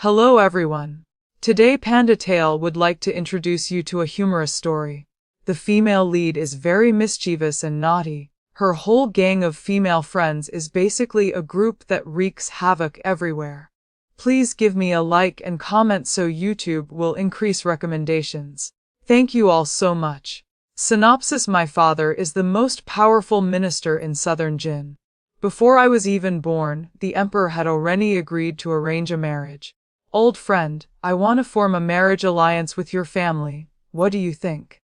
Hello everyone. Today Panda Tale would like to introduce you to a humorous story. The female lead is very mischievous and naughty. Her whole gang of female friends is basically a group that wreaks havoc everywhere. Please give me a like and comment so YouTube will increase recommendations. Thank you all so much. Synopsis: My father is the most powerful minister in southern Jin. Before I was even born, the emperor had already agreed to arrange a marriage. Old friend, I want to form a marriage alliance with your family. What do you think?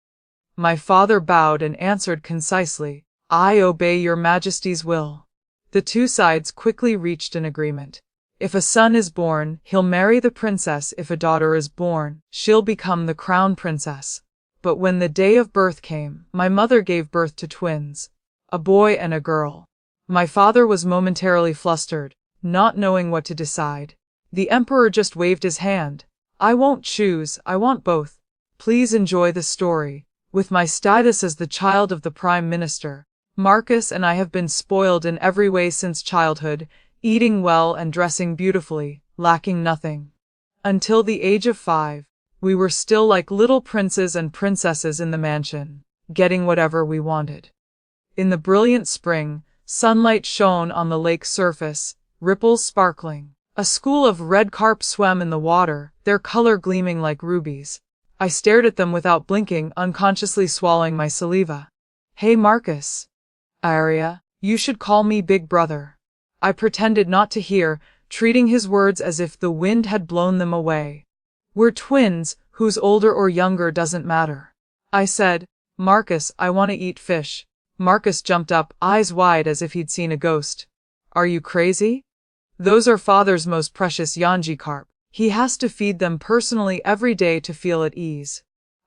My father bowed and answered concisely, I obey your majesty's will. The two sides quickly reached an agreement. If a son is born, he'll marry the princess. If a daughter is born, she'll become the crown princess. But when the day of birth came, my mother gave birth to twins, a boy and a girl. My father was momentarily flustered, not knowing what to decide. The emperor just waved his hand. I won't choose, I want both. Please enjoy the story. With my status as the child of the prime minister, Marcus and I have been spoiled in every way since childhood, eating well and dressing beautifully, lacking nothing. Until the age of 5, we were still like little princes and princesses in the mansion, getting whatever we wanted. In the brilliant spring, sunlight shone on the lake's surface, ripples sparkling. A school of red carp swam in the water, their color gleaming like rubies. I stared at them without blinking, unconsciously swallowing my saliva. Hey Marcus. Arya, you should call me Big Brother. I pretended not to hear, treating his words as if the wind had blown them away. We're twins, who's older or younger doesn't matter. I said, Marcus, I want to eat fish. Marcus jumped up, eyes wide as if he'd seen a ghost. Are you crazy? Those are father's most precious Yanji carp. He has to feed them personally every day to feel at ease.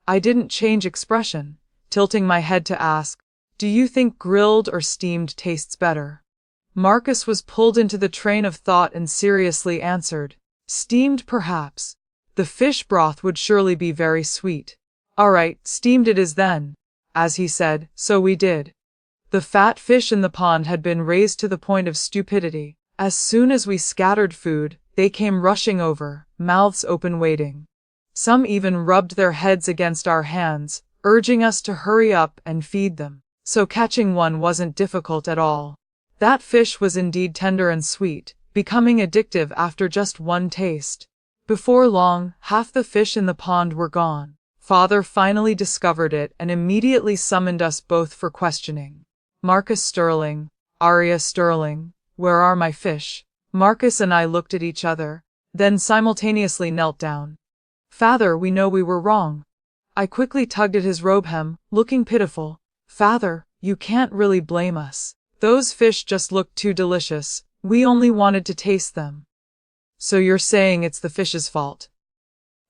I didn't change expression, tilting my head to ask, do you think grilled or steamed tastes better? Marcus was pulled into the train of thought and seriously answered, steamed perhaps. The fish broth would surely be very sweet. All right, steamed it is then. As he said, so we did. The fat fish in the pond had been raised to the point of stupidity. As soon as we scattered food, they came rushing over, mouths open waiting. Some even rubbed their heads against our hands, urging us to hurry up and feed them. So catching one wasn't difficult at all. That fish was indeed tender and sweet, becoming addictive after just one taste. Before long, half the fish in the pond were gone. Father finally discovered it and immediately summoned us both for questioning. Marcus Sterling, Arya Sterling, where are my fish? Marcus and I looked at each other, then simultaneously knelt down. Father, we know we were wrong. I quickly tugged at his robe hem, looking pitiful. Father, you can't really blame us. Those fish just looked too delicious. We only wanted to taste them. So you're saying it's the fish's fault?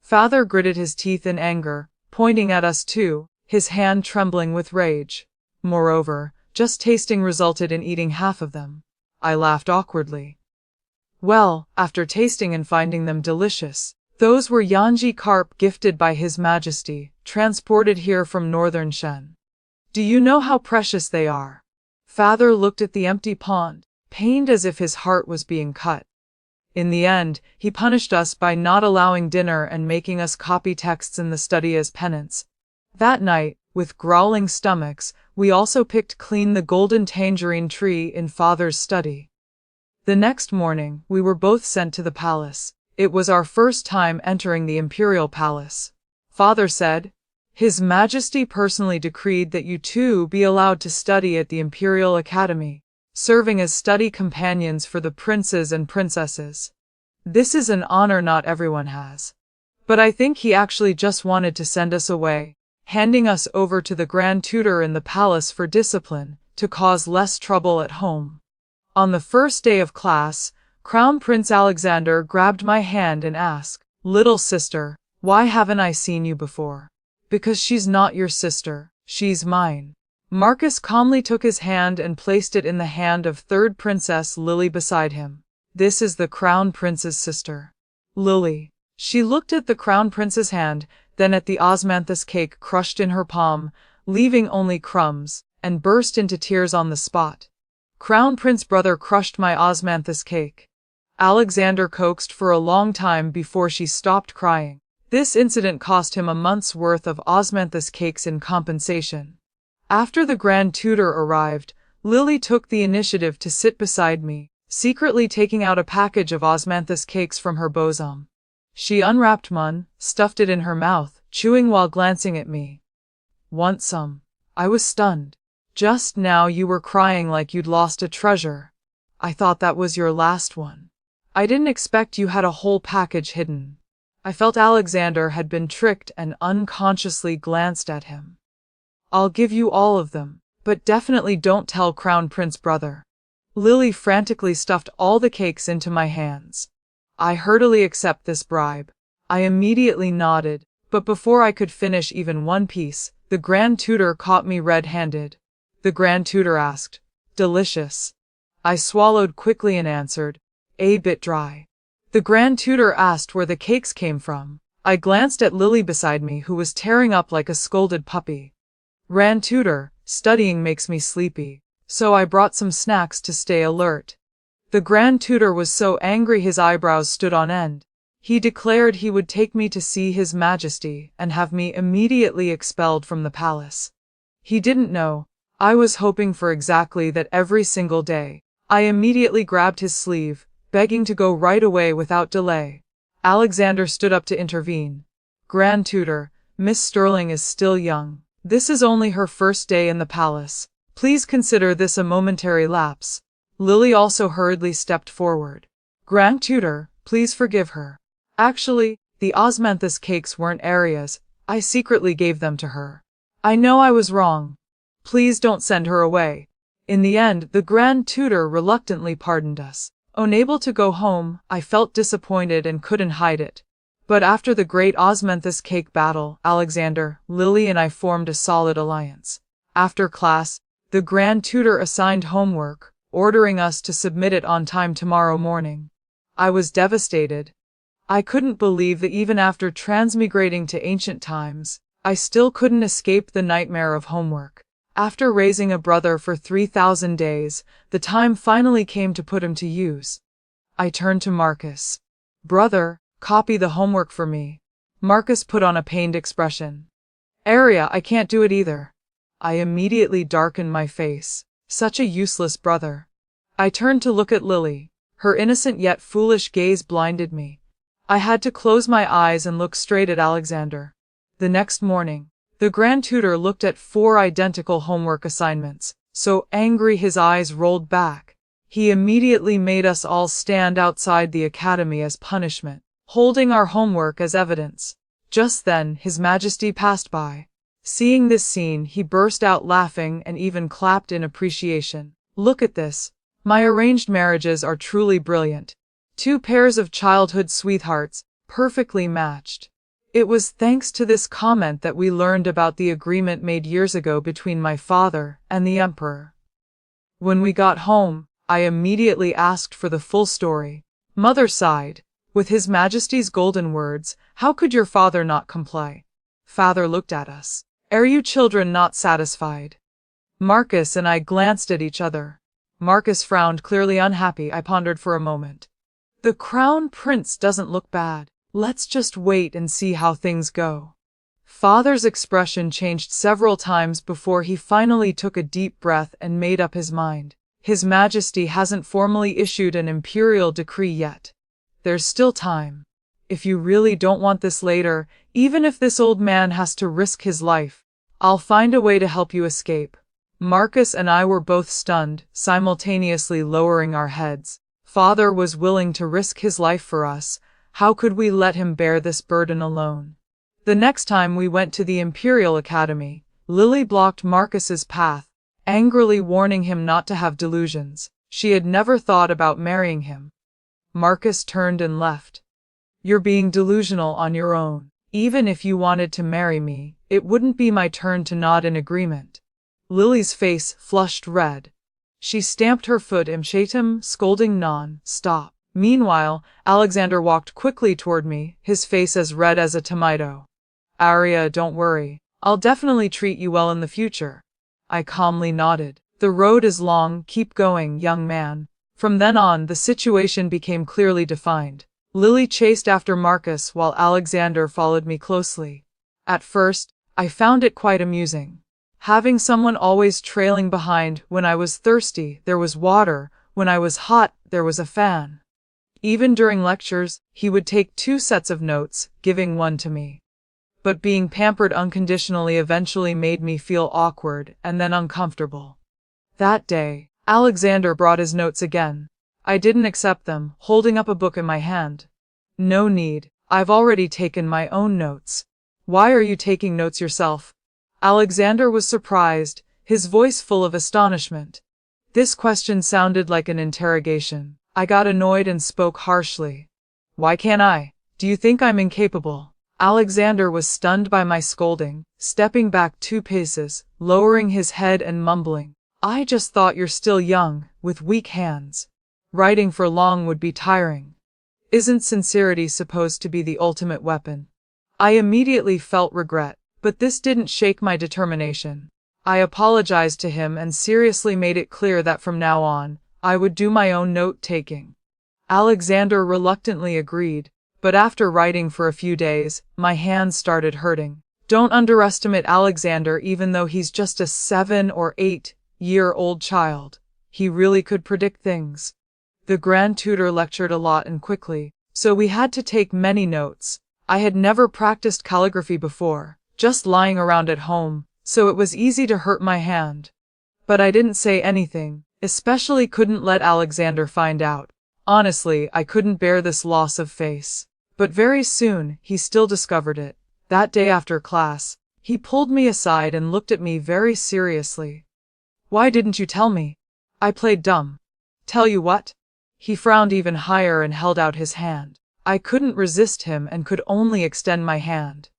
Father gritted his teeth in anger, pointing at us too, his hand trembling with rage. Moreover, just tasting resulted in eating half of them. I laughed awkwardly. Well, after tasting and finding them delicious, those were Yanji carp gifted by His Majesty, transported here from northern Shen. Do you know how precious they are? Father looked at the empty pond, pained as if his heart was being cut. In the end, he punished us by not allowing dinner and making us copy texts in the study as penance. That night, with growling stomachs, we also picked clean the golden tangerine tree in Father's study. The next morning, we were both sent to the palace. It was our first time entering the imperial palace. Father said, His Majesty personally decreed that you two be allowed to study at the Imperial Academy, serving as study companions for the princes and princesses. This is an honor not everyone has. But I think he actually just wanted to send us away, handing us over to the grand tutor in the palace for discipline, to cause less trouble at home. On the first day of class, Crown Prince Alexander grabbed my hand and asked, Little sister, why haven't I seen you before? Because she's not your sister, she's mine. Marcus calmly took his hand and placed it in the hand of third Princess Lily beside him. This is the Crown Prince's sister. Lily. She looked at the Crown Prince's hand, then at the osmanthus cake crushed in her palm, leaving only crumbs, and burst into tears on the spot. Crown Prince brother crushed my osmanthus cake. Alexander coaxed for a long time before she stopped crying. This incident cost him a month's worth of osmanthus cakes in compensation. After the grand tutor arrived, Lily took the initiative to sit beside me, secretly taking out a package of osmanthus cakes from her bosom. She unwrapped one, stuffed it in her mouth, chewing while glancing at me. Want some? I was stunned. Just now you were crying like you'd lost a treasure. I thought that was your last one. I didn't expect you had a whole package hidden. I felt Alexander had been tricked and unconsciously glanced at him. I'll give you all of them, but definitely don't tell Crown Prince brother. Lily frantically stuffed all the cakes into my hands. I heartily accept this bribe. I immediately nodded, but before I could finish even one piece, the Grand Tutor caught me red-handed. The Grand Tutor asked, "Delicious?" I swallowed quickly and answered, "A bit dry." The Grand Tutor asked where the cakes came from. I glanced at Lily beside me, who was tearing up like a scolded puppy. "Grand Tutor, studying makes me sleepy, so I brought some snacks to stay alert." The Grand Tutor was so angry his eyebrows stood on end. He declared he would take me to see His Majesty and have me immediately expelled from the palace. He didn't know. I was hoping for exactly that every single day. I immediately grabbed his sleeve, begging to go right away without delay. Alexander stood up to intervene. "Grand Tutor, Miss Sterling is still young. This is only her first day in the palace. Please consider this a momentary lapse." Lily also hurriedly stepped forward. "Grand Tutor, please forgive her. Actually, the osmanthus cakes weren't Aria's. I secretly gave them to her. I know I was wrong. Please don't send her away." In the end, the Grand Tutor reluctantly pardoned us. Unable to go home, I felt disappointed and couldn't hide it. But after the great osmanthus cake battle, Alexander, Lily and I formed a solid alliance. After class, the Grand Tutor assigned homework, ordering us to submit it on time tomorrow morning. I was devastated. I couldn't believe that even after transmigrating to ancient times, I still couldn't escape the nightmare of homework. After raising a brother for 3,000 days, the time finally came to put him to use. I turned to Marcus. "Brother, copy the homework for me." Marcus put on a pained expression. "Aria, I can't do it either." I immediately darkened my face. Such a useless brother. I turned to look at Lily. Her innocent yet foolish gaze blinded me. I had to close my eyes and look straight at Alexander. The next morning, the Grand Tutor looked at 4 identical homework assignments. So angry his eyes rolled back. He immediately made us all stand outside the academy as punishment, holding our homework as evidence. Just then, His Majesty passed by. Seeing this scene, he burst out laughing and even clapped in appreciation. "Look at this. My arranged marriages are truly brilliant. 2 pairs of childhood sweethearts, perfectly matched." It was thanks to this comment that we learned about the agreement made years ago between my father and the Emperor. When we got home, I immediately asked for the full story. Mother sighed. With His Majesty's golden words, how could your father not comply? Father looked at us. Are you children not satisfied? Marcus and I glanced at each other. Marcus frowned, clearly unhappy. I pondered for a moment. The Crown Prince doesn't look bad. Let's just wait and see how things go. Father's expression changed several times before he finally took a deep breath and made up his mind. His Majesty hasn't formally issued an imperial decree yet. There's still time. If you really don't want this later, even if this old man has to risk his life, I'll find a way to help you escape. Marcus and I were both stunned, simultaneously lowering our heads. Father was willing to risk his life for us. How could we let him bear this burden alone? The next time we went to the Imperial Academy, Lily blocked Marcus's path, angrily warning him not to have delusions. She had never thought about marrying him. Marcus turned and left. You're being delusional on your own. Even if you wanted to marry me, it wouldn't be my turn to nod in agreement. Lily's face flushed red. She stamped her foot and shate him, scolding non-stop. Meanwhile, Alexander walked quickly toward me, his face as red as a tomato. Aria, don't worry. I'll definitely treat you well in the future. I calmly nodded. The road is long, keep going, young man. From then on, the situation became clearly defined. Lily chased after Marcus while Alexander followed me closely. At first, I found it quite amusing. Having someone always trailing behind. When I was thirsty, there was water. When I was hot, there was a fan. Even during lectures, he would take 2 sets of notes, giving one to me. But being pampered unconditionally eventually made me feel awkward and then uncomfortable. That day, Alexander brought his notes again. I didn't accept them, holding up a book in my hand. No need, I've already taken my own notes. Why are you taking notes yourself? Alexander was surprised, his voice full of astonishment. This question sounded like an interrogation. I got annoyed and spoke harshly. Why can't I? Do you think I'm incapable? Alexander was stunned by my scolding, stepping back 2 paces, lowering his head and mumbling. I just thought you're still young, with weak hands. Writing for long would be tiring. Isn't sincerity supposed to be the ultimate weapon? I immediately felt regret, but this didn't shake my determination. I apologized to him and seriously made it clear that from now on, I would do my own note-taking. Alexander reluctantly agreed, but after writing for a few days, my hands started hurting. Don't underestimate Alexander even though he's just a 7 or 8-year-old child. He really could predict things. The grand tutor lectured a lot and quickly, so we had to take many notes. I had never practiced calligraphy before, just lying around at home, so it was easy to hurt my hand. But I didn't say anything, especially couldn't let Alexander find out. Honestly, I couldn't bear this loss of face. But very soon, he still discovered it. That day after class, he pulled me aside and looked at me very seriously. Why didn't you tell me? I played dumb. Tell you what? He frowned even higher and held out his hand. I couldn't resist him and could only extend my hand.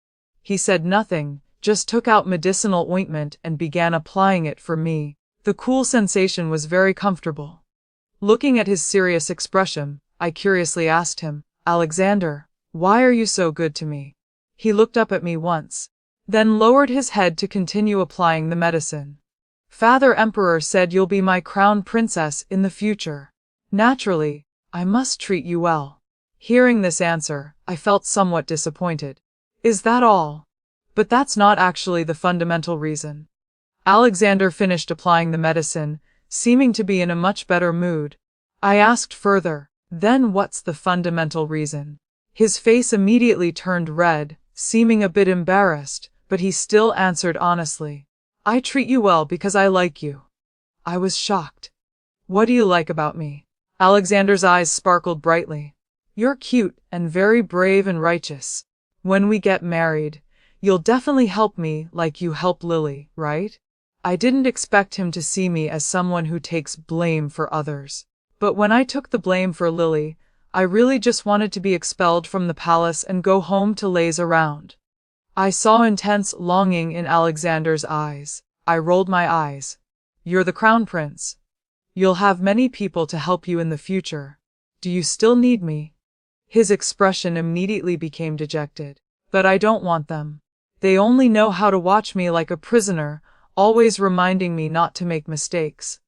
He said nothing, just took out medicinal ointment and began applying it for me. The cool sensation was very comfortable. Looking at his serious expression, I curiously asked him, Alexander, why are you so good to me? He looked up at me once, then lowered his head to continue applying the medicine. Father Emperor said you'll be my crown princess in the future. Naturally, I must treat you well. Hearing this answer, I felt somewhat disappointed. Is that all? But that's not actually the fundamental reason. Alexander finished applying the medicine, seeming to be in a much better mood. I asked further, then what's the fundamental reason? His face immediately turned red, seeming a bit embarrassed, but he still answered honestly. I treat you well because I like you. I was shocked. What do you like about me? Alexander's eyes sparkled brightly. You're cute and very brave and righteous. When we get married, you'll definitely help me like you help Lily, right? I didn't expect him to see me as someone who takes blame for others. But when I took the blame for Lily, I really just wanted to be expelled from the palace and go home to laze around. I saw intense longing in Alexander's eyes. I rolled my eyes. You're the crown prince. You'll have many people to help you in the future. Do you still need me? His expression immediately became dejected. But I don't want them. They only know how to watch me like a prisoner, always reminding me not to make mistakes.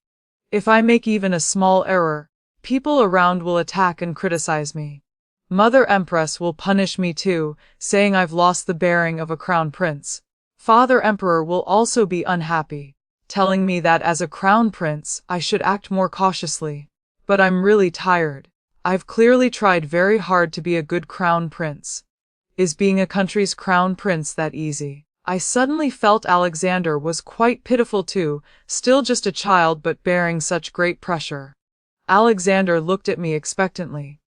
If I make even a small error, people around will attack and criticize me. Mother Empress will punish me too, saying I've lost the bearing of a crown prince. Father Emperor will also be unhappy, telling me that as a crown prince I should act more cautiously. But I'm really tired. I've clearly tried very hard to be a good crown prince. Is being a country's crown prince that easy? I suddenly felt Alexander was quite pitiful too, still just a child but bearing such great pressure. Alexander looked at me expectantly.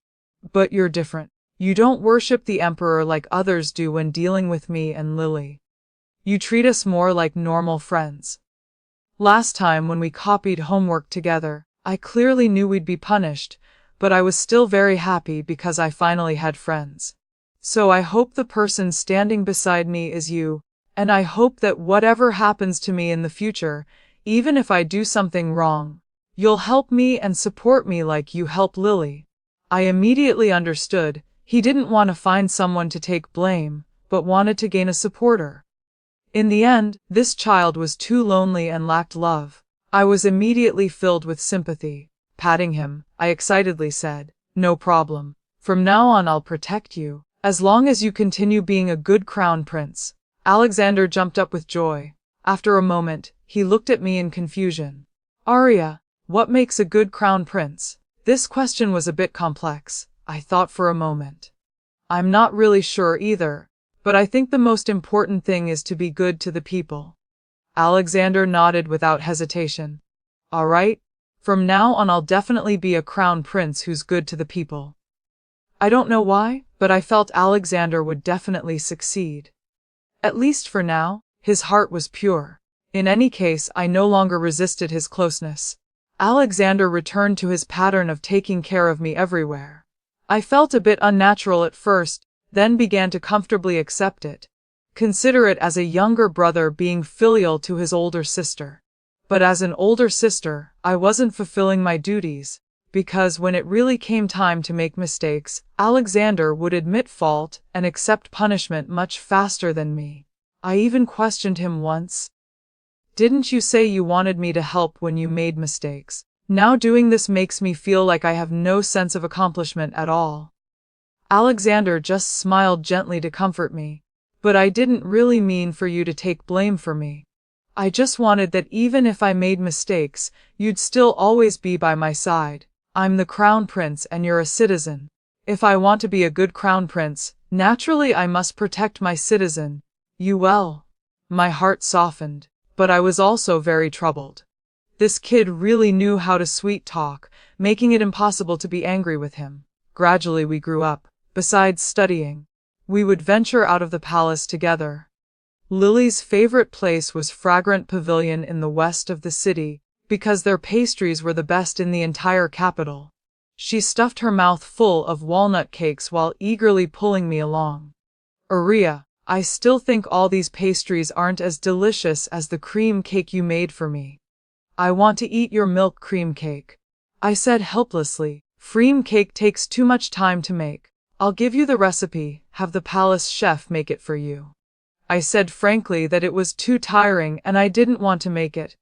But you're different. You don't worship the emperor like others do when dealing with me and Lily. You treat us more like normal friends. Last time when we copied homework together, I clearly knew we'd be punished, but I was still very happy because I finally had friends. So I hope the person standing beside me is you, and I hope that whatever happens to me in the future, even if I do something wrong, you'll help me and support me like you help Lily. I immediately understood. He didn't want to find someone to take blame, but wanted to gain a supporter. In the end, this child was too lonely and lacked love. I was immediately filled with sympathy. Patting him, I excitedly said, "No problem. From now on I'll protect you, as long as you continue being a good crown prince." Alexander jumped up with joy. After a moment, he looked at me in confusion. "Arya, what makes a good crown prince?" This question was a bit complex. I thought for a moment. "I'm not really sure either, but I think the most important thing is to be good to the people." Alexander nodded without hesitation. "All right. From now on I'll definitely be a crown prince who's good to the people." I don't know why, but I felt Alexander would definitely succeed. At least for now, his heart was pure. In any case, I no longer resisted his closeness. Alexander returned to his pattern of taking care of me everywhere. I felt a bit unnatural at first, then began to comfortably accept it. Consider it as a younger brother being filial to his older sister. But as an older sister, I wasn't fulfilling my duties, because when it really came time to make mistakes, Alexander would admit fault and accept punishment much faster than me. I even questioned him once. "Didn't you say you wanted me to help when you made mistakes? Now doing this makes me feel like I have no sense of accomplishment at all." Alexander just smiled gently to comfort me. "But I didn't really mean for you to take blame for me. I just wanted that even if I made mistakes, you'd still always be by my side. I'm the crown prince and you're a citizen. If I want to be a good crown prince, naturally I must protect my citizen. You well." My heart softened, but I was also very troubled. This kid really knew how to sweet talk, making it impossible to be angry with him. Gradually we grew up. Besides studying, we would venture out of the palace together. Lily's favorite place was Fragrant Pavilion in the west of the city, because their pastries were the best in the entire capital. She stuffed her mouth full of walnut cakes while eagerly pulling me along. "Arya, I still think all these pastries aren't as delicious as the cream cake you made for me. I want to eat your milk cream cake," I said helplessly. "Cream cake takes too much time to make. I'll give you the recipe, have the palace chef make it for you." I said frankly that it was too tiring and I didn't want to make it.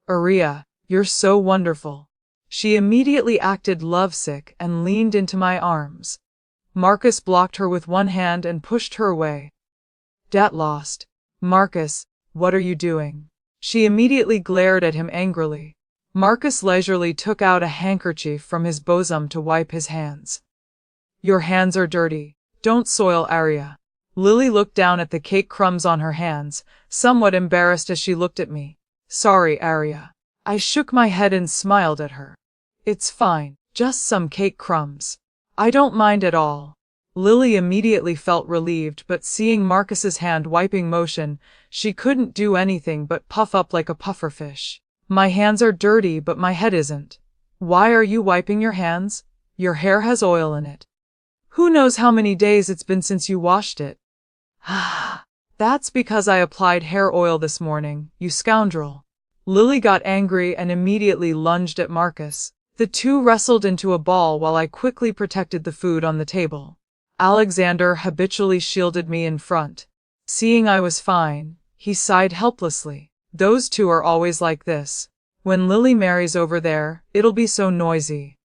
"Arya, you're so wonderful." She immediately acted lovesick and leaned into my arms. Marcus blocked her with one hand and pushed her away. "Get lost. Marcus, what are you doing?" She immediately glared at him angrily. Marcus leisurely took out a handkerchief from his bosom to wipe his hands. "Your hands are dirty. Don't soil Arya." Lily looked down at the cake crumbs on her hands, somewhat embarrassed as she looked at me. "Sorry, Arya." I shook my head and smiled at her. "It's fine, just some cake crumbs. I don't mind at all." Lily immediately felt relieved, but seeing Marcus's hand wiping motion, she couldn't do anything but puff up like a pufferfish. "My hands are dirty, but my head isn't." "Why are you wiping your hands? Your hair has oil in it. Who knows how many days it's been since you washed it?" "That's because I applied hair oil this morning, you scoundrel." Lily got angry and immediately lunged at Marcus. The two wrestled into a ball while I quickly protected the food on the table. Alexander habitually shielded me in front. Seeing I was fine, he sighed helplessly. "Those two are always like this. When Lily marries over there, it'll be so noisy."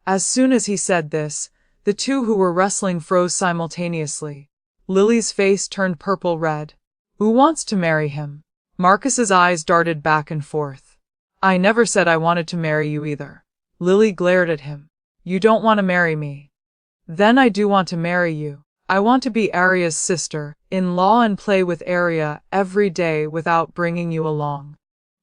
As soon as he said this, the two who were wrestling froze simultaneously. Lily's face turned purple-red. "Who wants to marry him?" Marcus's eyes darted back and forth. "I never said I wanted to marry you either." Lily glared at him. "You don't want to marry me. Then I do want to marry you. I want to be Arya's sister-in-law and play with Arya every day without bringing you along."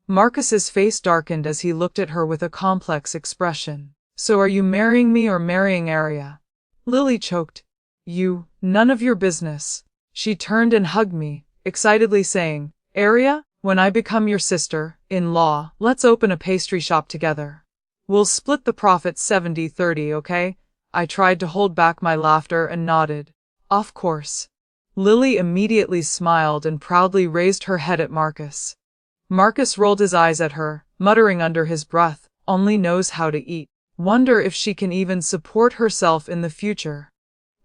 Marcus's face darkened as he looked at her with a complex expression. "So are you marrying me or marrying Arya?" Lily choked. None of your business." She turned and hugged me, excitedly saying, "Arya, when I become your sister-in-law, let's open a pastry shop together. We'll split the profits 70-30, okay?" I tried to hold back my laughter and nodded. "Of course." Lily immediately smiled and proudly raised her head at Marcus. Marcus rolled his eyes at her, muttering under his breath, "Only knows how to eat. Wonder if she can even support herself in the future."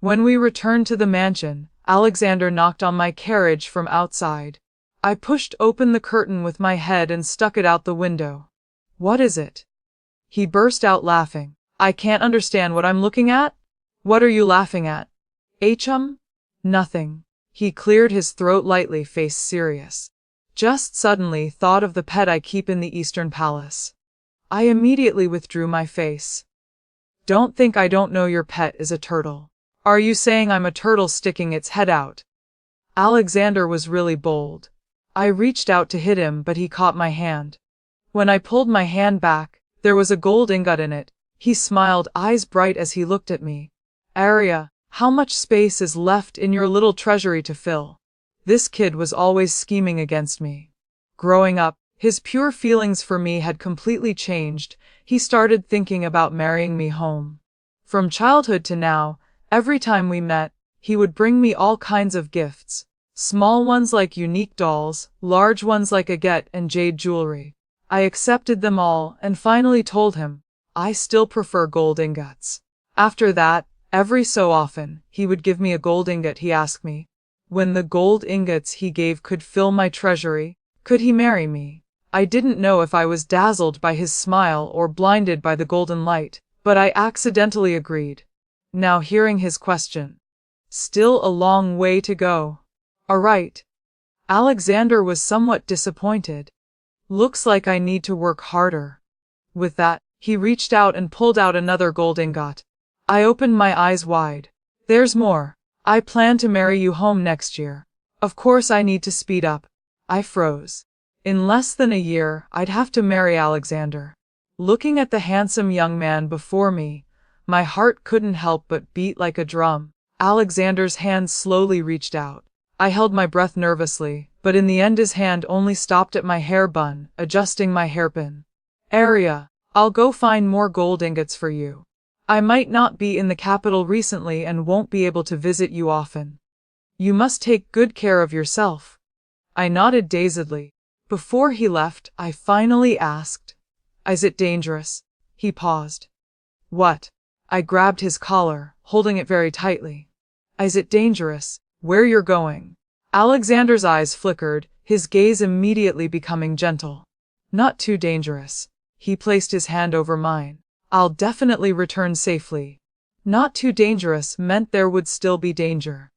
When we returned to the mansion, Alexander knocked on my carriage from outside. I pushed open the curtain with my head and stuck it out the window. "What is it?" He burst out laughing. I can't understand what I'm looking at? What are you laughing at? Nothing. He cleared his throat lightly, face serious. Just suddenly thought of the pet I keep in the Eastern Palace. I immediately withdrew my face. Don't think I don't know your pet is a turtle. Are you saying I'm a turtle sticking its head out? Alexander was really bold. I reached out to hit him, but he caught my hand. When I pulled my hand back, there was a gold ingot in it. He smiled, eyes bright as he looked at me. Arya, how much space is left in your little treasury to fill? This kid was always scheming against me. Growing up, his pure feelings for me had completely changed. He started thinking about marrying me home. From childhood to now, every time we met, he would bring me all kinds of gifts. Small ones like unique dolls, large ones like agate and jade jewelry. I accepted them all and finally told him, I still prefer gold ingots. After that, every so often, he would give me a gold ingot. He asked me, when the gold ingots he gave could fill my treasury, could he marry me? I didn't know if I was dazzled by his smile or blinded by the golden light, but I accidentally agreed. Now hearing his question. Still a long way to go. All right. Alexander was somewhat disappointed. Looks like I need to work harder. With that, he reached out and pulled out another gold ingot. I opened my eyes wide. There's more. I plan to marry you home next year. Of course I need to speed up. I froze. In less than a year, I'd have to marry Alexander. Looking at the handsome young man before me, my heart couldn't help but beat like a drum. Alexander's hand slowly reached out. I held my breath nervously, but in the end his hand only stopped at my hair bun, adjusting my hairpin. Arya, I'll go find more gold ingots for you. I might not be in the capital recently and won't be able to visit you often. You must take good care of yourself. I nodded dazedly. Before he left, I finally asked, Is it dangerous? He paused. What? I grabbed his collar, holding it very tightly. Is it dangerous? Where you're going? Alexander's eyes flickered, his gaze immediately becoming gentle. Not too dangerous. He placed his hand over mine. I'll definitely return safely. Not too dangerous meant there would still be danger.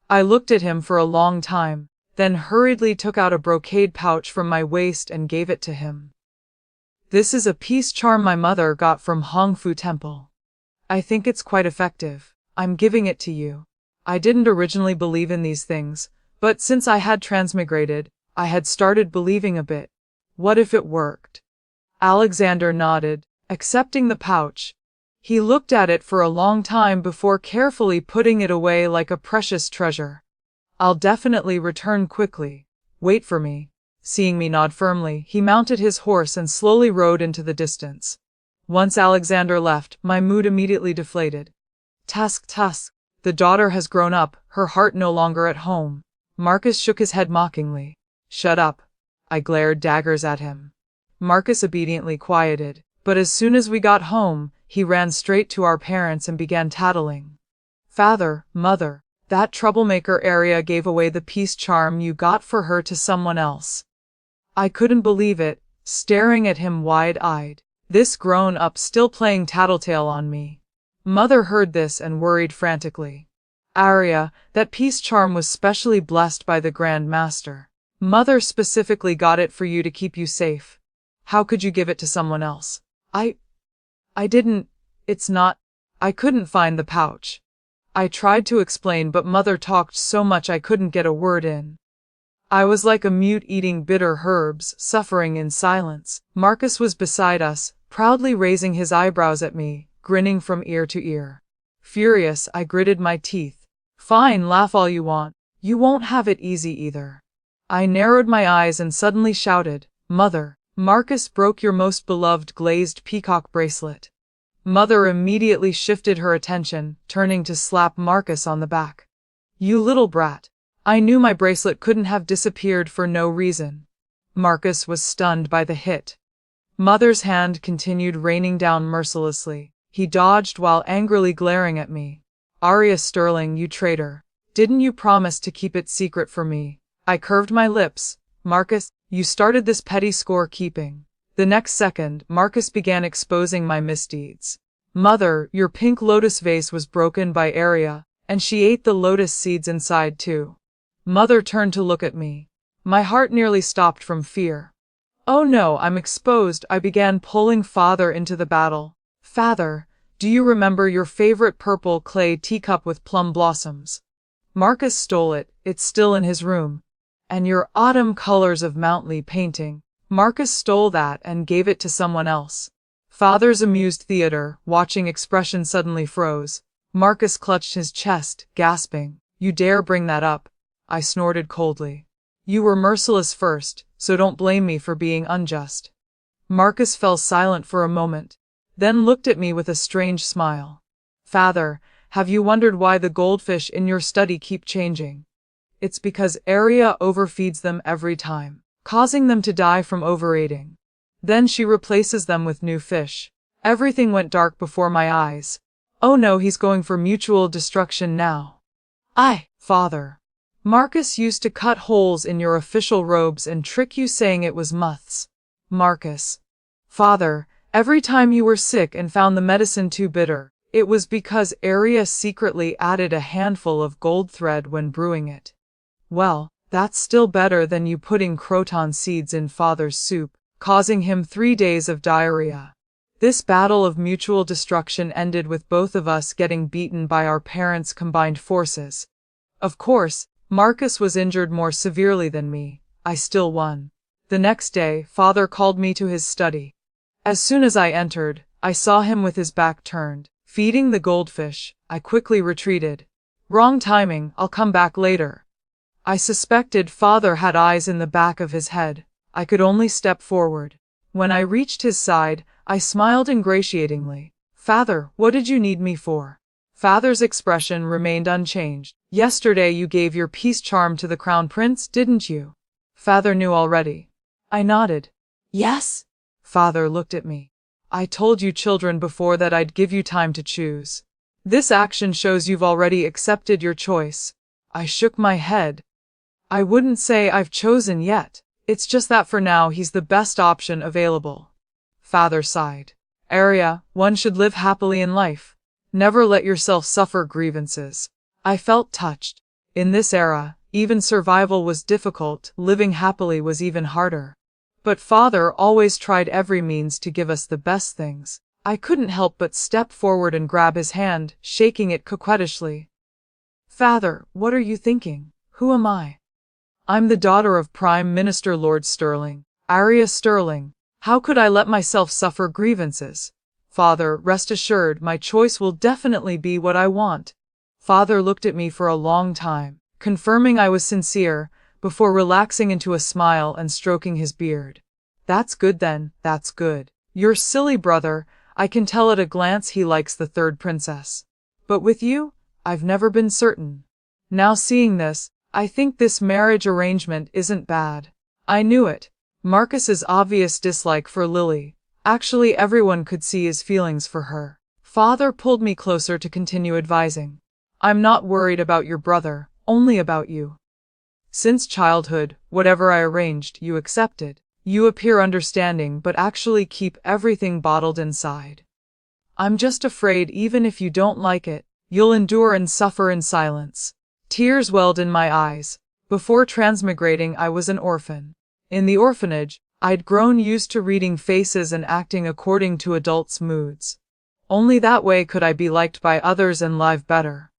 I looked at him for a long time, then hurriedly took out a brocade pouch from my waist and gave it to him. This is a peace charm my mother got from Hongfu Temple. I think it's quite effective. I'm giving it to you. I didn't originally believe in these things, but since I had transmigrated, I had started believing a bit. What if it worked? Alexander nodded, accepting the pouch. He looked at it for a long time before carefully putting it away like a precious treasure. I'll definitely return quickly. Wait for me. Seeing me nod firmly, he mounted his horse and slowly rode into the distance. Once Alexander left, my mood immediately deflated. Tusk. The daughter has grown up, her heart no longer at home. Marcus shook his head mockingly. Shut up. I glared daggers at him. Marcus obediently quieted, but as soon as we got home, he ran straight to our parents and began tattling. Father, mother, that troublemaker Arya gave away the peace charm you got for her to someone else. I couldn't believe it, staring at him wide-eyed. This grown-up still playing tattletale on me. Mother heard this and worried frantically. Arya, that peace charm was specially blessed by the Grand Master. Mother specifically got it for you to keep you safe. How could you give it to someone else? I didn't. It's not. I couldn't find the pouch. I tried to explain, but Mother talked so much I couldn't get a word in. I was like a mute eating bitter herbs, suffering in silence. Marcus was beside us, proudly raising his eyebrows at me, grinning from ear to ear. Furious, I gritted my teeth. Fine, laugh all you want. You won't have it easy either. I narrowed my eyes and suddenly shouted, Mother, Marcus broke your most beloved glazed peacock bracelet. Mother immediately shifted her attention, turning to slap Marcus on the back. You little brat. I knew my bracelet couldn't have disappeared for no reason. Marcus was stunned by the hit. Mother's hand continued raining down mercilessly. He dodged while angrily glaring at me. Arya Sterling, you traitor. Didn't you promise to keep it secret for me? I curved my lips. Marcus, you started this petty score-keeping. The next second, Marcus began exposing my misdeeds. Mother, your pink lotus vase was broken by Aria, and she ate the lotus seeds inside too. Mother turned to look at me. My heart nearly stopped from fear. Oh no, I'm exposed. I began pulling father into the battle. Father, do you remember your favorite purple clay teacup with plum blossoms? Marcus stole it, it's still in his room. And your autumn colors of Mountley painting. Marcus stole that and gave it to someone else. Father's amused theater, watching expression suddenly froze. Marcus clutched his chest, gasping. You dare bring that up? I snorted coldly. You were merciless first, so don't blame me for being unjust. Marcus fell silent for a moment, then looked at me with a strange smile. Father, have you wondered why the goldfish in your study keep changing? It's because Aria overfeeds them every time, causing them to die from overeating. Then she replaces them with new fish. Everything went dark before my eyes. Oh no, he's going for mutual destruction now. Father. Marcus used to cut holes in your official robes and trick you saying it was moths. Marcus. Father, every time you were sick and found the medicine too bitter, it was because Aria secretly added a handful of gold thread when brewing it. Well, that's still better than you putting croton seeds in father's soup, causing him 3 days of diarrhea. This battle of mutual destruction ended with both of us getting beaten by our parents' combined forces. Of course, Marcus was injured more severely than me. I still won. The next day, father called me to his study. As soon as I entered, I saw him with his back turned, feeding the goldfish. I quickly retreated. Wrong timing, I'll come back later. I suspected father had eyes in the back of his head. I could only step forward. When I reached his side, I smiled ingratiatingly. Father, what did you need me for? Father's expression remained unchanged. Yesterday you gave your peace charm to the crown prince, didn't you? Father knew already. I nodded. Yes. Father looked at me. I told you children before that I'd give you time to choose. This action shows you've already accepted your choice. I shook my head. I wouldn't say I've chosen yet. It's just that for now he's the best option available. Father sighed. Aria, one should live happily in life. Never let yourself suffer grievances. I felt touched. In this era, even survival was difficult, living happily was even harder. But father always tried every means to give us the best things. I couldn't help but step forward and grab his hand, shaking it coquettishly. Father, what are you thinking? Who am I? I'm the daughter of Prime Minister Lord Sterling, Aria Sterling. How could I let myself suffer grievances? Father, rest assured, my choice will definitely be what I want. Father looked at me for a long time, confirming I was sincere, before relaxing into a smile and stroking his beard. That's good then, that's good. Your silly brother, I can tell at a glance he likes the third princess. But with you, I've never been certain. Now seeing this, I think this marriage arrangement isn't bad. I knew it. Marcus's obvious dislike for Lily. Actually, everyone could see his feelings for her. Father pulled me closer to continue advising. I'm not worried about your brother, only about you. Since childhood, whatever I arranged, you accepted. You appear understanding but actually keep everything bottled inside. I'm just afraid even if you don't like it, you'll endure and suffer in silence. Tears welled in my eyes. Before transmigrating, I was an orphan. In the orphanage, I'd grown used to reading faces and acting according to adults' moods. Only that way could I be liked by others and live better.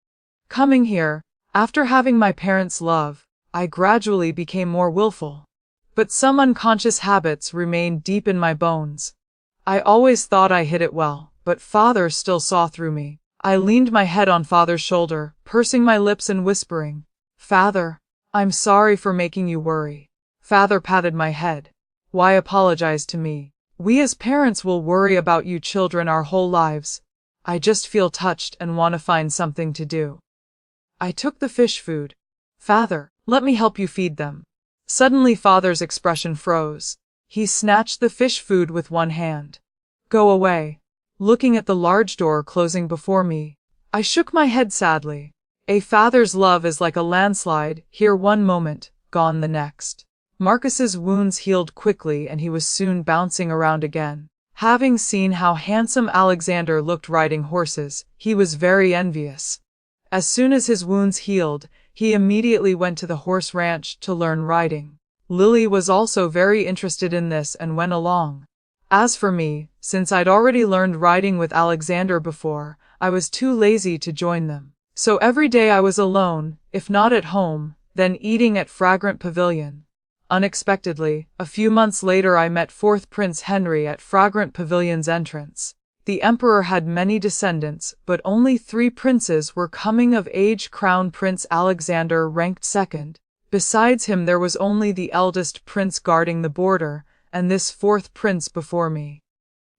Coming here, after having my parents' love, I gradually became more willful. But some unconscious habits remained deep in my bones. I always thought I hid it well, but father still saw through me. I leaned my head on father's shoulder, pursing my lips and whispering, Father, I'm sorry for making you worry. Father patted my head. Why apologize to me? We as parents will worry about you children our whole lives. I just feel touched and want to find something to do. I took the fish food. Father, let me help you feed them. Suddenly father's expression froze. He snatched the fish food with one hand. Go away. Looking at the large door closing before me, I shook my head sadly. A father's love is like a landslide, here one moment, gone the next. Marcus's wounds healed quickly and he was soon bouncing around again. Having seen how handsome Alexander looked riding horses, he was very envious. As soon as his wounds healed, he immediately went to the horse ranch to learn riding. Lily was also very interested in this and went along. As for me, since I'd already learned riding with Alexander before, I was too lazy to join them. So every day I was alone, if not at home, then eating at Fragrant Pavilion. Unexpectedly, a few months later I met 4th Prince Henry at Fragrant Pavilion's entrance. The emperor had many descendants, but only 3 princes were coming of age. Crown Prince Alexander ranked 2nd. Besides him there was only the eldest prince guarding the border, and this 4th prince before me.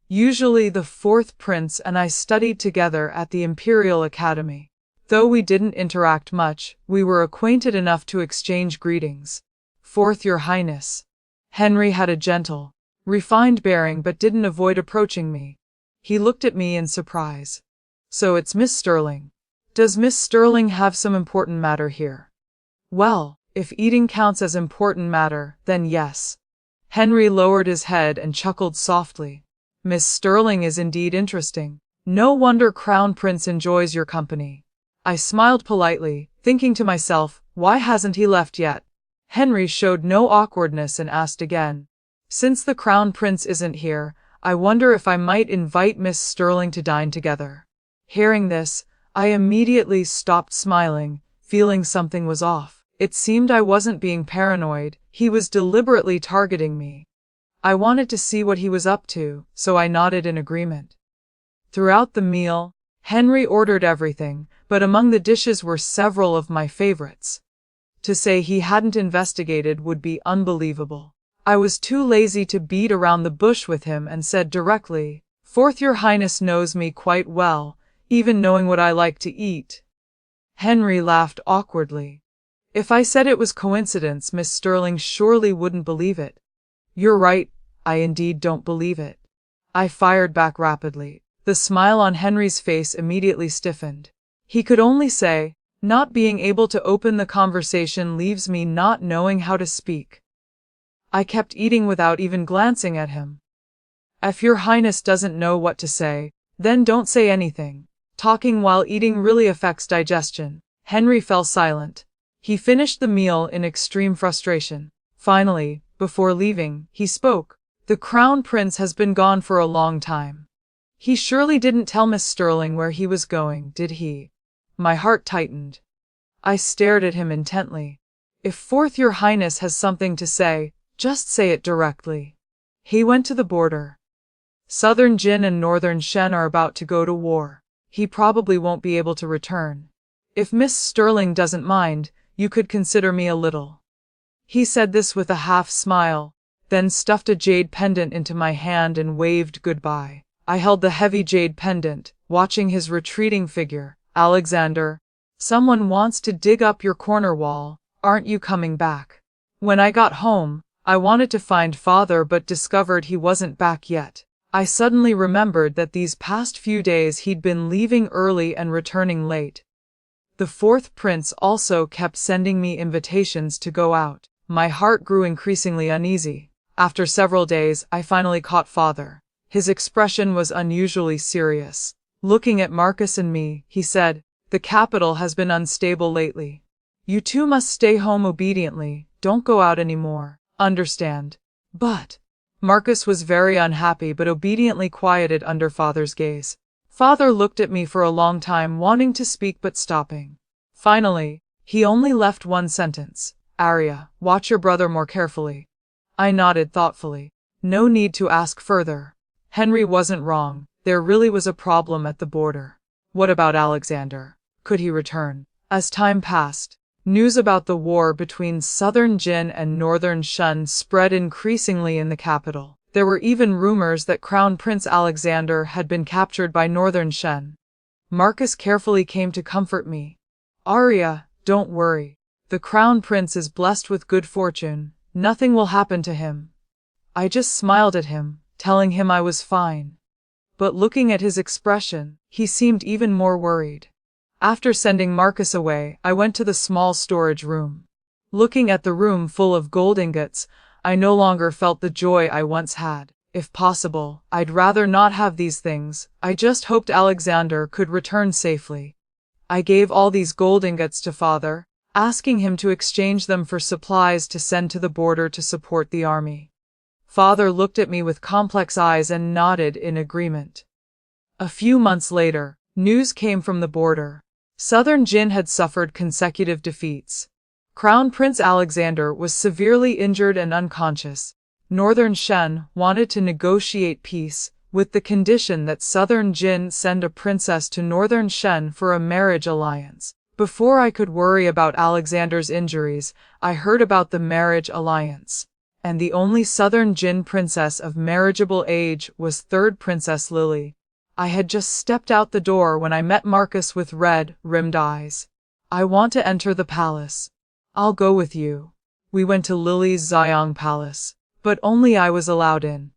Usually the 4th prince and I studied together at the Imperial Academy. Though we didn't interact much, we were acquainted enough to exchange greetings. 4th Your Highness. Henry had a gentle, refined bearing but didn't avoid approaching me. He looked at me in surprise. So it's Miss Sterling. Does Miss Sterling have some important matter here? Well, if eating counts as important matter, then yes. Henry lowered his head and chuckled softly. Miss Sterling is indeed interesting. No wonder Crown Prince enjoys your company. I smiled politely, thinking to myself, why hasn't he left yet? Henry showed no awkwardness and asked again. Since the Crown Prince isn't here, I wonder if I might invite Miss Sterling to dine together. Hearing this, I immediately stopped smiling, feeling something was off. It seemed I wasn't being paranoid, he was deliberately targeting me. I wanted to see what he was up to, so I nodded in agreement. Throughout the meal, Henry ordered everything, but among the dishes were several of my favorites. To say he hadn't investigated would be unbelievable. I was too lazy to beat around the bush with him and said directly, 4th Your Highness knows me quite well, even knowing what I like to eat. Henry laughed awkwardly. If I said it was coincidence, Miss Sterling surely wouldn't believe it. You're right, I indeed don't believe it. I fired back rapidly. The smile on Henry's face immediately stiffened. He could only say, not being able to open the conversation leaves me not knowing how to speak. I kept eating without even glancing at him. If Your Highness doesn't know what to say, then don't say anything. Talking while eating really affects digestion. Henry fell silent. He finished the meal in extreme frustration. Finally, before leaving, he spoke. The Crown Prince has been gone for a long time. He surely didn't tell Miss Sterling where he was going, did he? My heart tightened. I stared at him intently. If 4th Your Highness has something to say, just say it directly. He went to the border. Southern Jin and Northern Shen are about to go to war. He probably won't be able to return. If Miss Sterling doesn't mind, you could consider me a little. He said this with a half smile, then stuffed a jade pendant into my hand and waved goodbye. I held the heavy jade pendant, watching his retreating figure. Alexander, someone wants to dig up your corner wall, aren't you coming back? When I got home, I wanted to find father but discovered he wasn't back yet. I suddenly remembered that these past few days he'd been leaving early and returning late. The 4th Prince also kept sending me invitations to go out. My heart grew increasingly uneasy. After several days, I finally caught father. His expression was unusually serious. Looking at Marcus and me, he said, the capital has been unstable lately. You two must stay home obediently, don't go out anymore. Understand? But Marcus was very unhappy but obediently quieted under father's gaze. Father looked at me for a long time, wanting to speak but stopping. Finally, he only left one sentence. Arya, watch your brother more carefully. I nodded thoughtfully. No need to ask further. Henry wasn't wrong. There really was a problem at the border. What about Alexander? Could he return? As time passed, news about the war between Southern Jin and Northern Shen spread increasingly in the capital. There were even rumors that Crown Prince Alexander had been captured by Northern Shen. Marcus carefully came to comfort me. Arya, don't worry. The Crown Prince is blessed with good fortune. Nothing will happen to him. I just smiled at him, telling him I was fine. But looking at his expression, he seemed even more worried. After sending Marcus away, I went to the small storage room. Looking at the room full of gold ingots, I no longer felt the joy I once had. If possible, I'd rather not have these things. I just hoped Alexander could return safely. I gave all these gold ingots to Father, asking him to exchange them for supplies to send to the border to support the army. Father looked at me with complex eyes and nodded in agreement. A few months later, news came from the border. Southern Jin had suffered consecutive defeats. Crown Prince Alexander was severely injured and unconscious. Northern Shen wanted to negotiate peace, with the condition that Southern Jin send a princess to Northern Shen for a marriage alliance. Before I could worry about Alexander's injuries, I heard about the marriage alliance. And the only Southern Jin princess of marriageable age was third Princess Lily. I had just stepped out the door when I met Marcus with red-rimmed eyes. I want to enter the palace. I'll go with you. We went to Lily's Xiang Palace, but only I was allowed in.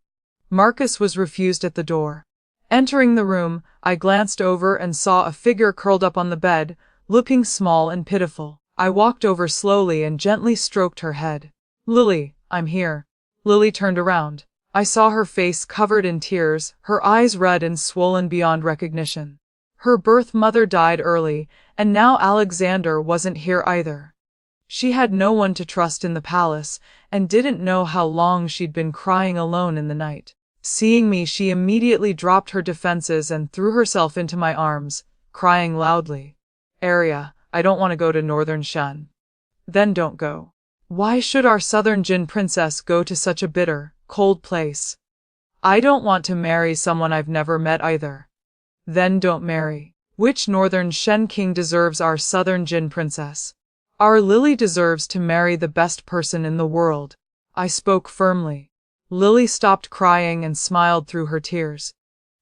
Marcus was refused at the door. Entering the room, I glanced over and saw a figure curled up on the bed, looking small and pitiful. I walked over slowly and gently stroked her head. Lily, I'm here. Lily turned around. I saw her face covered in tears, her eyes red and swollen beyond recognition. Her birth mother died early, and now Alexander wasn't here either. She had no one to trust in the palace, and didn't know how long she'd been crying alone in the night. Seeing me, she immediately dropped her defenses and threw herself into my arms, crying loudly. Arya, I don't want to go to Northern Shen. Then don't go. Why should our Southern Jin princess go to such a bitter, cold place? I don't want to marry someone I've never met either. Then don't marry. Which Northern Shen king deserves our Southern Jin princess? Our Lily deserves to marry the best person in the world. I spoke firmly. Lily stopped crying and smiled through her tears.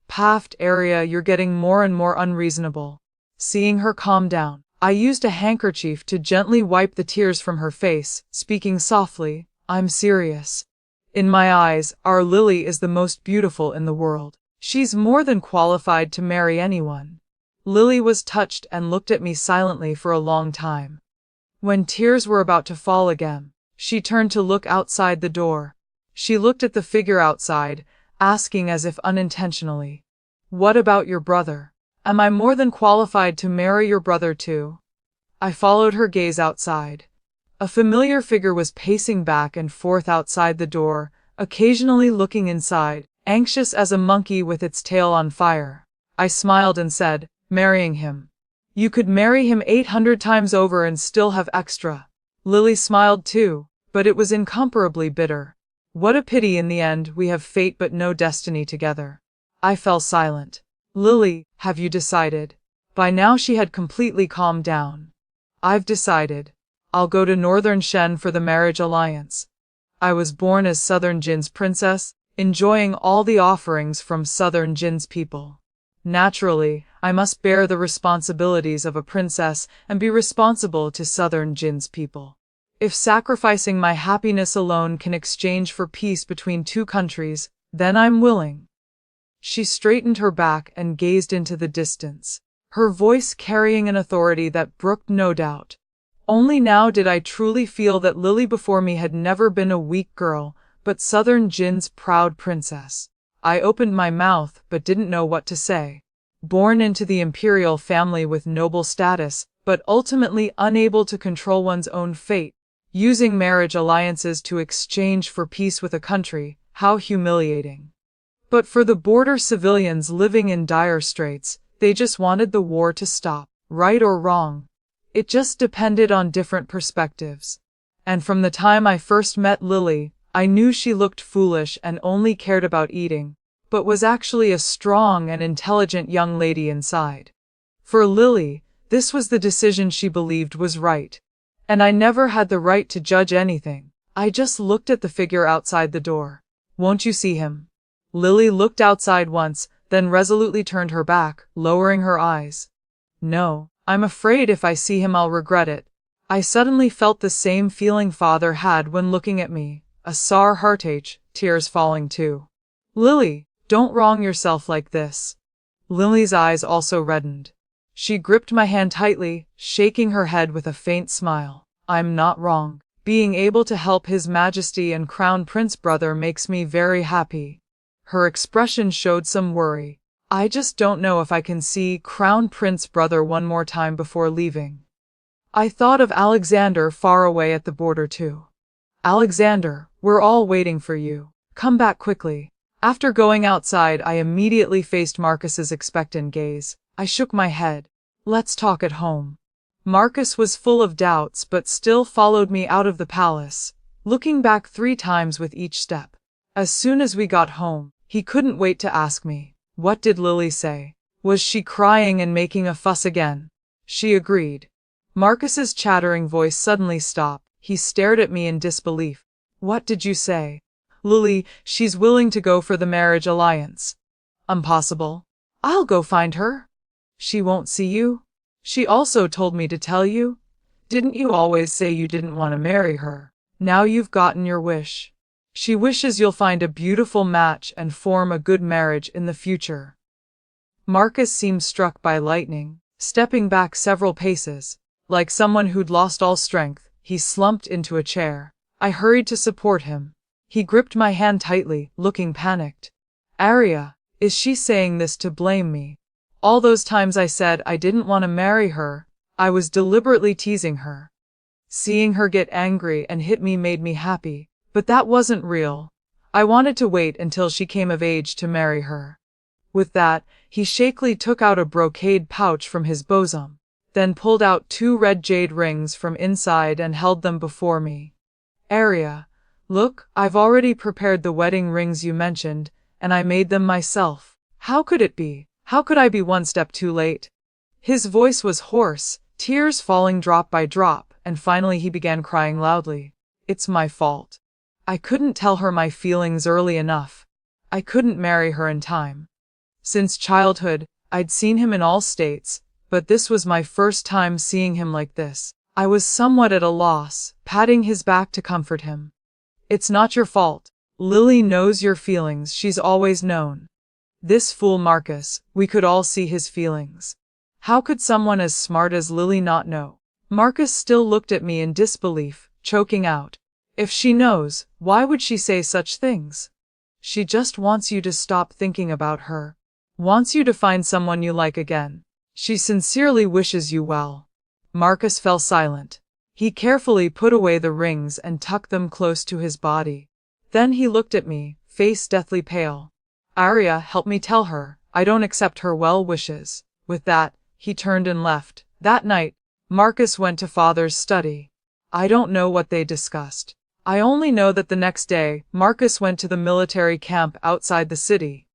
Paft, Arya, you're getting more and more unreasonable. Seeing her calm down, I used a handkerchief to gently wipe the tears from her face, speaking softly, I'm serious. In my eyes, our Lily is the most beautiful in the world. She's more than qualified to marry anyone. Lily was touched and looked at me silently for a long time. When tears were about to fall again, she turned to look outside the door. She looked at the figure outside, asking as if unintentionally, What about your brother? Am I more than qualified to marry your brother too? I followed her gaze outside. A familiar figure was pacing back and forth outside the door, occasionally looking inside, anxious as a monkey with its tail on fire. I smiled and said, Marrying him. You could marry him 800 times over and still have extra. Lily smiled too, but it was incomparably bitter. What a pity in the end we have fate but no destiny together. I fell silent. Lily, have you decided? By now she had completely calmed down. I've decided. I'll go to Northern Shen for the marriage alliance. I was born as Southern Jin's princess, enjoying all the offerings from Southern Jin's people. Naturally, I must bear the responsibilities of a princess and be responsible to Southern Jin's people. If sacrificing my happiness alone can exchange for peace between two countries, then I'm willing. She straightened her back and gazed into the distance, her voice carrying an authority that brooked no doubt. Only now did I truly feel that Lily before me had never been a weak girl, but Southern Jin's proud princess. I opened my mouth but didn't know what to say. Born into the imperial family with noble status, but ultimately unable to control one's own fate, using marriage alliances to exchange for peace with a country, how humiliating. But for the border civilians living in dire straits, they just wanted the war to stop, right or wrong. It just depended on different perspectives. And from the time I first met Lily, I knew she looked foolish and only cared about eating, but was actually a strong and intelligent young lady inside. For Lily, this was the decision she believed was right. And I never had the right to judge anything. I just looked at the figure outside the door. Won't you see him? Lily looked outside once, then resolutely turned her back, lowering her eyes. No, I'm afraid if I see him I'll regret it. I suddenly felt the same feeling Father had when looking at me, a sore heartache, tears falling too. Lily, don't wrong yourself like this. Lily's eyes also reddened. She gripped my hand tightly, shaking her head with a faint smile. I'm not wrong. Being able to help His Majesty and Crown Prince brother makes me very happy. Her expression showed some worry. I just don't know if I can see Crown Prince brother one more time before leaving. I thought of Alexander far away at the border too. Alexander, we're all waiting for you. Come back quickly. After going outside, I immediately faced Marcus's expectant gaze. I shook my head. Let's talk at home. Marcus was full of doubts but still followed me out of the palace, looking back 3 times with each step. As soon as we got home, he couldn't wait to ask me, what did Lily say? Was she crying and making a fuss again? She agreed. Marcus's chattering voice suddenly stopped. He stared at me in disbelief. What did you say? Lily, she's willing to go for the marriage alliance. Impossible. I'll go find her. She won't see you? She also told me to tell you. Didn't you always say you didn't want to marry her? Now you've gotten your wish. She wishes you'll find a beautiful match and form a good marriage in the future. Marcus seemed struck by lightning. Stepping back several paces, like someone who'd lost all strength, he slumped into a chair. I hurried to support him. He gripped my hand tightly, looking panicked. Arya, is she saying this to blame me? All those times I said I didn't want to marry her, I was deliberately teasing her. Seeing her get angry and hit me made me happy, but that wasn't real. I wanted to wait until she came of age to marry her. With that, he shakily took out a brocade pouch from his bosom, then pulled out 2 red jade rings from inside and held them before me. Arya, look, I've already prepared the wedding rings you mentioned, and I made them myself. How could it be? How could I be one step too late? His voice was hoarse, tears falling drop by drop, and finally he began crying loudly. It's my fault. I couldn't tell her my feelings early enough. I couldn't marry her in time. Since childhood, I'd seen him in all states, but this was my first time seeing him like this. I was somewhat at a loss, patting his back to comfort him. It's not your fault. Lily knows your feelings, she's always known. This fool Marcus, we could all see his feelings. How could someone as smart as Lily not know? Marcus still looked at me in disbelief, choking out. If she knows, why would she say such things? She just wants you to stop thinking about her. Wants you to find someone you like again. She sincerely wishes you well. Marcus fell silent. He carefully put away the rings and tucked them close to his body. Then he looked at me, face deathly pale. Arya, help me tell her, I don't accept her well wishes. With that, he turned and left. That night, Marcus went to father's study. I don't know what they discussed. I only know that the next day, Marcus went to the military camp outside the city.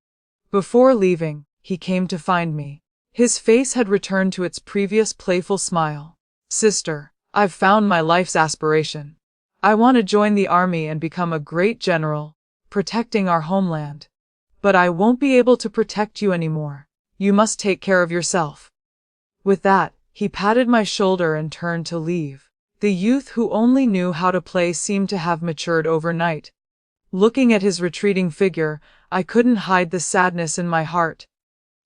Before leaving, he came to find me. His face had returned to its previous playful smile. Sister, I've found my life's aspiration. I want to join the army and become a great general, protecting our homeland. But I won't be able to protect you anymore. You must take care of yourself. With that, he patted my shoulder and turned to leave. The youth who only knew how to play seemed to have matured overnight. Looking at his retreating figure, I couldn't hide the sadness in my heart.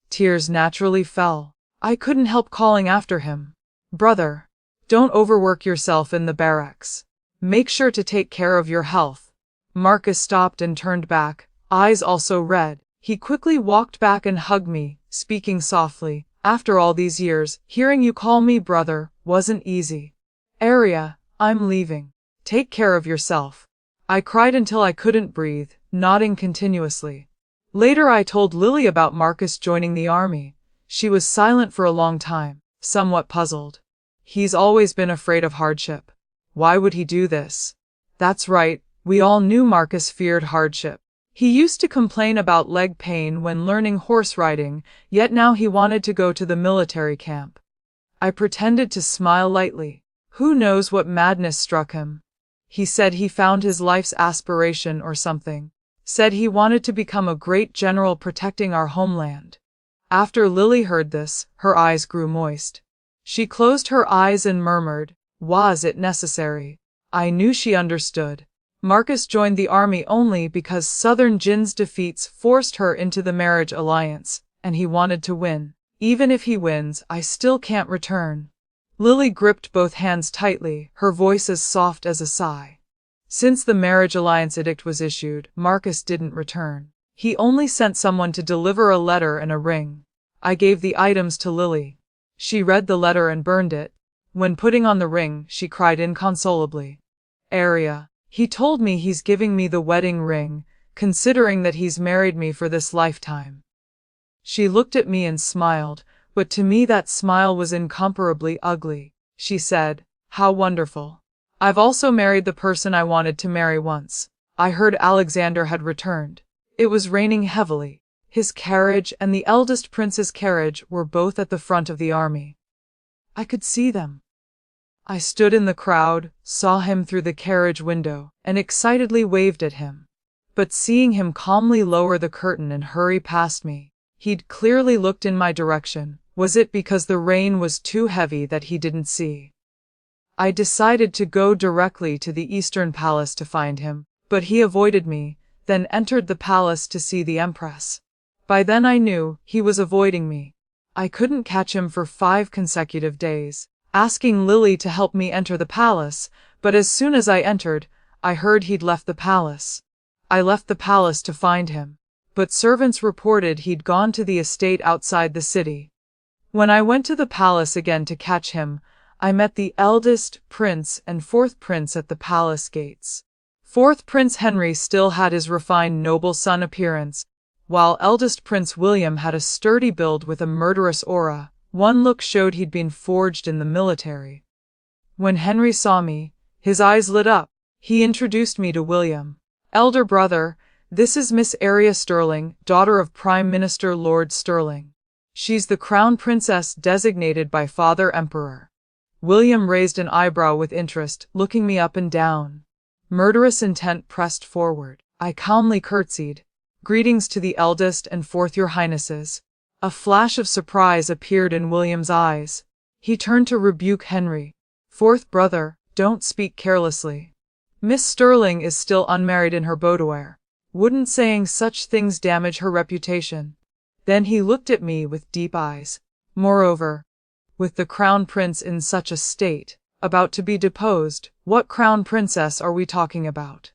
Tears naturally fell. I couldn't help calling after him. Brother, don't overwork yourself in the barracks. Make sure to take care of your health. Marcus stopped and turned back, eyes also red. He quickly walked back and hugged me, speaking softly. After all these years, hearing you call me brother wasn't easy. Arya, I'm leaving. Take care of yourself. I cried until I couldn't breathe, nodding continuously. Later I told Lily about Marcus joining the army. She was silent for a long time, somewhat puzzled. He's always been afraid of hardship. Why would he do this? That's right, we all knew Marcus feared hardship. He used to complain about leg pain when learning horse riding, yet now he wanted to go to the military camp. I pretended to smile lightly. Who knows what madness struck him? He said he found his life's aspiration or something. Said he wanted to become a great general protecting our homeland. After Lily heard this, her eyes grew moist. She closed her eyes and murmured, "Was it necessary?" I knew she understood. Marcus joined the army only because Southern Jin's defeats forced her into the marriage alliance, and he wanted to win. Even if he wins, I still can't return. Lily gripped both hands tightly, her voice as soft as a sigh. Since the marriage alliance edict was issued, Marcus didn't return. He only sent someone to deliver a letter and a ring. I gave the items to Lily. She read the letter and burned it. When putting on the ring, she cried inconsolably. Arya, he told me he's giving me the wedding ring, considering that he's married me for this lifetime. She looked at me and smiled, but to me that smile was incomparably ugly. She said, "How wonderful. I've also married the person I wanted to marry once." I heard Alexander had returned. It was raining heavily. His carriage and the eldest prince's carriage were both at the front of the army. I could see them. I stood in the crowd, saw him through the carriage window, and excitedly waved at him. But seeing him calmly lower the curtain and hurry past me, he'd clearly looked in my direction. Was it because the rain was too heavy that he didn't see? I decided to go directly to the Eastern Palace to find him, but he avoided me, then entered the palace to see the Empress. By then I knew he was avoiding me. I couldn't catch him for 5 consecutive days, asking Lily to help me enter the palace, but as soon as I entered, I heard he'd left the palace. I left the palace to find him, but servants reported he'd gone to the estate outside the city. When I went to the palace again to catch him, I met the eldest prince and 4th prince at the palace gates. 4th Prince Henry still had his refined noble son appearance, while eldest Prince William had a sturdy build with a murderous aura. One look showed he'd been forged in the military. When Henry saw me, his eyes lit up. He introduced me to William. "Elder brother, this is Miss Arya Sterling, daughter of Prime Minister Lord Sterling. She's the crown princess designated by Father Emperor." William raised an eyebrow with interest, looking me up and down. Murderous intent pressed forward. I calmly curtsied. "Greetings to the eldest and 4th Your Highnesses." A flash of surprise appeared in William's eyes. He turned to rebuke Henry. "4th brother, don't speak carelessly. Miss Sterling is still unmarried in her boudoir. Wouldn't saying such things damage her reputation?" Then he looked at me with deep eyes. "Moreover, with the crown prince in such a state, about to be deposed, what crown princess are we talking about?"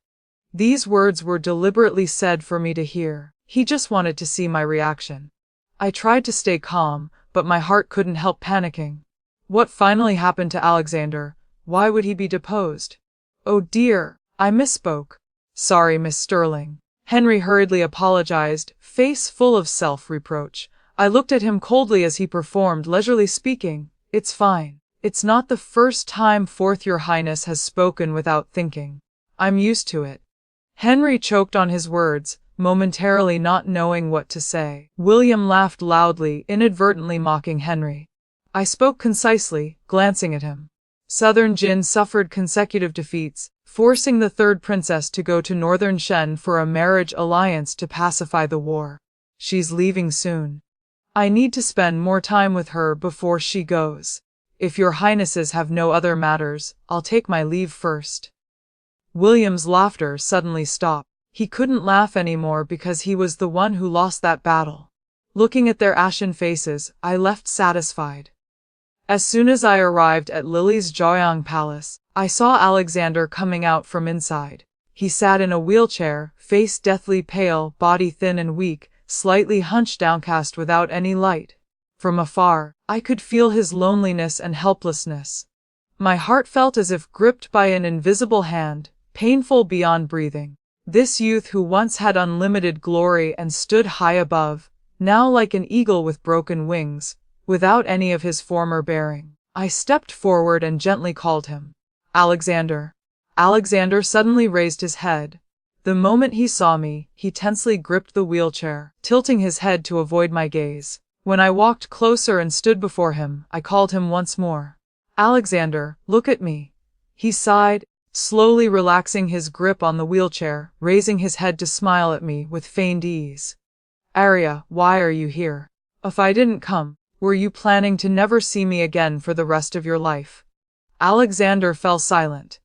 These words were deliberately said for me to hear. He just wanted to see my reaction. I tried to stay calm, but my heart couldn't help panicking. What finally happened to Alexander? Why would he be deposed? "Oh dear, I misspoke. Sorry, Miss Sterling." Henry hurriedly apologized, face full of self-reproach. I looked at him coldly as he performed, leisurely speaking. "It's fine. It's not the first time 4th Your Highness has spoken without thinking. I'm used to it." Henry choked on his words, momentarily not knowing what to say. William laughed loudly, inadvertently mocking Henry. I spoke concisely, glancing at him. Southern Jin suffered consecutive defeats, forcing the 3rd princess to go to Northern Shen for a marriage alliance to pacify the war. She's leaving soon. I need to spend more time with her before she goes. If Your Highnesses have no other matters, I'll take my leave first. William's laughter suddenly stopped. He couldn't laugh anymore because he was the one who lost that battle. Looking at their ashen faces, I left satisfied. As soon as I arrived at Lily's Joyang Palace, I saw Alexander coming out from inside. He sat in a wheelchair, face deathly pale, body thin and weak, slightly hunched, downcast, without any light. From afar, I could feel his loneliness and helplessness. My heart felt as if gripped by an invisible hand, painful beyond breathing. This youth who once had unlimited glory and stood high above, now like an eagle with broken wings, without any of his former bearing. I stepped forward and gently called him. "Alexander." Alexander suddenly raised his head. The moment he saw me, he tensely gripped the wheelchair, tilting his head to avoid my gaze. When I walked closer and stood before him, I called him once more. "Alexander, look at me." He sighed, slowly relaxing his grip on the wheelchair, raising his head to smile at me with feigned ease. "Arya, why are you here? If I didn't come, were you planning to never see me again for the rest of your life?" Alexander fell silent.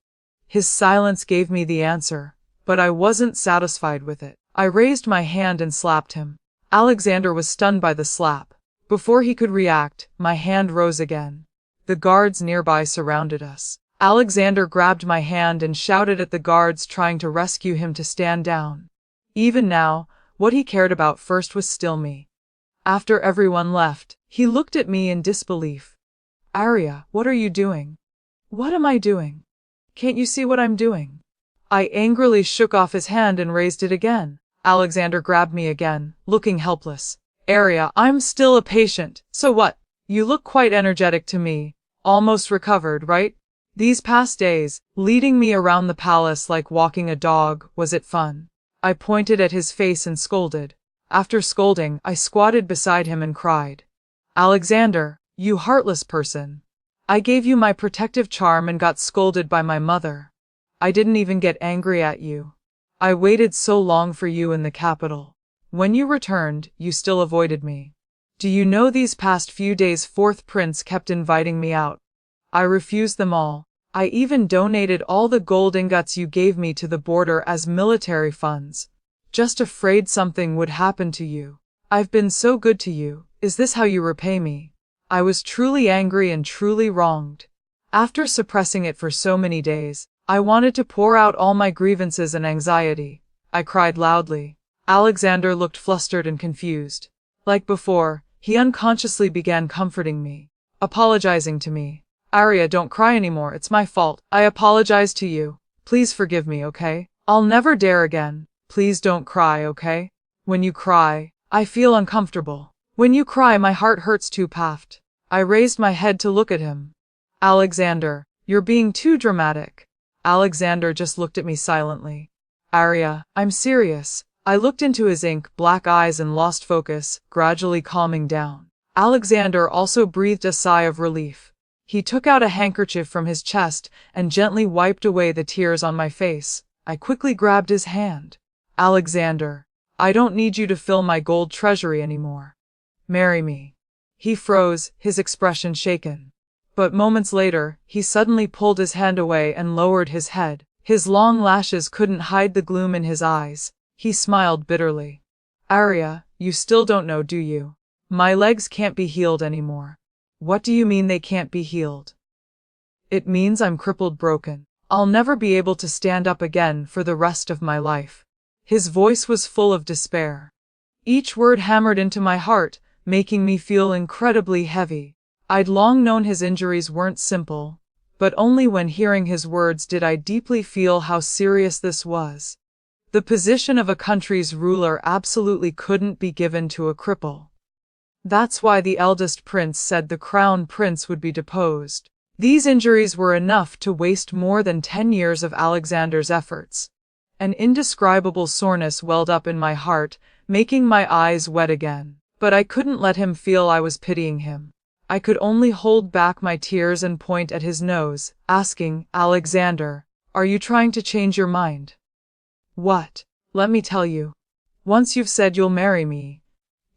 His silence gave me the answer, but I wasn't satisfied with it. I raised my hand and slapped him. Alexander was stunned by the slap. Before he could react, my hand rose again. The guards nearby surrounded us. Alexander grabbed my hand and shouted at the guards trying to rescue him to stand down. Even now, what he cared about first was still me. After everyone left, he looked at me in disbelief. Arya, what are you doing? What am I doing? Can't you see what I'm doing? I angrily shook off his hand and raised it again. Alexander grabbed me again, looking helpless. Arya, I'm still a patient, so what? You look quite energetic to me. Almost recovered, right? These past days, leading me around the palace like walking a dog, was it fun? I pointed at his face and scolded. After scolding, I squatted beside him and cried. Alexander, you heartless person. I gave you my protective charm and got scolded by my mother. I didn't even get angry at you. I waited so long for you in the capital. When you returned, you still avoided me. Do you know these past few days fourth prince kept inviting me out? I refused them all. I even donated all the gold ingots you gave me to the border as military funds. Just afraid something would happen to you. I've been so good to you. Is this how you repay me? I was truly angry and truly wronged. After suppressing it for so many days, I wanted to pour out all my grievances and anxiety. I cried loudly. Alexander looked flustered and confused. Like before, he unconsciously began comforting me, apologizing to me. Arya, don't cry anymore, it's my fault. I apologize to you. Please forgive me, okay? I'll never dare again. Please don't cry, okay? When you cry, I feel uncomfortable. When you cry, my heart hurts too, Paft. I raised my head to look at him. Alexander, you're being too dramatic. Alexander just looked at me silently. Arya, I'm serious. I looked into his ink-black eyes and lost focus, gradually calming down. Alexander also breathed a sigh of relief. He took out a handkerchief from his chest and gently wiped away the tears on my face. I quickly grabbed his hand. Alexander, I don't need you to fill my gold treasury anymore. Marry me. He froze, his expression shaken. But moments later, he suddenly pulled his hand away and lowered his head. His long lashes couldn't hide the gloom in his eyes. He smiled bitterly. Arya, you still don't know, do you? My legs can't be healed anymore. What do you mean they can't be healed? It means I'm crippled, broken. I'll never be able to stand up again for the rest of my life. His voice was full of despair. Each word hammered into my heart, making me feel incredibly heavy. I'd long known his injuries weren't simple, but only when hearing his words did I deeply feel how serious this was. The position of a country's ruler absolutely couldn't be given to a cripple. That's why the eldest prince said the crown prince would be deposed. These injuries were enough to waste more than 10 years of Alexander's efforts. An indescribable soreness welled up in my heart, making my eyes wet again. But I couldn't let him feel I was pitying him. I could only hold back my tears and point at his nose, asking, Alexander, are you trying to change your mind? What? Let me tell you. Once you've said you'll marry me,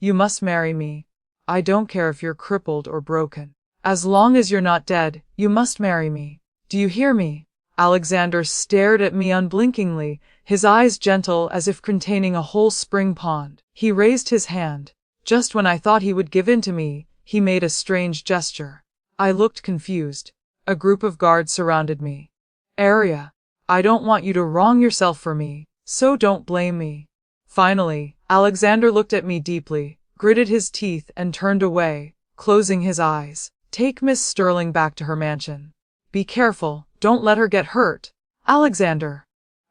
you must marry me. I don't care if you're crippled or broken. As long as you're not dead, you must marry me. Do you hear me? Alexander stared at me unblinkingly, his eyes gentle as if containing a whole spring pond. He raised his hand. Just when I thought he would give in to me, he made a strange gesture. I looked confused. A group of guards surrounded me. Arya, I don't want you to wrong yourself for me, so don't blame me. Finally, Alexander looked at me deeply, gritted his teeth and turned away, closing his eyes. Take Miss Sterling back to her mansion. Be careful, don't let her get hurt. Alexander.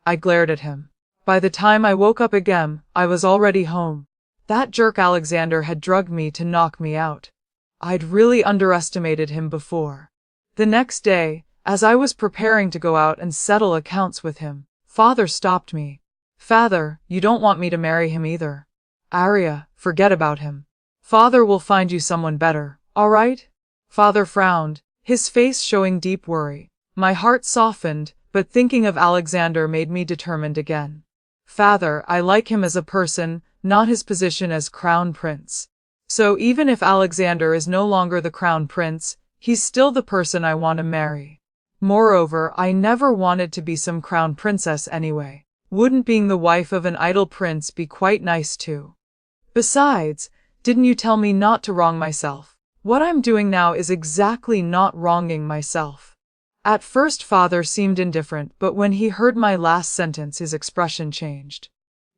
I glared at him. By the time I woke up again, I was already home. That jerk Alexander had drugged me to knock me out. I'd really underestimated him before. The next day, as I was preparing to go out and settle accounts with him, Father stopped me. Father, you don't want me to marry him either. Arya, forget about him. Father will find you someone better, all right? Father frowned, his face showing deep worry. My heart softened, but thinking of Alexander made me determined again. Father, I like him as a person, not his position as crown prince. So even if Alexander is no longer the crown prince, he's still the person I want to marry. Moreover, I never wanted to be some crown princess anyway. Wouldn't being the wife of an idle prince be quite nice too? Besides, didn't you tell me not to wrong myself? What I'm doing now is exactly not wronging myself. At first, father seemed indifferent, but when he heard my last sentence, his expression changed.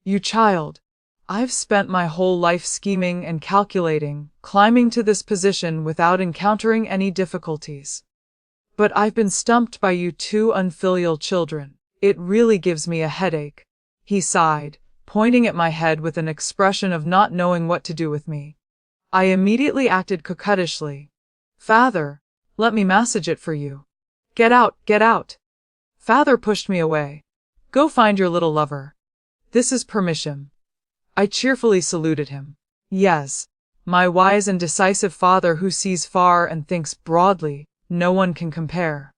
You child. I've spent my whole life scheming and calculating, climbing to this position without encountering any difficulties. But I've been stumped by you two unfilial children. It really gives me a headache. He sighed, pointing at my head with an expression of not knowing what to do with me. I immediately acted coquettishly. Father, let me massage it for you. Get out, get out. Father pushed me away. Go find your little lover. This is permission. I cheerfully saluted him. Yes, my wise and decisive father who sees far and thinks broadly, no one can compare.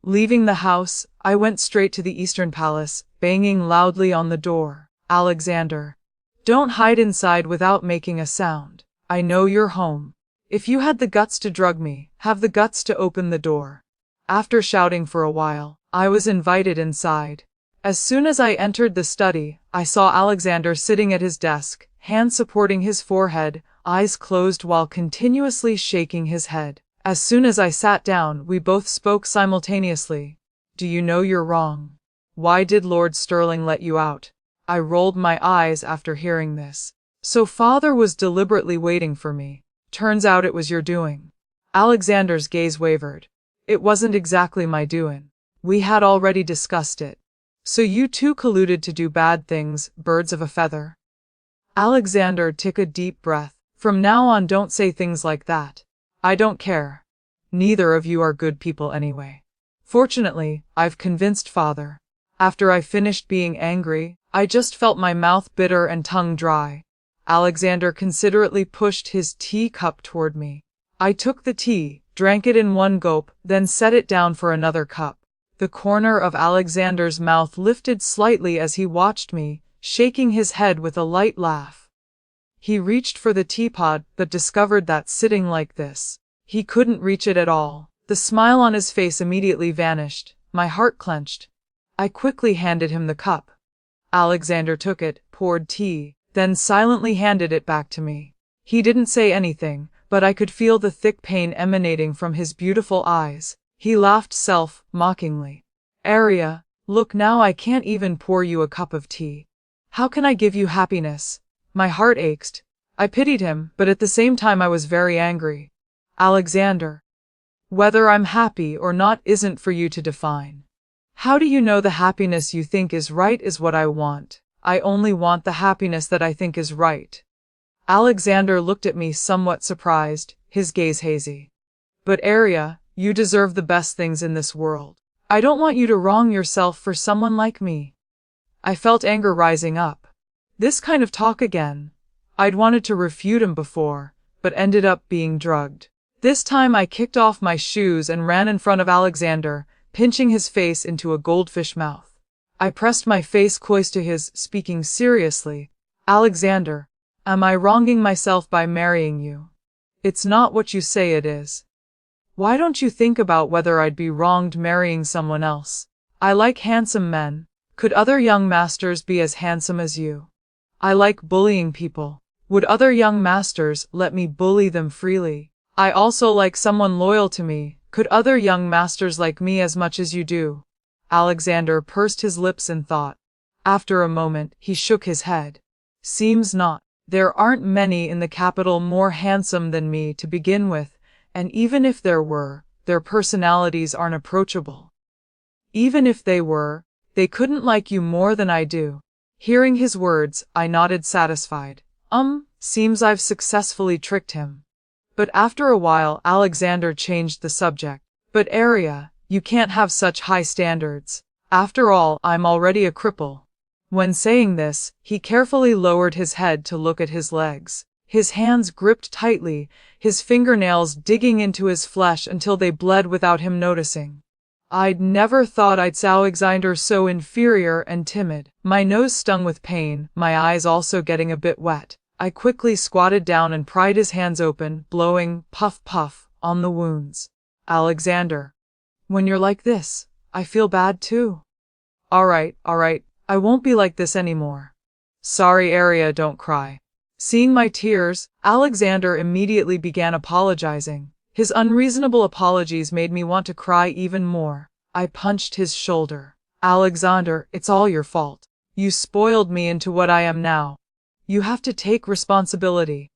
Leaving the house, I went straight to the Eastern Palace, banging loudly on the door. Alexander, don't hide inside without making a sound. I know you're home. If you had the guts to drug me, have the guts to open the door. After shouting for a while, I was invited inside. As soon as I entered the study, I saw Alexander sitting at his desk, hands supporting his forehead, eyes closed while continuously shaking his head. As soon as I sat down, we both spoke simultaneously. Do you know you're wrong? Why did Lord Sterling let you out? I rolled my eyes after hearing this. So father was deliberately waiting for me. Turns out it was your doing. Alexander's gaze wavered. It wasn't exactly my doing. We had already discussed it. So you two colluded to do bad things, birds of a feather? Alexander took a deep breath. From now on, don't say things like that. I don't care. Neither of you are good people anyway. Fortunately, I've convinced father. After I finished being angry, I just felt my mouth bitter and tongue dry. Alexander considerately pushed his tea cup toward me. I took the tea, drank it in one gulp, then set it down for another cup. The corner of Alexander's mouth lifted slightly as he watched me, shaking his head with a light laugh. He reached for the teapot, but discovered that sitting like this, he couldn't reach it at all. The smile on his face immediately vanished. My heart clenched. I quickly handed him the cup. Alexander took it, poured tea, then silently handed it back to me. He didn't say anything, but I could feel the thick pain emanating from his beautiful eyes. He laughed mockingly. Arya, look now, I can't even pour you a cup of tea. How can I give you happiness? My heart ached. I pitied him, but at the same time I was very angry. Alexander, whether I'm happy or not isn't for you to define. How do you know the happiness you think is right is what I want? I only want the happiness that I think is right. Alexander looked at me somewhat surprised, his gaze hazy. But Arya, you deserve the best things in this world. I don't want you to wrong yourself for someone like me. I felt anger rising up. This kind of talk again. I'd wanted to refute him before, but ended up being drugged. This time I kicked off my shoes and ran in front of Alexander, pinching his face into a goldfish mouth. I pressed my face close to his, speaking seriously. Alexander, am I wronging myself by marrying you? It's not what you say it is. Why don't you think about whether I'd be wronged marrying someone else? I like handsome men. Could other young masters be as handsome as you? I like bullying people. Would other young masters let me bully them freely? I also like someone loyal to me. Could other young masters like me as much as you do? Alexander pursed his lips in thought. After a moment, he shook his head. Seems not. There aren't many in the capital more handsome than me to begin with, and even if there were, their personalities aren't approachable. Even if they were, they couldn't like you more than I do. Hearing his words, I nodded satisfied. Seems I've successfully tricked him. But after a while, Alexander changed the subject. But Arya, you can't have such high standards. After all, I'm already a cripple. When saying this, he carefully lowered his head to look at his legs. His hands gripped tightly, his fingernails digging into his flesh until they bled without him noticing. I'd never thought I'd see Alexander so inferior and timid. My nose stung with pain, my eyes also getting a bit wet. I quickly squatted down and pried his hands open, blowing, puff puff, on the wounds. Alexander, when you're like this, I feel bad too. All right, I won't be like this anymore. Sorry Arya, don't cry. Seeing my tears, Alexander immediately began apologizing. His unreasonable apologies made me want to cry even more. I punched his shoulder. Alexander, it's all your fault. You spoiled me into what I am now. You have to take responsibility.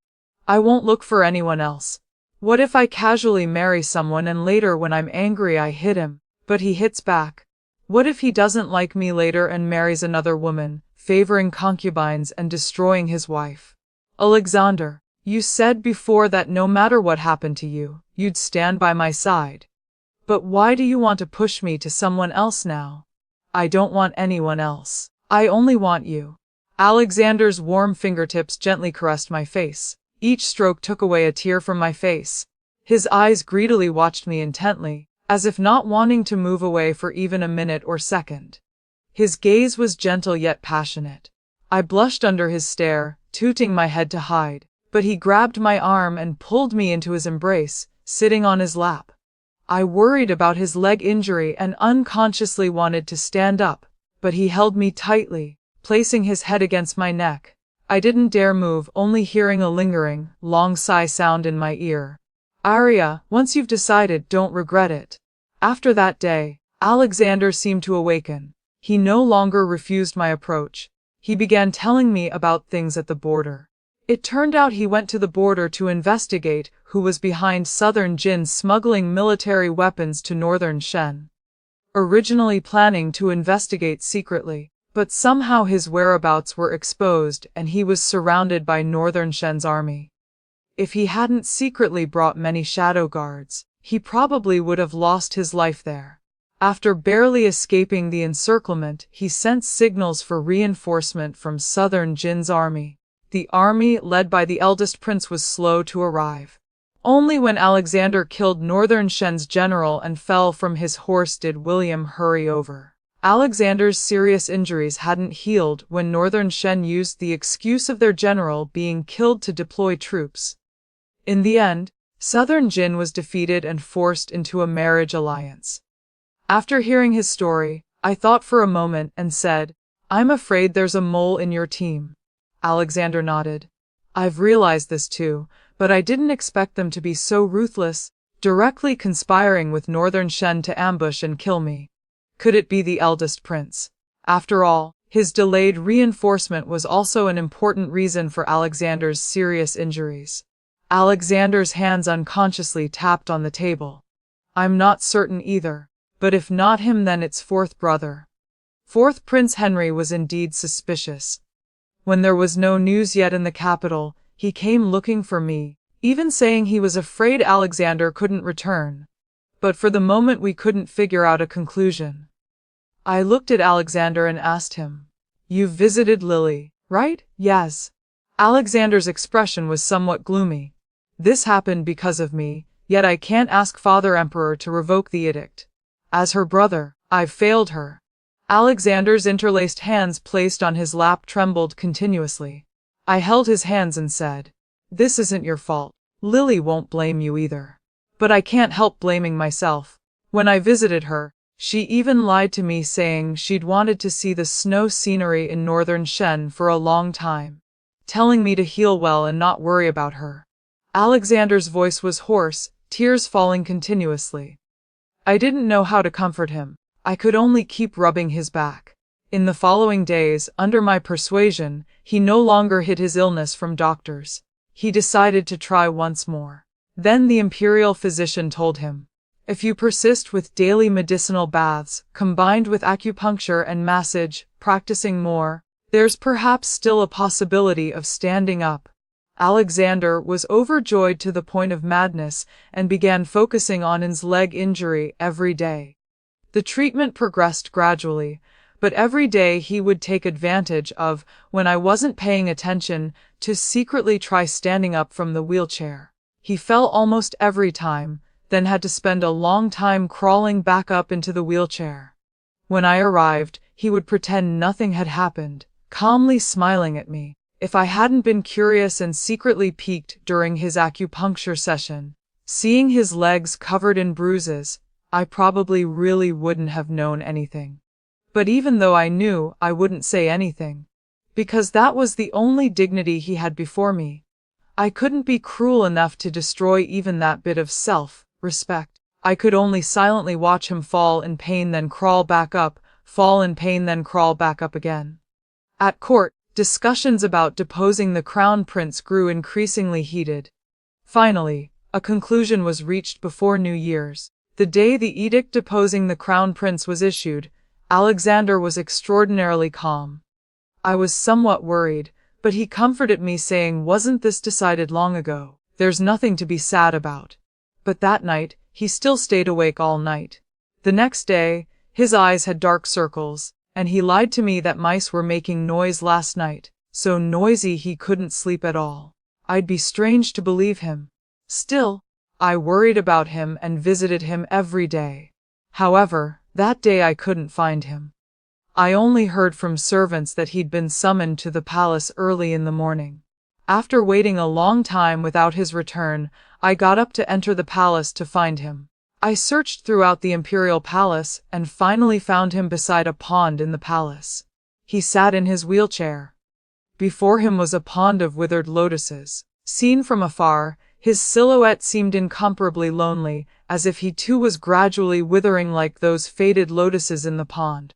I won't look for anyone else. What if I casually marry someone and later when I'm angry I hit him, but he hits back? What if he doesn't like me later and marries another woman, favoring concubines and destroying his wife? Alexander, you said before that no matter what happened to you, you'd stand by my side. But why do you want to push me to someone else now? I don't want anyone else. I only want you. Alexander's warm fingertips gently caressed my face. Each stroke took away a tear from my face. His eyes greedily watched me intently, as if not wanting to move away for even a minute or second. His gaze was gentle yet passionate. I blushed under his stare, tooting my head to hide, but he grabbed my arm and pulled me into his embrace, sitting on his lap. I worried about his leg injury and unconsciously wanted to stand up, but he held me tightly, placing his head against my neck. I didn't dare move, only hearing a lingering, long sigh sound in my ear. Arya, once you've decided, don't regret it. After that day, Alexander seemed to awaken. He no longer refused my approach. He began telling me about things at the border. It turned out he went to the border to investigate who was behind Southern Jin smuggling military weapons to Northern Shen. Originally planning to investigate secretly, but somehow his whereabouts were exposed and he was surrounded by Northern Shen's army. If he hadn't secretly brought many shadow guards, he probably would have lost his life there. After barely escaping the encirclement, he sent signals for reinforcement from Southern Jin's army. The army, led by the eldest prince, was slow to arrive. Only when Alexander killed Northern Shen's general and fell from his horse did William hurry over. Alexander's serious injuries hadn't healed when Northern Shen used the excuse of their general being killed to deploy troops. In the end, Southern Jin was defeated and forced into a marriage alliance. After hearing his story, I thought for a moment and said, "I'm afraid there's a mole in your team." Alexander nodded. "I've realized this too, but I didn't expect them to be so ruthless, directly conspiring with Northern Shen to ambush and kill me. Could it be the eldest prince? After all, his delayed reinforcement was also an important reason for Alexander's serious injuries." Alexander's hands unconsciously tapped on the table. "I'm not certain either, but if not him then it's fourth brother." Fourth Prince Henry was indeed suspicious. When there was no news yet in the capital, he came looking for me, even saying he was afraid Alexander couldn't return. But for the moment we couldn't figure out a conclusion. I looked at Alexander and asked him, "You've visited Lily, right?" "Yes." Alexander's expression was somewhat gloomy. "This happened because of me, yet I can't ask Father Emperor to revoke the edict. As her brother, I've failed her." Alexander's interlaced hands placed on his lap trembled continuously. I held his hands and said, "This isn't your fault. Lily won't blame you either. But I can't help blaming myself. When I visited her, she even lied to me saying she'd wanted to see the snow scenery in Northern Shen for a long time, telling me to heal well and not worry about her." Alexander's voice was hoarse, tears falling continuously. I didn't know how to comfort him. I could only keep rubbing his back. In the following days, under my persuasion, he no longer hid his illness from doctors. He decided to try once more. Then the imperial physician told him, "If you persist with daily medicinal baths, combined with acupuncture and massage, practicing more, there's perhaps still a possibility of standing up." Alexander was overjoyed to the point of madness and began focusing on his leg injury every day. The treatment progressed gradually, but every day he would take advantage of, when I wasn't paying attention, to secretly try standing up from the wheelchair. He fell almost every time, then had to spend a long time crawling back up into the wheelchair. When I arrived, he would pretend nothing had happened, calmly smiling at me. If I hadn't been curious and secretly piqued during his acupuncture session, seeing his legs covered in bruises, I probably really wouldn't have known anything. But even though I knew, I wouldn't say anything. because that was the only dignity he had before me. I couldn't be cruel enough to destroy even that bit of self-respect. I could only silently watch him fall in pain, then crawl back up, fall in pain, then crawl back up again. At court, discussions about deposing the crown prince grew increasingly heated. Finally, a conclusion was reached before New Year's. The day the edict deposing the crown prince was issued, Alexander was extraordinarily calm. I was somewhat worried, but he comforted me, saying, "Wasn't this decided long ago? There's nothing to be sad about." But that night, he still stayed awake all night. The next day, his eyes had dark circles, and he lied to me that mice were making noise last night, so noisy he couldn't sleep at all. I'd be strange to believe him. Still, I worried about him and visited him every day. However, that day I couldn't find him. I only heard from servants that he'd been summoned to the palace early in the morning. After waiting a long time without his return, I got up to enter the palace to find him. I searched throughout the imperial palace and finally found him beside a pond in the palace. He sat in his wheelchair. Before him was a pond of withered lotuses. Seen from afar, his silhouette seemed incomparably lonely, as if he too was gradually withering like those faded lotuses in the pond.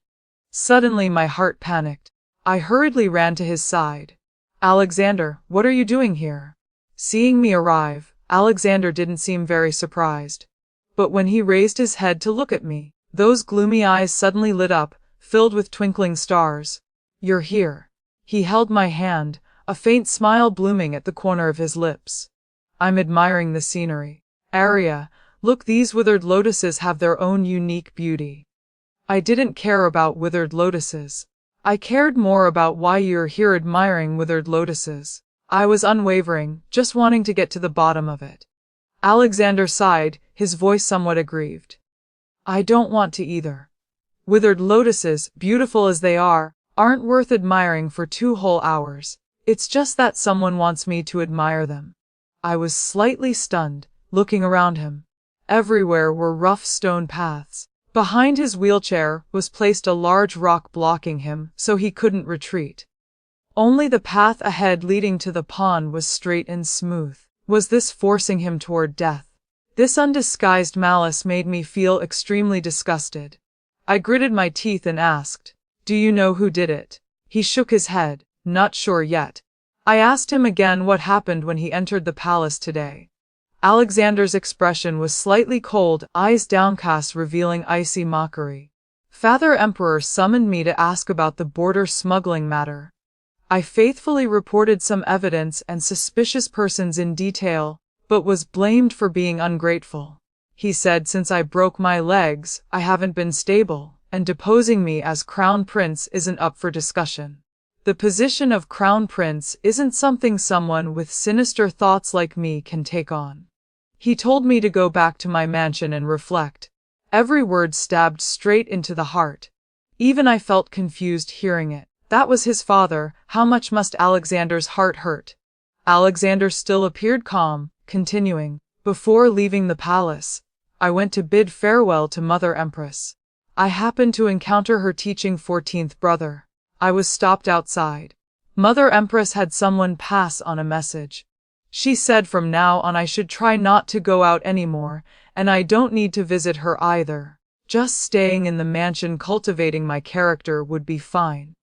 Suddenly my heart panicked. I hurriedly ran to his side. "Alexander, what are you doing here?" Seeing me arrive, Alexander didn't seem very surprised. But when he raised his head to look at me, those gloomy eyes suddenly lit up, filled with twinkling stars. "You're here." He held my hand, a faint smile blooming at the corner of his lips. "I'm admiring the scenery. Arya, look, these withered lotuses have their own unique beauty." I didn't care about withered lotuses. I cared more about why you're here admiring withered lotuses. I was unwavering, just wanting to get to the bottom of it. Alexander sighed, his voice somewhat aggrieved. "I don't want to either. Withered lotuses, beautiful as they are, aren't worth admiring for 2 whole hours. It's just that someone wants me to admire them." I was slightly stunned, looking around him. Everywhere were rough stone paths. Behind his wheelchair was placed a large rock blocking him, so he couldn't retreat. Only the path ahead leading to the pond was straight and smooth. Was this forcing him toward death? This undisguised malice made me feel extremely disgusted. I gritted my teeth and asked, "Do you know who did it?" He shook his head, not sure yet. I asked him again what happened when he entered the palace today. Alexander's expression was slightly cold, eyes downcast, revealing icy mockery. "Father Emperor summoned me to ask about the border smuggling matter. I faithfully reported some evidence and suspicious persons in detail, but was blamed for being ungrateful. He said since I broke my legs, I haven't been stable, and deposing me as crown prince isn't up for discussion. The position of crown prince isn't something someone with sinister thoughts like me can take on. He told me to go back to my mansion and reflect." Every word stabbed straight into the heart. Even I felt confused hearing it. That was his father, how much must Alexander's heart hurt? Alexander still appeared calm, continuing, "Before leaving the palace, I went to bid farewell to Mother Empress. I happened to encounter her teaching 14th brother. I was stopped outside. Mother Empress had someone pass on a message. She said from now on I should try not to go out anymore, and I don't need to visit her either. Just staying in the mansion cultivating my character would be fine."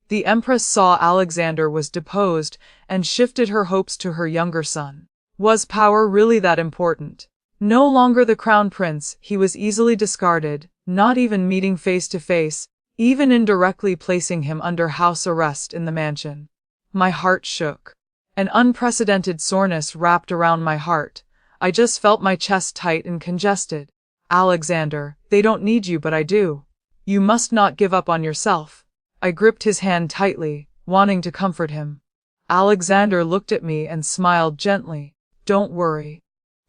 The Empress saw Alexander was deposed and shifted her hopes to her younger son. Was power really that important? No longer the crown prince, he was easily discarded, not even meeting face to face, even indirectly placing him under house arrest in the mansion. My heart shook. An unprecedented soreness wrapped around my heart. I just felt my chest tight and congested. "Alexander, they don't need you, but I do. You must not give up on yourself." I gripped his hand tightly, wanting to comfort him. Alexander looked at me and smiled gently. "Don't worry.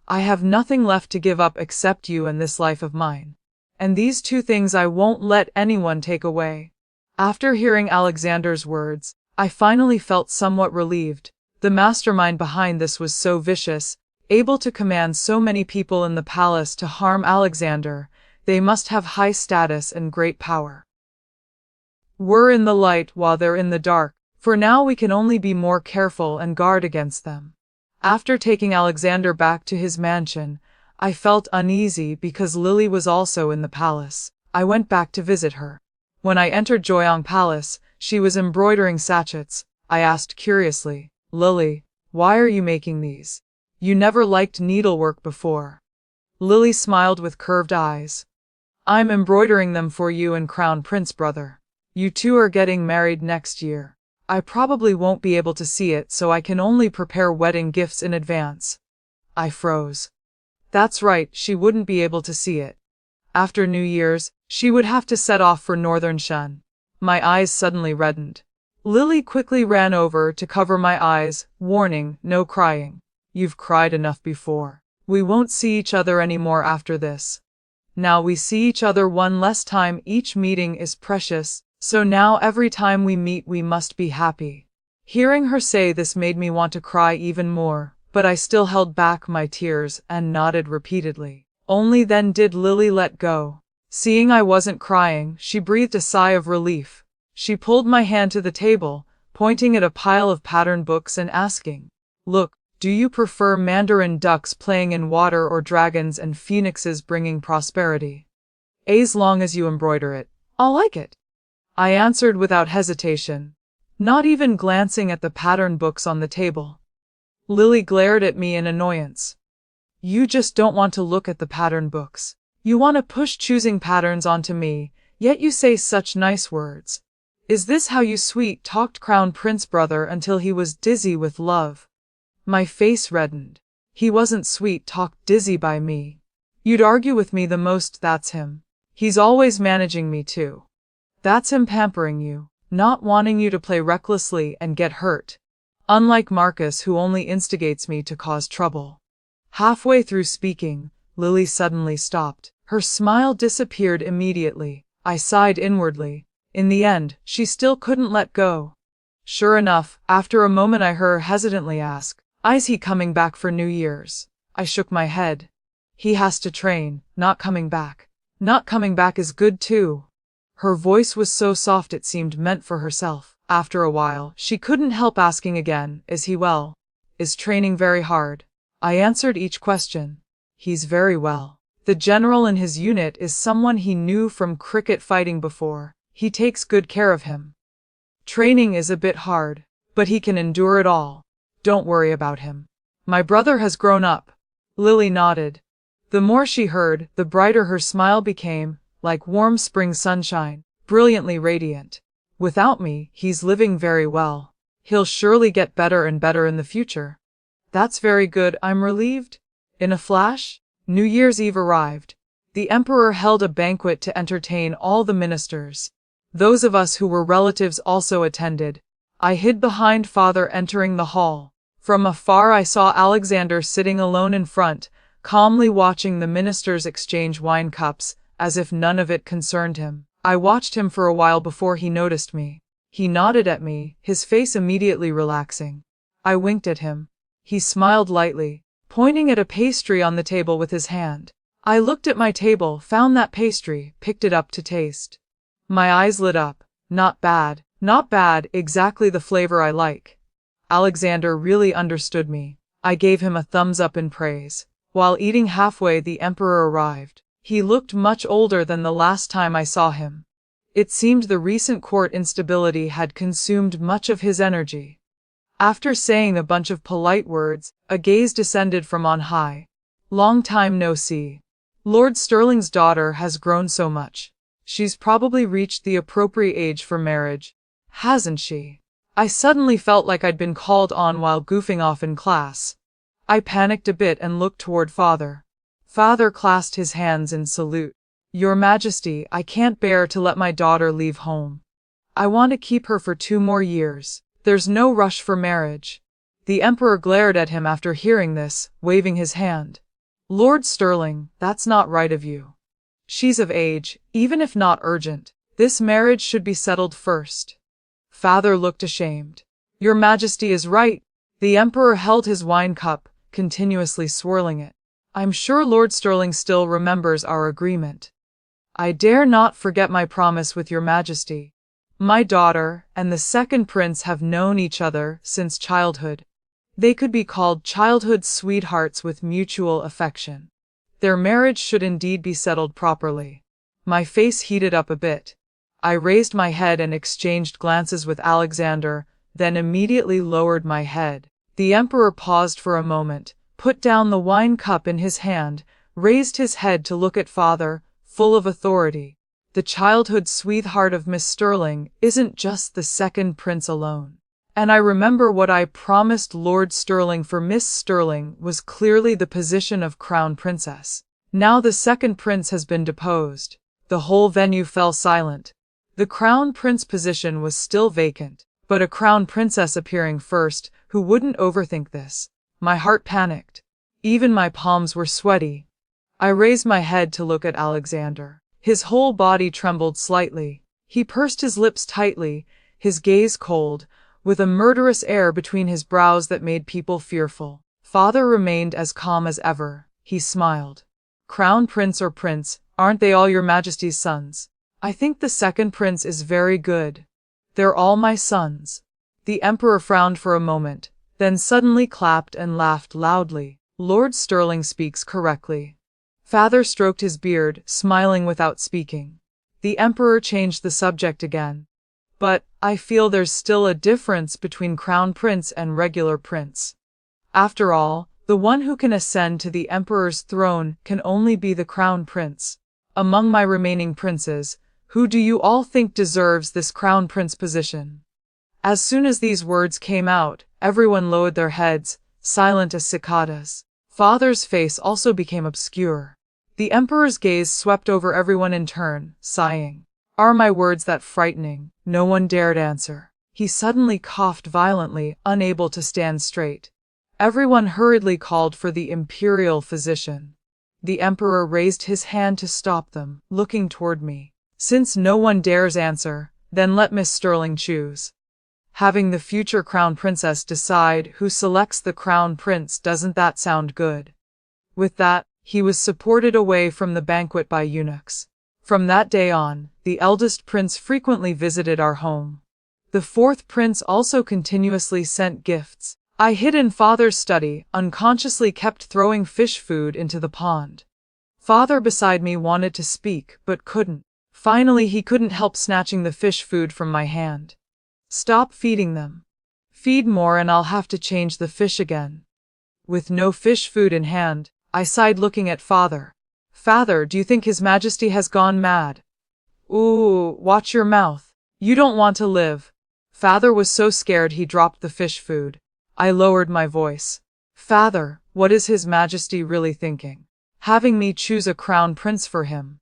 I have nothing left to give up except you and this life of mine. And these 2 things I won't let anyone take away." After hearing Alexander's words, I finally felt somewhat relieved. The mastermind behind this was so vicious, able to command so many people in the palace to harm Alexander. They must have high status and great power. We're in the light while they're in the dark. For now we can only be more careful and guard against them. After taking Alexander back to his mansion, I felt uneasy because Lily was also in the palace. I went back to visit her. When I entered Joyong Palace, she was embroidering sachets. I asked curiously, "Lily, why are you making these? You never liked needlework before." Lily smiled with curved eyes. "I'm embroidering them for you and Crown Prince brother. You two are getting married next year. I probably won't be able to see it, so I can only prepare wedding gifts in advance." I froze. That's right, she wouldn't be able to see it. After New Year's, she would have to set off for Northern Shen. My eyes suddenly reddened. Lily quickly ran over to cover my eyes, warning, "No crying. You've cried enough before. We won't see each other anymore after this. Now we see each other one less time. Each meeting is precious, so now every time we meet we must be happy." Hearing her say this made me want to cry even more, but I still held back my tears and nodded repeatedly. Only then did Lily let go. Seeing I wasn't crying, she breathed a sigh of relief. She pulled my hand to the table, pointing at a pile of pattern books and asking, "Look, do you prefer mandarin ducks playing in water or dragons and phoenixes bringing prosperity? As long as you embroider it, I'll like it." I answered without hesitation, not even glancing at the pattern books on the table. Lily glared at me in annoyance. "You just don't want to look at the pattern books. You want to push choosing patterns onto me, yet you say such nice words. Is this how you sweet-talked Crown Prince brother until he was dizzy with love?" My face reddened. He wasn't sweet-talked dizzy by me. You'd argue with me the most, that's him. He's always managing me too. That's him pampering you, not wanting you to play recklessly and get hurt. Unlike Marcus, who only instigates me to cause trouble. Halfway through speaking, Lily suddenly stopped. Her smile disappeared immediately. I sighed inwardly. In the end, she still couldn't let go. Sure enough, after a moment I heard her hesitantly ask, "Is he coming back for New Year's?" I shook my head. "He has to train, not coming back." "Not coming back is good too." Her voice was so soft it seemed meant for herself. After a while, she couldn't help asking again, "Is he well? Is training very hard?" I answered each question. "He's very well. The general in his unit is someone he knew from cricket fighting before. He takes good care of him. Training is a bit hard, but he can endure it all. Don't worry about him. My brother has grown up." Lily nodded. The more she heard, the brighter her smile became, like warm spring sunshine, brilliantly radiant. "Without me, he's living very well. He'll surely get better and better in the future." "That's very good, I'm relieved." In a flash, New Year's Eve arrived. The emperor held a banquet to entertain all the ministers. Those of us who were relatives also attended. I hid behind father entering the hall. From afar I saw Alexander sitting alone in front, calmly watching the ministers exchange wine cups, as if none of it concerned him. I watched him for a while before he noticed me. He nodded at me, his face immediately relaxing. I winked at him. He smiled lightly, pointing at a pastry on the table with his hand. I looked at my table, found that pastry, picked it up to taste. My eyes lit up. Not bad, not bad, exactly the flavor I like. Alexander really understood me. I gave him a thumbs up in praise. While eating halfway, the emperor arrived. He looked much older than the last time I saw him. It seemed the recent court instability had consumed much of his energy. After saying a bunch of polite words, a gaze descended from on high. "Long time no see. Lord Sterling's daughter has grown so much. She's probably reached the appropriate age for marriage, hasn't she?" I suddenly felt like I'd been called on while goofing off in class. I panicked a bit and looked toward father. Father clasped his hands in salute. "Your Majesty, I can't bear to let my daughter leave home. I want to keep her for 2 more years. There's no rush for marriage." The emperor glared at him after hearing this, waving his hand. "Lord Sterling, that's not right of you. She's of age, even if not urgent. This marriage should be settled first." Father looked ashamed. "Your Majesty is right." The emperor held his wine cup, continuously swirling it. "I'm sure Lord Sterling still remembers our agreement." "I dare not forget my promise with your Majesty." My daughter and the second prince have known each other since childhood. They could be called childhood sweethearts with mutual affection. Their marriage should indeed be settled properly. My face heated up a bit. I raised my head and exchanged glances with Alexander, then immediately lowered my head. The emperor paused for a moment, put down the wine cup in his hand, raised his head to look at father, full of authority. The childhood sweetheart of Miss Sterling isn't just the second prince alone. And I remember what I promised Lord Sterling for Miss Sterling was clearly the position of crown princess. Now the second prince has been deposed. The whole venue fell silent. The crown prince position was still vacant, but a crown princess appearing first, who wouldn't overthink this? My heart panicked. Even my palms were sweaty. I raised my head to look at Alexander. His whole body trembled slightly. He pursed his lips tightly, his gaze cold, with a murderous air between his brows that made people fearful. Father remained as calm as ever. He smiled. Crown prince or prince, aren't they all your majesty's sons? I think the second prince is very good. They're all my sons. The emperor frowned for a moment, then suddenly clapped and laughed loudly. Lord Sterling speaks correctly. Father stroked his beard, smiling without speaking. The emperor changed the subject again. But I feel there's still a difference between crown prince and regular prince. After all, the one who can ascend to the emperor's throne can only be the crown prince. Among my remaining princes, who do you all think deserves this crown prince position? As soon as these words came out, everyone lowered their heads, silent as cicadas. Father's face also became obscure. The emperor's gaze swept over everyone in turn, sighing. Are my words that frightening? No one dared answer. He suddenly coughed violently, unable to stand straight. Everyone hurriedly called for the imperial physician. The emperor raised his hand to stop them, looking toward me. Since no one dares answer, then let Miss Sterling choose. Having the future crown princess decide who selects the crown prince, doesn't that sound good? With that, he was supported away from the banquet by eunuchs. From that day on, the eldest prince frequently visited our home. The fourth prince also continuously sent gifts. I hid in father's study, unconsciously kept throwing fish food into the pond. Father beside me wanted to speak, but couldn't. Finally, he couldn't help snatching the fish food from my hand. Stop feeding them. Feed more and I'll have to change the fish again. With no fish food in hand, I sighed looking at father. Father, do you think His Majesty has gone mad? Ooh, watch your mouth. You don't want to live. Father was so scared he dropped the fish food. I lowered my voice. Father, what is His Majesty really thinking? Having me choose a crown prince for him.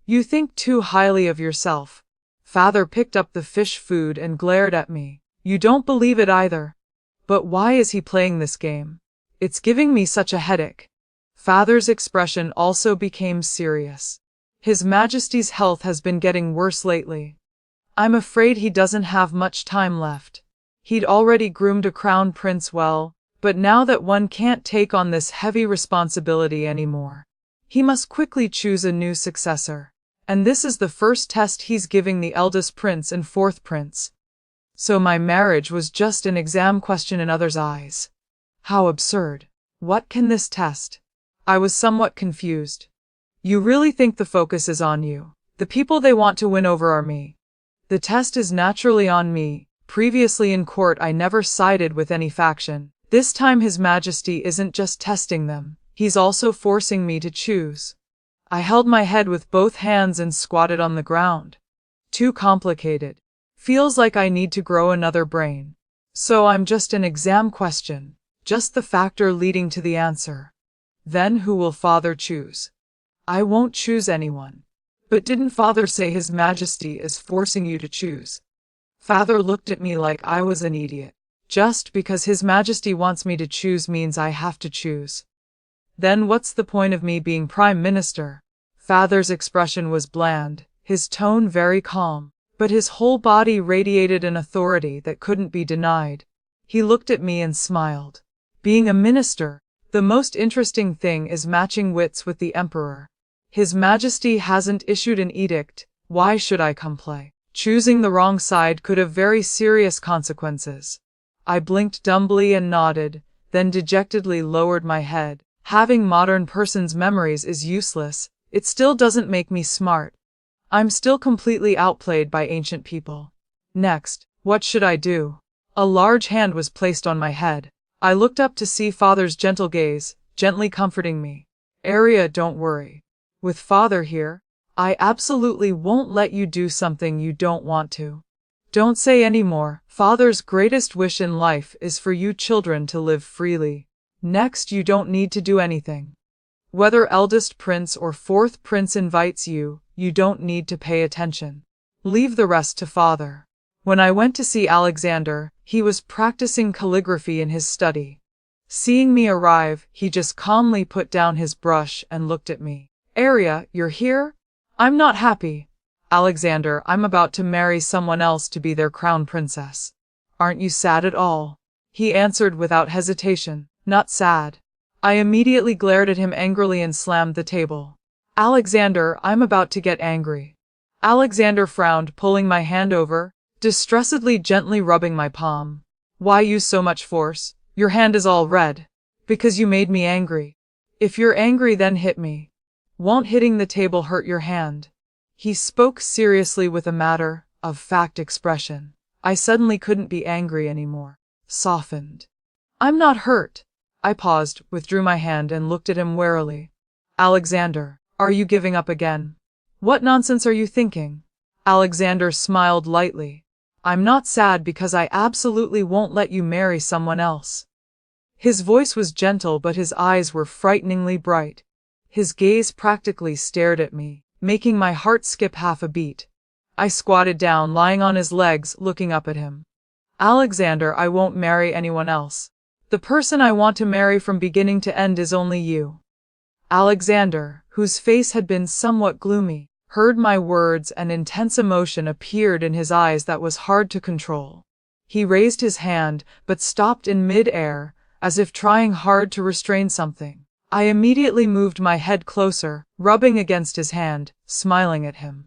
You think too highly of yourself. Father picked up the fish food and glared at me. You don't believe it either. But why is he playing this game? It's giving me such a headache. Father's expression also became serious. His Majesty's health has been getting worse lately. I'm afraid he doesn't have much time left. He'd already groomed a crown prince well, but now that one can't take on this heavy responsibility anymore, he must quickly choose a new successor. And this is the first test he's giving the eldest prince and fourth prince. So my marriage was just an exam question in others' eyes. How absurd. What can this test? I was somewhat confused. You really think the focus is on you? The people they want to win over are me. The test is naturally on me. Previously in court I never sided with any faction. This time His Majesty isn't just testing them, he's also forcing me to choose. I held my head with both hands and squatted on the ground. Too complicated. Feels like I need to grow another brain. So I'm just an exam question, just the factor leading to the answer. Then who will Father choose? I won't choose anyone. But didn't Father say His Majesty is forcing you to choose? Father looked at me like I was an idiot. Just because His Majesty wants me to choose means I have to choose. Then what's the point of me being Prime Minister? Father's expression was bland, his tone very calm, but his whole body radiated an authority that couldn't be denied. He looked at me and smiled. Being a minister, the most interesting thing is matching wits with the Emperor. His Majesty hasn't issued an edict, why should I come play? Choosing the wrong side could have very serious consequences. I blinked dumbly and nodded, then dejectedly lowered my head. Having modern person's memories is useless, it still doesn't make me smart. I'm still completely outplayed by ancient people. Next, what should I do? A large hand was placed on my head. I looked up to see Father's gentle gaze, gently comforting me. Arya, don't worry. With Father here, I absolutely won't let you do something you don't want to. Don't say any more. Father's greatest wish in life is for you children to live freely. Next, you don't need to do anything. Whether eldest prince or fourth prince invites you, you don't need to pay attention. Leave the rest to Father. When I went to see Alexander, he was practicing calligraphy in his study. Seeing me arrive, he just calmly put down his brush and looked at me. Arya, you're here? I'm not happy. Alexander, I'm about to marry someone else to be their crown princess. Aren't you sad at all? He answered without hesitation. Not sad. I immediately glared at him angrily and slammed the table. Alexander, I'm about to get angry. Alexander frowned, pulling my hand over, distressedly gently rubbing my palm. Why use so much force? Your hand is all red. Because you made me angry. If you're angry, then hit me. Won't hitting the table hurt your hand? He spoke seriously with a matter-of-fact expression. I suddenly couldn't be angry anymore. Softened. I'm not hurt. I paused, withdrew my hand and looked at him warily. Alexander, are you giving up again? What nonsense are you thinking? Alexander smiled lightly. I'm not sad because I absolutely won't let you marry someone else. His voice was gentle, but his eyes were frighteningly bright. His gaze practically stared at me, making my heart skip half a beat. I squatted down, lying on his legs, looking up at him. Alexander, I won't marry anyone else. The person I want to marry from beginning to end is only you. Alexander, whose face had been somewhat gloomy, heard my words, and intense emotion appeared in his eyes that was hard to control. He raised his hand, but stopped in mid-air, as if trying hard to restrain something. I immediately moved my head closer, rubbing against his hand, smiling at him.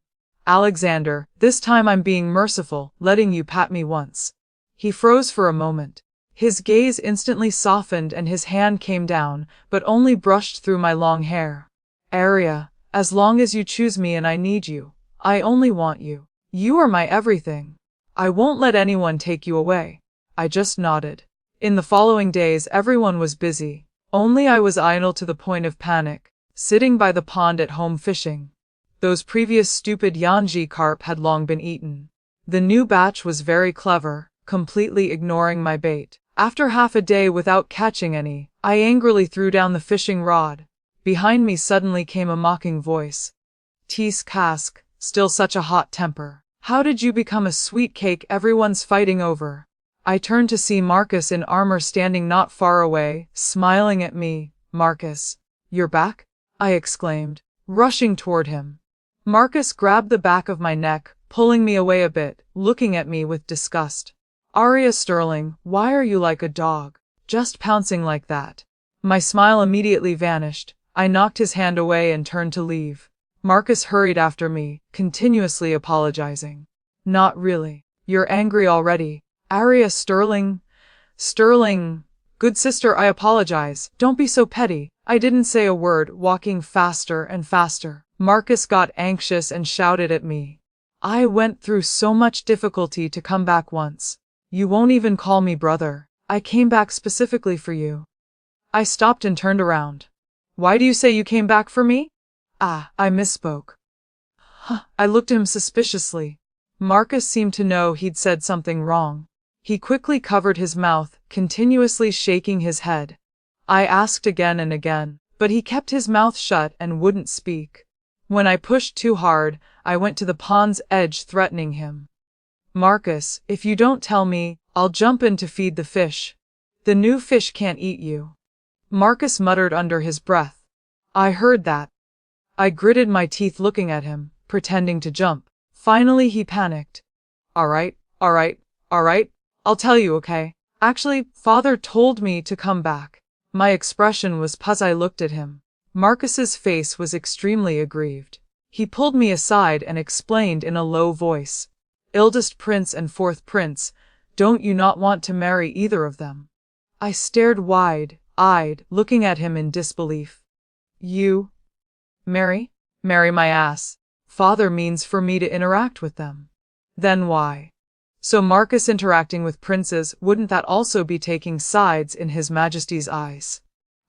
Alexander, this time I'm being merciful, letting you pat me once. He froze for a moment. His gaze instantly softened and his hand came down, but only brushed through my long hair. Arya, as long as you choose me and I need you, I only want you. You are my everything. I won't let anyone take you away. I just nodded. In the following days everyone was busy. Only I was idle to the point of panic, sitting by the pond at home fishing. Those previous stupid Yanji carp had long been eaten. The new batch was very clever, completely ignoring my bait. After half a day without catching any, I angrily threw down the fishing rod. Behind me suddenly came a mocking voice. Tease Kask, still such a hot temper. How did you become a sweet cake everyone's fighting over? I turned to see Marcus in armor standing not far away, smiling at me. Marcus, you're back? I exclaimed, rushing toward him. Marcus grabbed the back of my neck, pulling me away a bit, looking at me with disgust. Arya Sterling, why are you like a dog, just pouncing like that? My smile immediately vanished. I knocked his hand away and turned to leave. Marcus hurried after me, continuously apologizing. Not really. You're angry already. Arya Sterling. Good sister, I apologize. Don't be so petty. I didn't say a word, walking faster and faster. Marcus got anxious and shouted at me. I went through so much difficulty to come back once. You won't even call me brother. I came back specifically for you. I stopped and turned around. Why do you say you came back for me? I misspoke. I looked at him suspiciously. Marcus seemed to know he'd said something wrong. He quickly covered his mouth, continuously shaking his head. I asked again and again, but he kept his mouth shut and wouldn't speak. When I pushed too hard, I went to the pond's edge, threatening him. Marcus, if you don't tell me, I'll jump in to feed the fish. The new fish can't eat you. Marcus muttered under his breath. I heard that. I gritted my teeth looking at him, pretending to jump. Finally he panicked. All right, I'll tell you, okay? Actually, Father told me to come back. My expression was puzzled. I looked at him. Marcus's face was extremely aggrieved. He pulled me aside and explained in a low voice. Eldest prince and fourth prince, don't you not want to marry either of them? I stared wide-eyed, looking at him in disbelief. You? Marry? Marry my ass. Father means for me to interact with them. Then why? So Marcus interacting with princes, wouldn't that also be taking sides in His Majesty's eyes?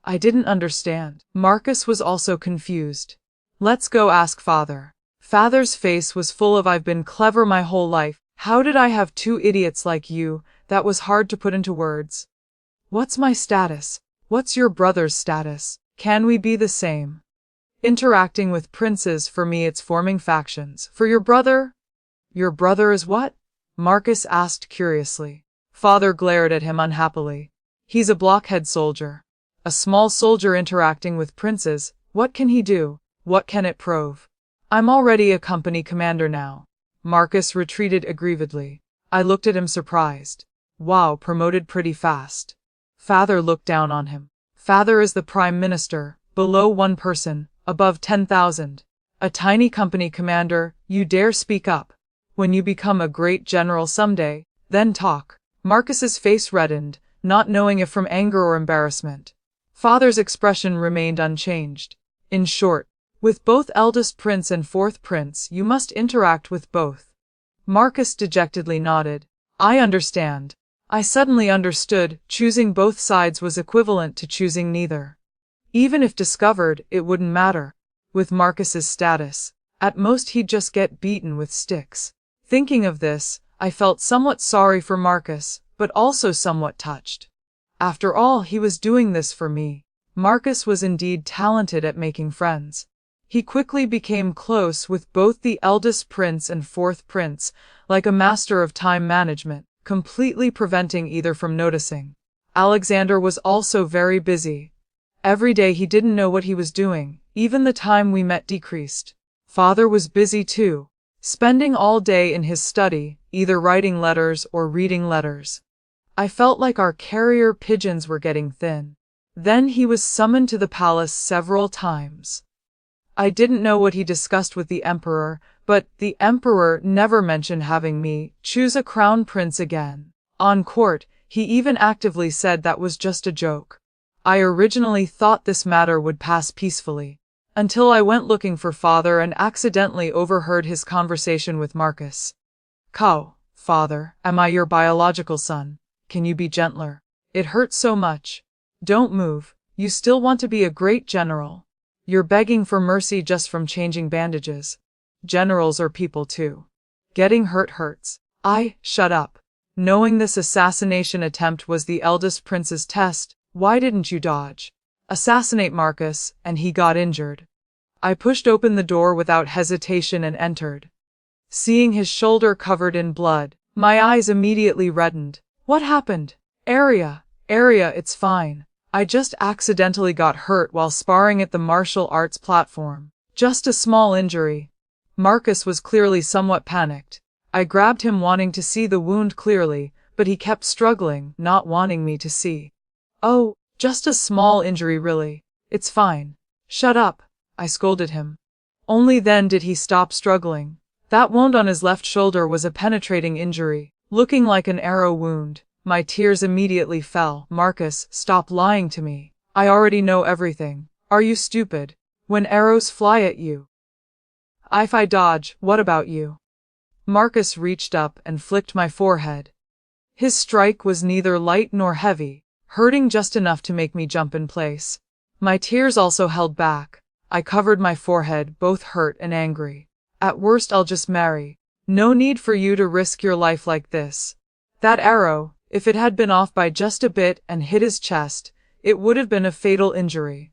I didn't understand. Marcus was also confused. Let's go ask father. Father's face was full of I've been clever my whole life. How did I have two idiots like you? That was hard to put into words. What's my status? What's your brother's status? Can we be the same? Interacting with princes, for me it's forming factions. For your brother? Your brother is what? Marcus asked curiously. Father glared at him unhappily. He's a blockhead soldier. A small soldier interacting with princes, what can he do? What can it prove? I'm already a company commander now. Marcus retreated aggrievedly. I looked at him surprised. Wow, promoted pretty fast. Father looked down on him. Father is the prime minister, below one person, above 10,000. A tiny company commander, you dare speak up. When you become a great general someday, then talk. Marcus's face reddened, not knowing if from anger or embarrassment. Father's expression remained unchanged. In short, with both eldest prince and fourth prince, you must interact with both. Marcus dejectedly nodded. I understand. I suddenly understood, choosing both sides was equivalent to choosing neither. Even if discovered, it wouldn't matter. With Marcus's status, at most he'd just get beaten with sticks. Thinking of this, I felt somewhat sorry for Marcus, but also somewhat touched. After all, he was doing this for me. Marcus was indeed talented at making friends. He quickly became close with both the eldest prince and fourth prince, like a master of time management, completely preventing either from noticing. Alexander was also very busy. Every day he didn't know what he was doing, even the time we met decreased. Father was busy too, spending all day in his study, either writing letters or reading letters. I felt like our carrier pigeons were getting thin. Then he was summoned to the palace several times. I didn't know what he discussed with the emperor, but the emperor never mentioned having me choose a crown prince again. On court, he even actively said that was just a joke. I originally thought this matter would pass peacefully, until I went looking for father and accidentally overheard his conversation with Marcus. Cow, father, am I your biological son? Can you be gentler? It hurts so much. Don't move. You still want to be a great general. You're begging for mercy just from changing bandages. Generals are people too. Getting hurt hurts. Shut up. Knowing this assassination attempt was the eldest prince's test, why didn't you dodge? Assassinate Marcus, and he got injured. I pushed open the door without hesitation and entered. Seeing his shoulder covered in blood, my eyes immediately reddened. What happened? Area, it's fine. I just accidentally got hurt while sparring at the martial arts platform. Just a small injury. Marcus was clearly somewhat panicked. I grabbed him wanting to see the wound clearly, but he kept struggling, not wanting me to see. Oh, just a small injury really. It's fine. Shut up, I scolded him. Only then did he stop struggling. That wound on his left shoulder was a penetrating injury, looking like an arrow wound. My tears immediately fell. Marcus, stop lying to me. I already know everything. Are you stupid? When arrows fly at you, if I dodge, what about you? Marcus reached up and flicked my forehead. His strike was neither light nor heavy, hurting just enough to make me jump in place. My tears also held back. I covered my forehead, both hurt and angry. At worst I'll just marry. No need for you to risk your life like this. That arrow, if it had been off by just a bit and hit his chest, it would have been a fatal injury.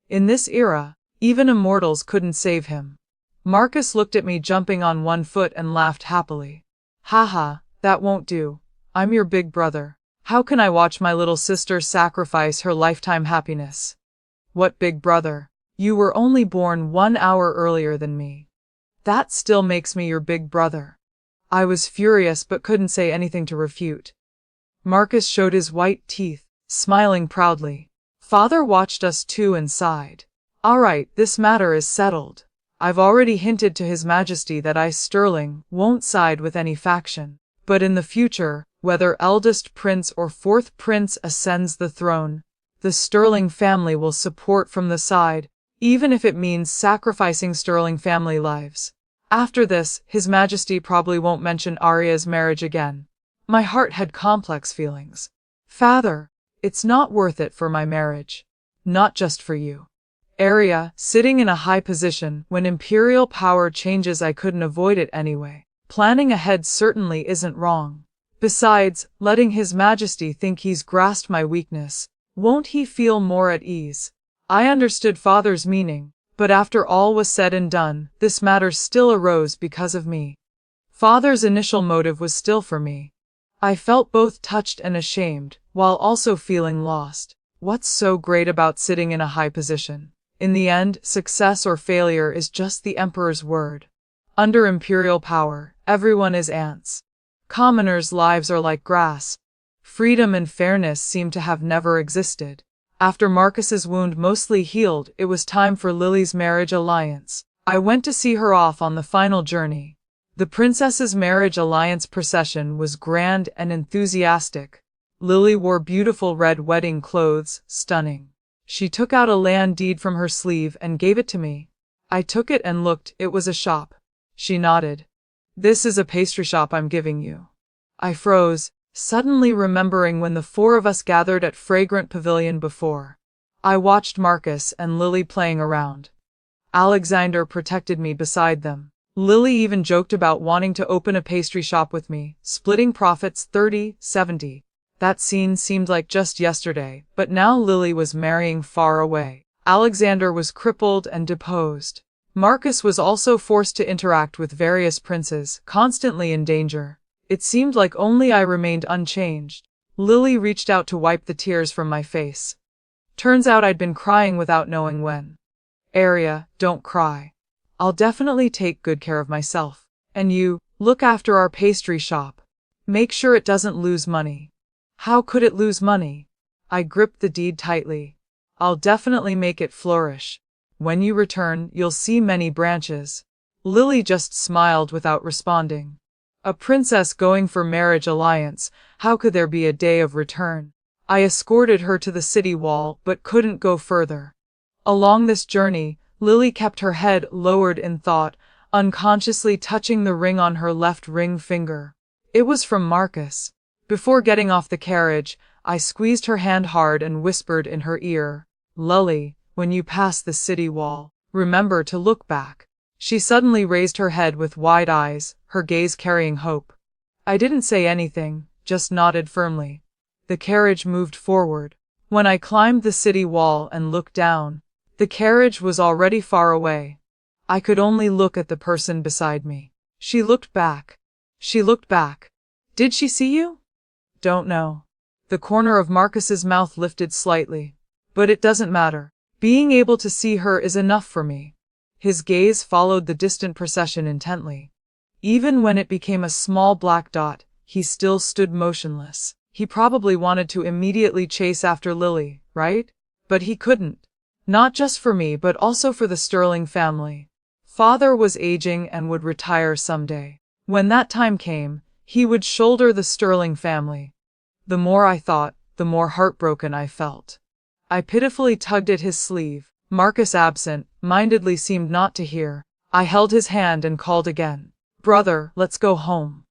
In this era, even immortals couldn't save him. Marcus looked at me jumping on one foot and laughed happily. Haha, that won't do. I'm your big brother. How can I watch my little sister sacrifice her lifetime happiness? What big brother? You were only born 1 hour earlier than me. That still makes me your big brother. I was furious but couldn't say anything to refute. Marcus showed his white teeth, smiling proudly. Father watched us too and sighed. All right, this matter is settled. I've already hinted to His Majesty that I, Sterling, won't side with any faction. But in the future, whether eldest prince or fourth prince ascends the throne, the Sterling family will support from the side, even if it means sacrificing Sterling family lives. After this, His Majesty probably won't mention Arya's marriage again. My heart had complex feelings. Father, it's not worth it for my marriage. Not just for you. Arya, sitting in a high position, when imperial power changes I couldn't avoid it anyway. Planning ahead certainly isn't wrong. Besides, letting His Majesty think he's grasped my weakness, won't he feel more at ease? I understood Father's meaning, but after all was said and done, this matter still arose because of me. Father's initial motive was still for me. I felt both touched and ashamed, while also feeling lost. What's so great about sitting in a high position? In the end, success or failure is just the Emperor's word. Under imperial power, everyone is ants. Commoners' lives are like grass. Freedom and fairness seem to have never existed. After Marcus's wound mostly healed, it was time for Lily's marriage alliance. I went to see her off on the final journey. The princess's marriage alliance procession was grand and enthusiastic. Lily wore beautiful red wedding clothes, stunning. She took out a land deed from her sleeve and gave it to me. I took it and looked, it was a shop. She nodded. This is a pastry shop I'm giving you. I froze, suddenly remembering when the four of us gathered at Fragrant Pavilion before. I watched Marcus and Lily playing around. Alexander protected me beside them. Lily even joked about wanting to open a pastry shop with me, splitting profits 30-70. That scene seemed like just yesterday, but now Lily was marrying far away. Alexander was crippled and deposed. Marcus was also forced to interact with various princes, constantly in danger. It seemed like only I remained unchanged. Lily reached out to wipe the tears from my face. Turns out I'd been crying without knowing when. Arya, don't cry. I'll definitely take good care of myself. And you, look after our pastry shop. Make sure it doesn't lose money. How could it lose money? I gripped the deed tightly. I'll definitely make it flourish. When you return, you'll see many branches. Lily just smiled without responding. A princess going for marriage alliance, how could there be a day of return? I escorted her to the city wall, but couldn't go further. Along this journey, Lily kept her head lowered in thought, unconsciously touching the ring on her left ring finger. It was from Marcus. Before getting off the carriage, I squeezed her hand hard and whispered in her ear, Lily, when you pass the city wall, remember to look back. She suddenly raised her head with wide eyes, her gaze carrying hope. I didn't say anything, just nodded firmly. The carriage moved forward. When I climbed the city wall and looked down, the carriage was already far away. I could only look at the person beside me. She looked back. She looked back. Did she see you? Don't know. The corner of Marcus's mouth lifted slightly. But it doesn't matter. Being able to see her is enough for me. His gaze followed the distant procession intently. Even when it became a small black dot, he still stood motionless. He probably wanted to immediately chase after Lily, right? But he couldn't. Not just for me, but also for the Sterling family. Father was aging and would retire someday. When that time came, he would shoulder the Sterling family. The more I thought, the more heartbroken I felt. I pitifully tugged at his sleeve. Marcus, absent-mindedly, seemed not to hear. I held his hand and called again. Brother, let's go home.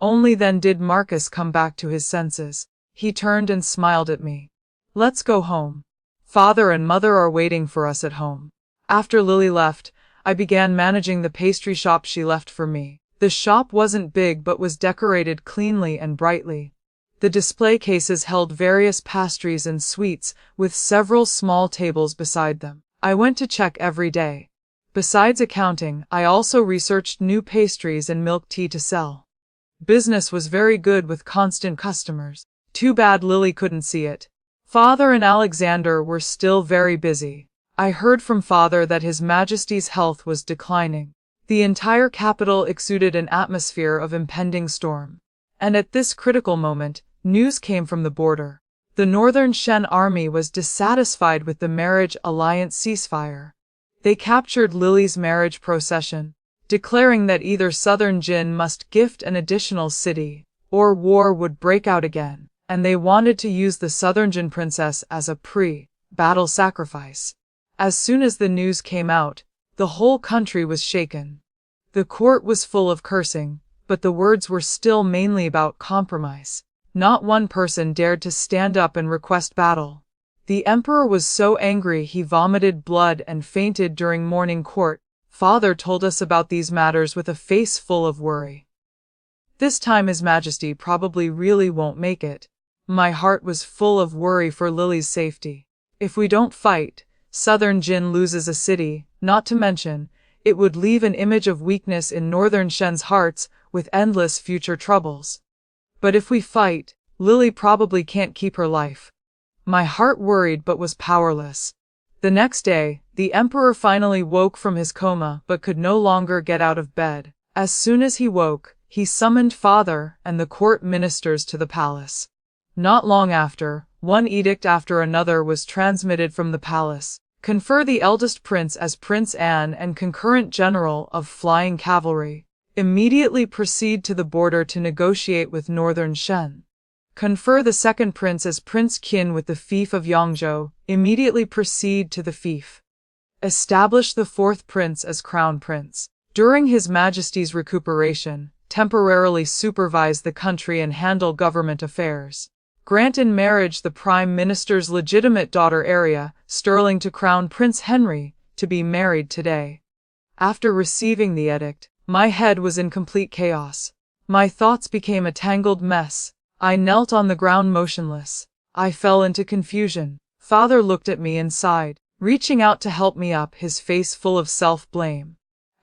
Only then did Marcus come back to his senses. He turned and smiled at me. Let's go home. Father and Mother are waiting for us at home. After Lily left, I began managing the pastry shop she left for me. The shop wasn't big but was decorated cleanly and brightly. The display cases held various pastries and sweets, with several small tables beside them. I went to check every day. Besides accounting, I also researched new pastries and milk tea to sell. Business was very good with constant customers. Too bad Lily couldn't see it. Father and Alexander were still very busy. I heard from Father that His Majesty's health was declining. The entire capital exuded an atmosphere of impending storm. And at this critical moment, news came from the border. The Northern Shen army was dissatisfied with the marriage alliance ceasefire. They captured Lily's marriage procession, declaring that either Southern Jin must gift an additional city, or war would break out again, and they wanted to use the Southern Jin princess as a pre-battle sacrifice. As soon as the news came out, the whole country was shaken. The court was full of cursing, but the words were still mainly about compromise. Not one person dared to stand up and request battle. The emperor was so angry he vomited blood and fainted during morning court. Father told us about these matters with a face full of worry. This time His Majesty probably really won't make it. My heart was full of worry for Lily's safety. If we don't fight, Southern Jin loses a city, not to mention, it would leave an image of weakness in Northern Shen's hearts with endless future troubles. But if we fight, Lily probably can't keep her life. My heart worried but was powerless. The next day, the emperor finally woke from his coma but could no longer get out of bed. As soon as he woke, he summoned father and the court ministers to the palace. Not long after, one edict after another was transmitted from the palace. Confer the eldest prince as Prince An and concurrent general of flying cavalry. Immediately proceed to the border to negotiate with Northern Shen. Confer the second prince as Prince Qin with the fief of Yangzhou. Immediately proceed to the fief. Establish the fourth prince as crown prince. During His Majesty's recuperation, temporarily supervise the country and handle government affairs. Grant in marriage the Prime Minister's legitimate daughter Arya Sterling to Crown Prince Henry, to be married today. After receiving the edict, my head was in complete chaos. My thoughts became a tangled mess. I knelt on the ground motionless. I fell into confusion. Father looked at me and sighed, reaching out to help me up, his face full of self-blame.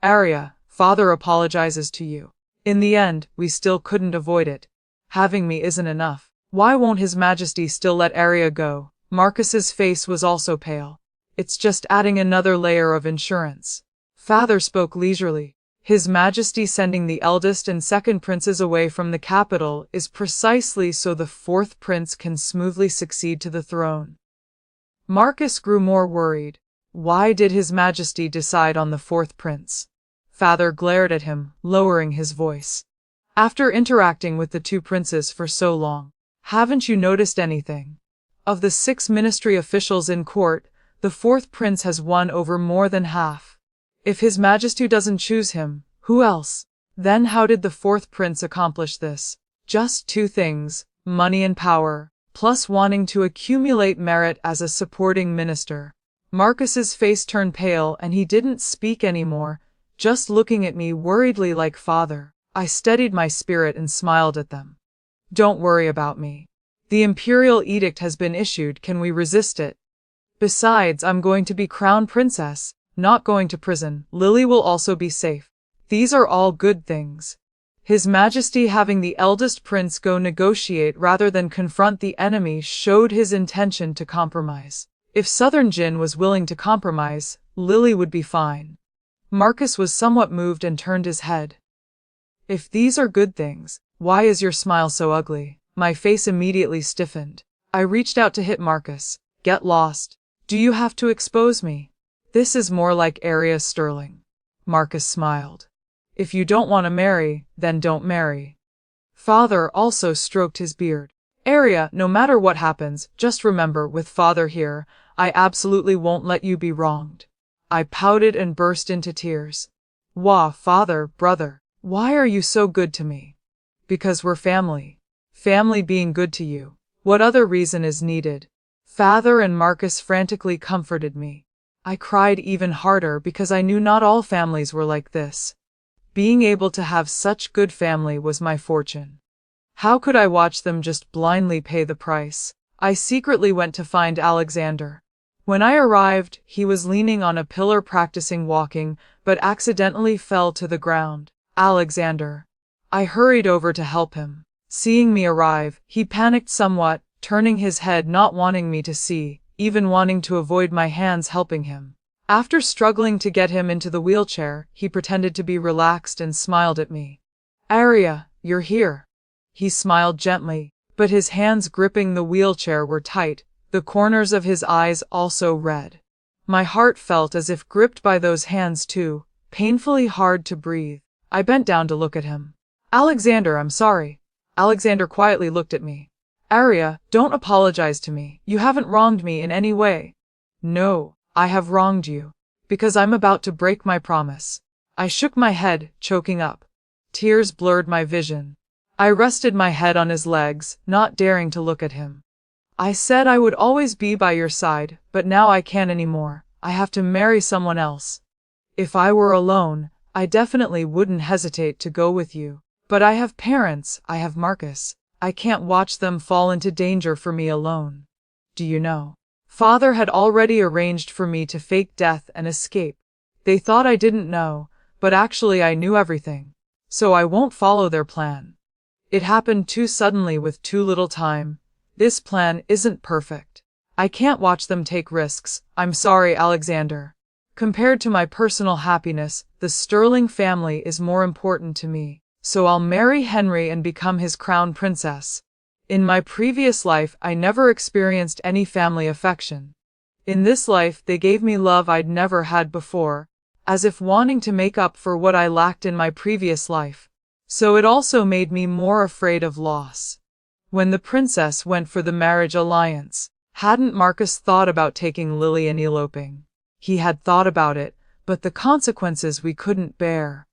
Arya, Father apologizes to you. In the end, we still couldn't avoid it. Having me isn't enough. Why won't His Majesty still let Arya go? Marcus's face was also pale. It's just adding another layer of insurance. Father spoke leisurely. His Majesty sending the eldest and second princes away from the capital is precisely so the fourth prince can smoothly succeed to the throne. Marcus grew more worried. Why did His Majesty decide on the fourth prince? Father glared at him, lowering his voice. After interacting with the two princes for so long, haven't you noticed anything? Of the 6 ministry officials in court, the fourth prince has won over more than half. If His Majesty doesn't choose him, who else? Then how did the fourth prince accomplish this? Just 2 things, money and power, plus wanting to accumulate merit as a supporting minister. Marcus's face turned pale and he didn't speak anymore, just looking at me worriedly like father. I steadied my spirit and smiled at them. Don't worry about me. The imperial edict has been issued, can we resist it? Besides, I'm going to be crown princess, not going to prison. Lily will also be safe. These are all good things. His Majesty having the eldest prince go negotiate rather than confront the enemy showed his intention to compromise. If Southern Jin was willing to compromise, Lily would be fine. Marcus was somewhat moved and turned his head. If these are good things, why is your smile so ugly? My face immediately stiffened. I reached out to hit Marcus. Get lost. Do you have to expose me? This is more like Arya Sterling. Marcus smiled. If you don't want to marry, then don't marry. Father also stroked his beard. Arya, no matter what happens, just remember, with father here, I absolutely won't let you be wronged. I pouted and burst into tears. Wah, father, brother, why are you so good to me? Because we're family. Family being good to you. What other reason is needed? Father and Marcus frantically comforted me. I cried even harder because I knew not all families were like this. Being able to have such good family was my fortune. How could I watch them just blindly pay the price? I secretly went to find Alexander. When I arrived, he was leaning on a pillar practicing walking, but accidentally fell to the ground. Alexander. I hurried over to help him. Seeing me arrive, he panicked somewhat, turning his head, not wanting me to see, even wanting to avoid my hands helping him. After struggling to get him into the wheelchair, he pretended to be relaxed and smiled at me. Arya, you're here. He smiled gently, but his hands gripping the wheelchair were tight, the corners of his eyes also red. My heart felt as if gripped by those hands too, painfully hard to breathe. I bent down to look at him. Alexander, I'm sorry. Alexander quietly looked at me. Arya, don't apologize to me. You haven't wronged me in any way. No, I have wronged you. Because I'm about to break my promise. I shook my head, choking up. Tears blurred my vision. I rested my head on his legs, not daring to look at him. I said I would always be by your side, but now I can't anymore. I have to marry someone else. If I were alone, I definitely wouldn't hesitate to go with you. But I have parents, I have Marcus. I can't watch them fall into danger for me alone. Do you know? Father had already arranged for me to fake death and escape. They thought I didn't know, but actually I knew everything. So I won't follow their plan. It happened too suddenly with too little time. This plan isn't perfect. I can't watch them take risks. I'm sorry, Alexander. Compared to my personal happiness, the Sterling family is more important to me. So I'll marry Henry and become his crown princess. In my previous life, I never experienced any family affection. In this life, they gave me love I'd never had before, as if wanting to make up for what I lacked in my previous life. So it also made me more afraid of loss. When the princess went for the marriage alliance, hadn't Marcus thought about taking Lily and eloping? He had thought about it, but the consequences we couldn't bear.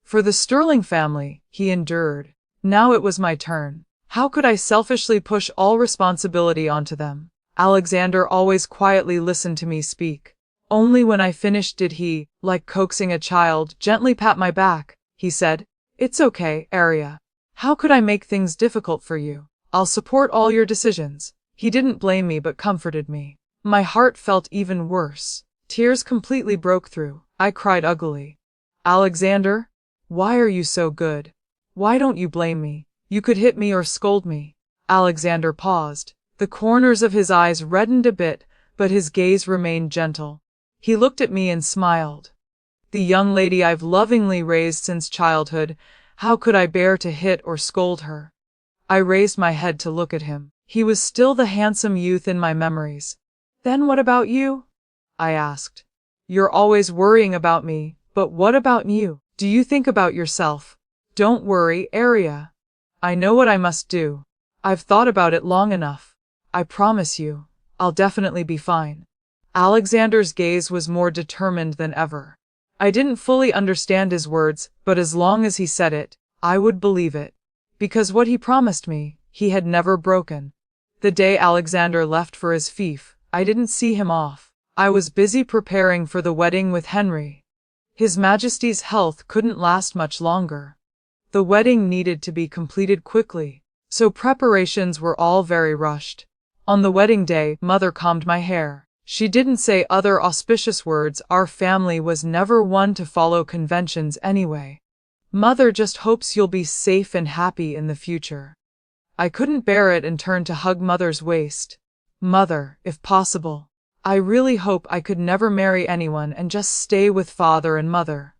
For the Sterling family, he endured. Now it was my turn. How could I selfishly push all responsibility onto them? Alexander always quietly listened to me speak. Only when I finished did he, like coaxing a child, gently pat my back. He said, "It's okay, Arya. How could I make things difficult for you? I'll support all your decisions." He didn't blame me but comforted me. My heart felt even worse. Tears completely broke through. I cried uglily. Alexander? Why are you so good? Why don't you blame me? You could hit me or scold me. Alexander paused. The corners of his eyes reddened a bit, but his gaze remained gentle. He looked at me and smiled. The young lady I've lovingly raised since childhood, how could I bear to hit or scold her? I raised my head to look at him. He was still the handsome youth in my memories. Then what about you? I asked. You're always worrying about me, but what about you? Do you think about yourself? Don't worry, Arya. I know what I must do. I've thought about it long enough. I promise you, I'll definitely be fine. Alexander's gaze was more determined than ever. I didn't fully understand his words, but as long as he said it, I would believe it. Because what he promised me, he had never broken. The day Alexander left for his fief, I didn't see him off. I was busy preparing for the wedding with Henry. His Majesty's health couldn't last much longer. The wedding needed to be completed quickly, so preparations were all very rushed. On the wedding day, Mother combed my hair. She didn't say other auspicious words. Our family was never one to follow conventions anyway. Mother just hopes you'll be safe and happy in the future. I couldn't bear it and turned to hug Mother's waist. Mother, if possible, I really hope I could never marry anyone and just stay with Father and Mother.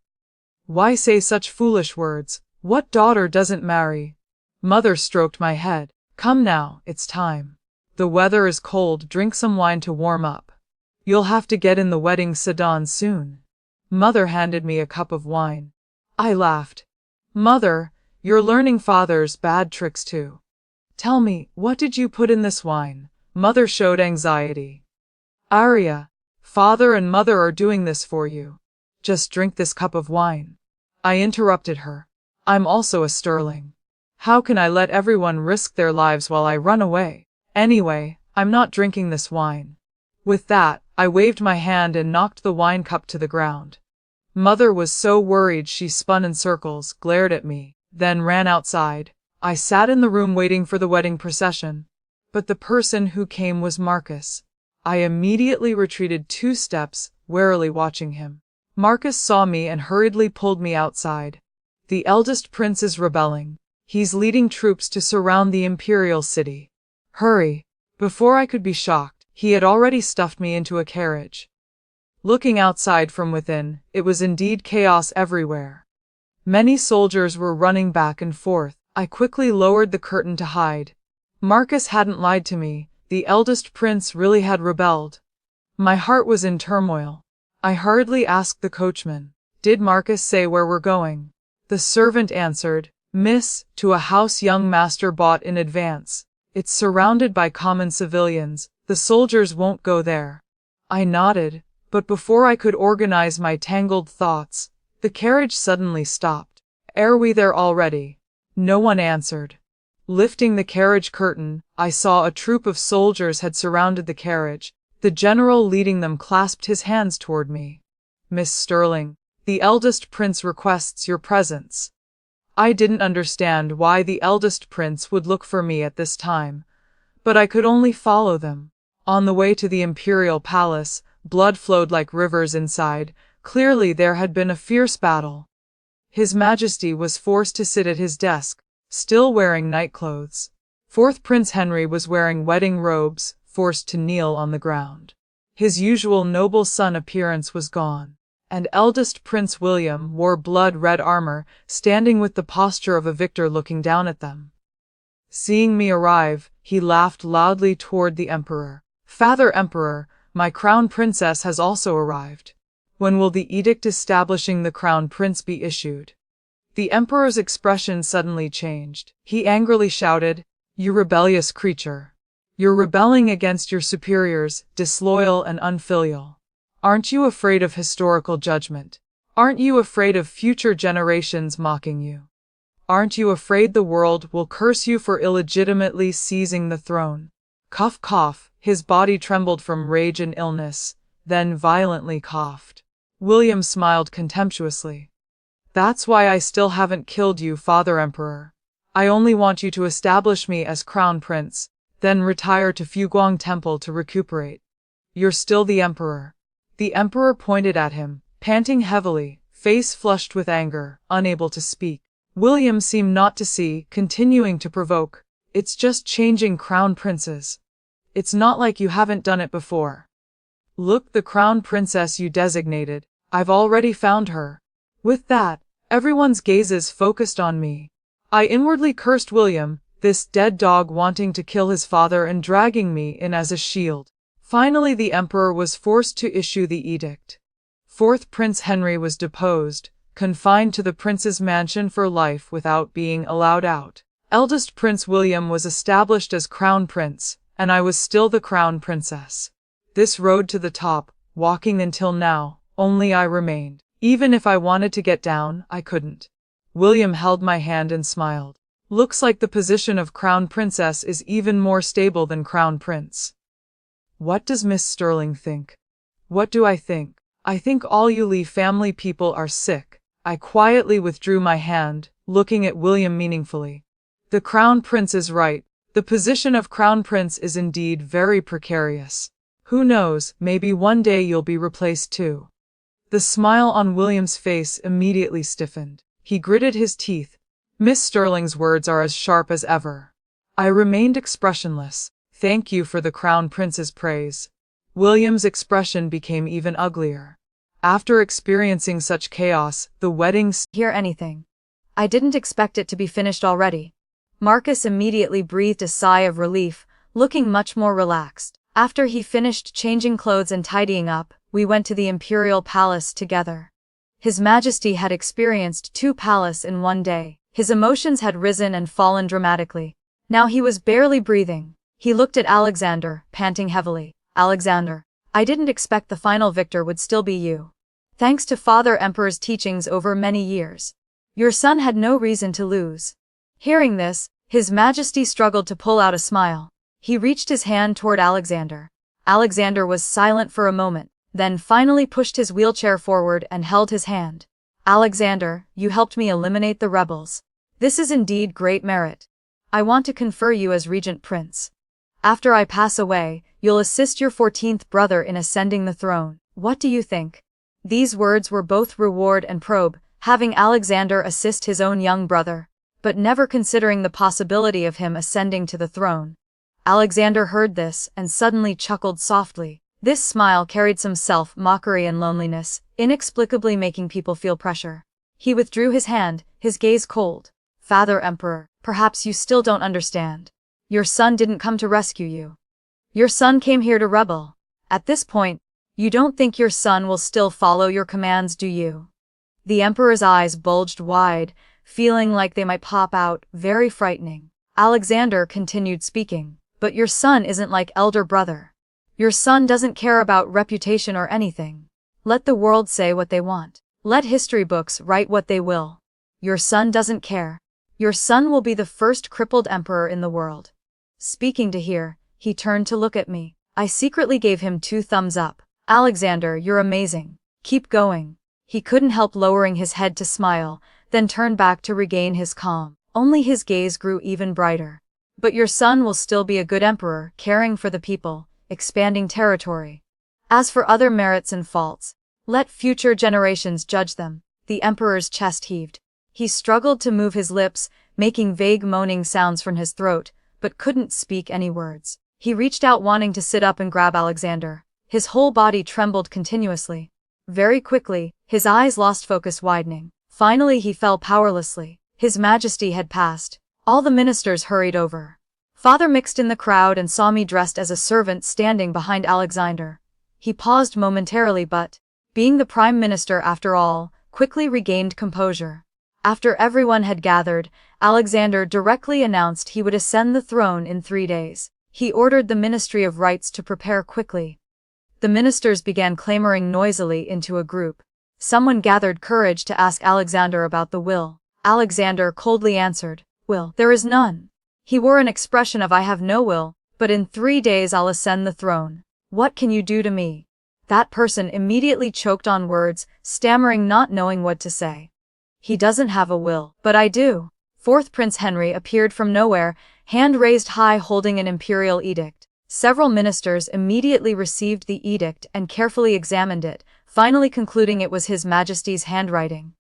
Why say such foolish words? What daughter doesn't marry? Mother stroked my head. Come now, it's time. The weather is cold, drink some wine to warm up. You'll have to get in the wedding sedan soon. Mother handed me a cup of wine. I laughed. Mother, you're learning Father's bad tricks too. Tell me, what did you put in this wine? Mother showed anxiety. Arya, Father and Mother are doing this for you. Just drink this cup of wine. I interrupted her. I'm also a Sterling. How can I let everyone risk their lives while I run away? Anyway, I'm not drinking this wine. With that, I waved my hand and knocked the wine cup to the ground. Mother was so worried she spun in circles, glared at me, then ran outside. I sat in the room waiting for the wedding procession. But the person who came was Marcus. I immediately retreated 2 steps, warily watching him. Marcus saw me and hurriedly pulled me outside. The eldest prince is rebelling. He's leading troops to surround the imperial city. Hurry! Before I could be shocked, he had already stuffed me into a carriage. Looking outside from within, it was indeed chaos everywhere. Many soldiers were running back and forth. I quickly lowered the curtain to hide. Marcus hadn't lied to me. The eldest prince really had rebelled. My heart was in turmoil. I hurriedly asked the coachman, "Did Marcus say where we're going?" The servant answered, "Miss, to a house young master bought in advance. It's surrounded by common civilians. The soldiers won't go there." I nodded, but before I could organize my tangled thoughts, the carriage suddenly stopped. "Are we there already?" No one answered. Lifting the carriage curtain, I saw a troop of soldiers had surrounded the carriage. The general leading them clasped his hands toward me. "Miss Sterling, the eldest prince requests your presence." I didn't understand why the eldest prince would look for me at this time, but I could only follow them. On the way to the imperial palace, blood flowed like rivers inside. Clearly there had been a fierce battle. His Majesty was forced to sit at his desk, still wearing nightclothes. Fourth Prince Henry was wearing wedding robes, forced to kneel on the ground. His usual noble son appearance was gone, and eldest Prince William wore blood-red armor, standing with the posture of a victor looking down at them. Seeing me arrive, he laughed loudly toward the Emperor. "Father Emperor, my crown princess has also arrived. When will the edict establishing the crown prince be issued?" The Emperor's expression suddenly changed. He angrily shouted, "You rebellious creature! You're rebelling against your superiors, disloyal and unfilial. Aren't you afraid of historical judgment? Aren't you afraid of future generations mocking you? Aren't you afraid the world will curse you for illegitimately seizing the throne?" Cough, cough. His body trembled from rage and illness, then violently coughed. William smiled contemptuously. "That's why I still haven't killed you, Father Emperor. I only want you to establish me as crown prince, then retire to Fuguang Temple to recuperate. You're still the Emperor." The Emperor pointed at him, panting heavily, face flushed with anger, unable to speak. William seemed not to see, continuing to provoke, "It's just changing crown princes. It's not like you haven't done it before. Look, the crown princess you designated, I've already found her." With that, everyone's gazes focused on me. I inwardly cursed William, this dead dog wanting to kill his father and dragging me in as a shield. Finally the Emperor was forced to issue the edict. Fourth Prince Henry was deposed, confined to the prince's mansion for life without being allowed out. Eldest Prince William was established as crown prince, and I was still the crown princess. This road to the top, walking until now, only I remained. Even if I wanted to get down, I couldn't. William held my hand and smiled. "Looks like the position of crown princess is even more stable than crown prince." What does Miss Sterling think? What do I think? I think all you Lee family people are sick. I quietly withdrew my hand, looking at William meaningfully. The crown prince is right. The position of crown prince is indeed very precarious. Who knows, maybe one day you'll be replaced too. The smile on William's face immediately stiffened. He gritted his teeth. Miss Sterling's words are as sharp as ever. I remained expressionless. "Thank you for the crown prince's praise." William's expression became even uglier. After experiencing such chaos, the wedding hear anything. I didn't expect it to be finished already. Marcus immediately breathed a sigh of relief, looking much more relaxed. After he finished changing clothes and tidying up, we went to the imperial palace together. His Majesty had experienced 2 palaces in one day. His emotions had risen and fallen dramatically. Now he was barely breathing. He looked at Alexander, panting heavily. "Alexander, I didn't expect the final victor would still be you. Thanks to Father Emperor's teachings over many years, your son had no reason to lose." Hearing this, His Majesty struggled to pull out a smile. He reached his hand toward Alexander. Alexander was silent for a moment, then finally pushed his wheelchair forward and held his hand. "Alexander, you helped me eliminate the rebels. This is indeed great merit. I want to confer you as Regent Prince. After I pass away, you'll assist your 14th brother in ascending the throne. What do you think?" These words were both reward and probe, having Alexander assist his own young brother, but never considering the possibility of him ascending to the throne. Alexander heard this and suddenly chuckled softly. This smile carried some self-mockery and loneliness, inexplicably making people feel pressure. He withdrew his hand, his gaze cold. "Father Emperor, perhaps you still don't understand. Your son didn't come to rescue you. Your son came here to rebel." At this point, You don't think your son will still follow your commands, do you? The emperor's eyes bulged wide, feeling like they might pop out, very frightening. Alexander continued speaking. But your son isn't like elder brother. Your son doesn't care about reputation or anything. Let the world say what they want. Let history books write what they will. Your son doesn't care. Your son will be the first crippled emperor in the world. Speaking to hear, he turned to look at me. I secretly gave him 2 thumbs up. Alexander, you're amazing. Keep going. He couldn't help lowering his head to smile, then turned back to regain his calm. Only his gaze grew even brighter. But your son will still be a good emperor, caring for the people, expanding territory. As for other merits and faults, let future generations judge them. The emperor's chest heaved. He struggled to move his lips, making vague moaning sounds from his throat, but couldn't speak any words. He reached out wanting to sit up and grab Alexander. His whole body trembled continuously. Very quickly, his eyes lost focus, widening. Finally he fell powerlessly. His Majesty had passed. All the ministers hurried over. Father mixed in the crowd and saw me dressed as a servant standing behind Alexander. He paused momentarily but, being the Prime Minister after all, quickly regained composure. After everyone had gathered, Alexander directly announced he would ascend the throne in 3 days. He ordered the Ministry of Rights to prepare quickly. The ministers began clamoring noisily into a group. Someone gathered courage to ask Alexander about the will. Alexander coldly answered, "Will, there is none." He wore an expression of "I have no will, but in 3 days I'll ascend the throne. What can you do to me?" That person immediately choked on words, stammering, not knowing what to say. "He doesn't have a will, but I do." Fourth Prince Henry appeared from nowhere, hand raised high holding an imperial edict. Several ministers immediately received the edict and carefully examined it, finally concluding it was His Majesty's handwriting.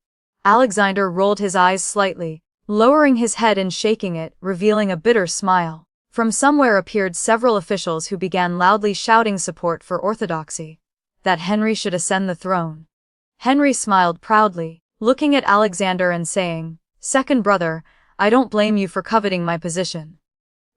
Alexander rolled his eyes slightly, lowering his head and shaking it, revealing a bitter smile. From somewhere appeared several officials who began loudly shouting support for orthodoxy. That Henry should ascend the throne. Henry smiled proudly, looking at Alexander and saying, "Second brother, I don't blame you for coveting my position.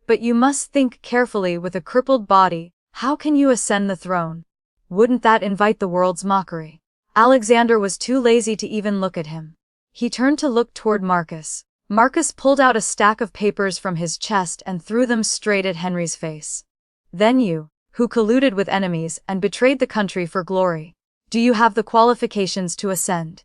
But you must think carefully. With a crippled body, how can you ascend the throne? Wouldn't that invite the world's mockery?" Alexander was too lazy to even look at him. He turned to look toward Marcus. Marcus pulled out a stack of papers from his chest and threw them straight at Henry's face. "Then you, who colluded with enemies and betrayed the country for glory, do you have the qualifications to ascend?"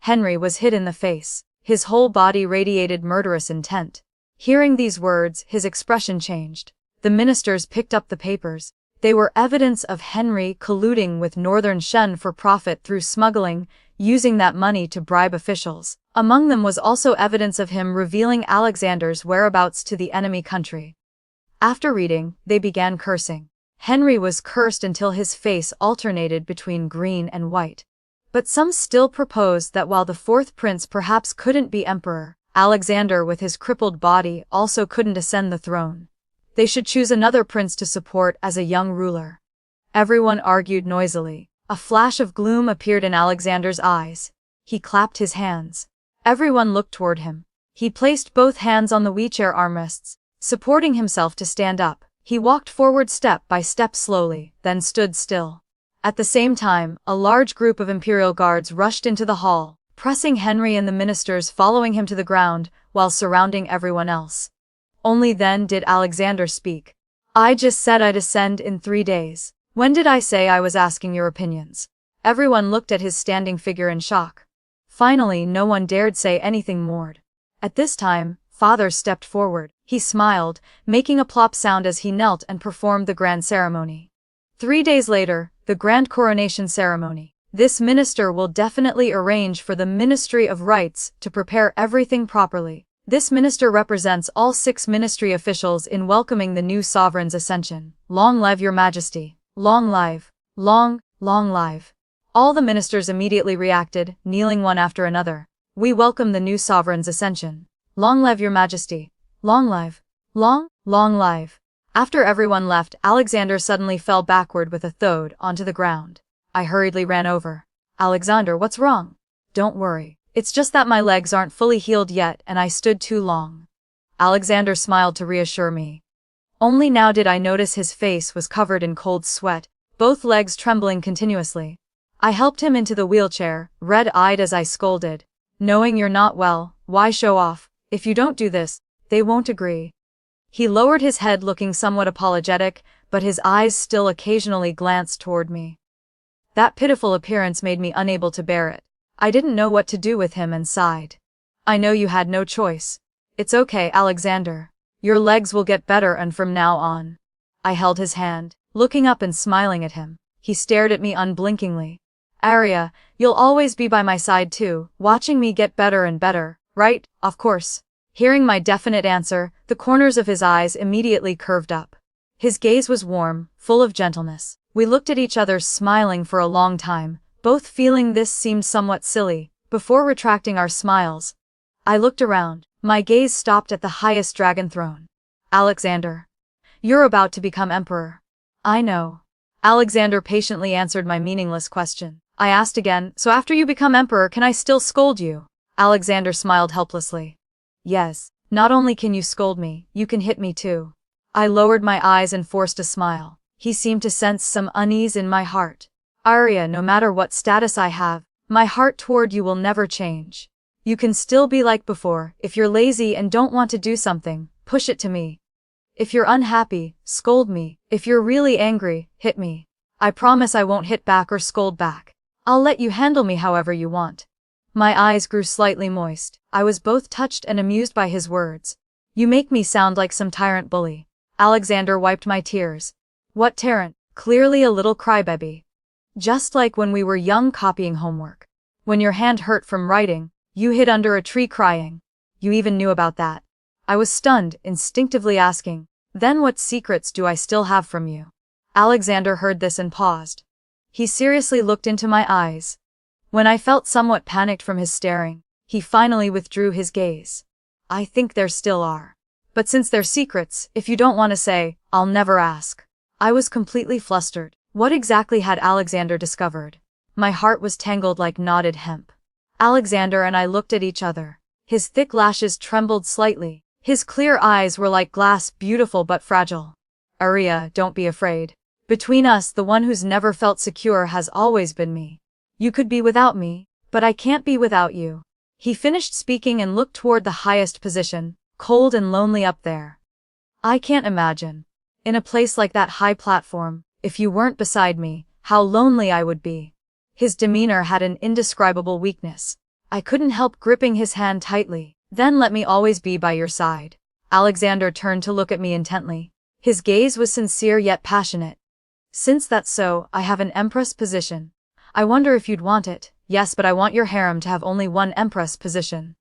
Henry was hit in the face. His whole body radiated murderous intent. Hearing these words, his expression changed. The ministers picked up the papers. They were evidence of Henry colluding with Northern Shen for profit through smuggling, using that money to bribe officials. Among them was also evidence of him revealing Alexander's whereabouts to the enemy country. After reading, they began cursing. Henry was cursed until his face alternated between green and white. But some still proposed that while the fourth prince perhaps couldn't be emperor, Alexander with his crippled body also couldn't ascend the throne. They should choose another prince to support as a young ruler. Everyone argued noisily. A flash of gloom appeared in Alexander's eyes. He clapped his hands. Everyone looked toward him. He placed both hands on the wheelchair armrests, supporting himself to stand up. He walked forward step by step slowly, then stood still. At the same time, a large group of imperial guards rushed into the hall, pressing Henry and the ministers following him to the ground, while surrounding everyone else. Only then did Alexander speak. "I just said I'd ascend in 3 days. When did I say I was asking your opinions?" Everyone looked at his standing figure in shock. Finally, no one dared say anything more. At this time, Father stepped forward. He smiled, making a plop sound as he knelt and performed the grand ceremony. 3 days later, the grand coronation ceremony. This minister will definitely arrange for the Ministry of Rights to prepare everything properly. This minister represents all 6 ministry officials in welcoming the new sovereign's ascension. Long live your majesty. Long live. Long live. All the ministers immediately reacted, kneeling one after another. "We welcome the new sovereign's ascension. Long live your majesty. Long live. Long live." After everyone left, Alexander suddenly fell backward with a thud onto the ground. I hurriedly ran over. "Alexander, what's wrong?" "Don't worry. It's just that my legs aren't fully healed yet and I stood too long." Alexander smiled to reassure me. Only now did I notice his face was covered in cold sweat. both legs trembling continuously. I helped him into the wheelchair, red-eyed as I scolded. Knowing you're not well, why show off? If you don't do this, they won't agree. He lowered his head looking somewhat apologetic, but his eyes still occasionally glanced toward me. That pitiful appearance made me unable to bear it. I didn't know what to do with him and sighed. I know you had no choice. It's okay, Alexander. Your legs will get better and from now on. I held his hand, looking up and smiling at him. He stared at me unblinkingly. Arya, you'll always be by my side too, watching me get better and better, right? Of course. Hearing my definite answer, the corners of his eyes immediately curved up. His gaze was warm, full of gentleness. We looked at each other smiling for a long time, both feeling this seemed somewhat silly, before retracting our smiles. I looked around. My gaze stopped at the highest dragon throne. Alexander. You're about to become emperor. I know. Alexander patiently answered my meaningless question. I asked again, so after you become emperor can I still scold you? Alexander smiled helplessly. Yes, not only can you scold me, you can hit me too. I lowered my eyes and forced a smile. He seemed to sense some unease in my heart. Arya, no matter what status I have, my heart toward you will never change. You can still be like before. If you're lazy and don't want to do something, push it to me. If you're unhappy, scold me. If you're really angry, hit me. I promise I won't hit back or scold back. I'll let you handle me however you want. My eyes grew slightly moist. I was both touched and amused by his words. You make me sound like some tyrant bully. Alexander wiped my tears. What tyrant? Clearly a little crybaby. Just like when we were young copying homework. When your hand hurt from writing, you hid under a tree crying. You even knew about that. I was stunned, instinctively asking, then what secrets do I still have from you? Alexander heard this and paused. He seriously looked into my eyes. When I felt somewhat panicked from his staring, he finally withdrew his gaze. I think there still are. But since they're secrets, if you don't want to say, I'll never ask. I was completely flustered. What exactly had Alexander discovered? My heart was tangled like knotted hemp. Alexander and I looked at each other. His thick lashes trembled slightly. His clear eyes were like glass, beautiful but fragile. Arya, don't be afraid. Between us, the one who's never felt secure has always been me. You could be without me, but I can't be without you. He finished speaking and looked toward the highest position, cold and lonely up there. I can't imagine. In a place like that high platform, if you weren't beside me, how lonely I would be. His demeanor had an indescribable weakness. I couldn't help gripping his hand tightly. Then let me always be by your side. Alexander turned to look at me intently. His gaze was sincere yet passionate. Since that's so, I have an empress position. I wonder if you'd want it. Yes, but I want your harem to have only one empress position.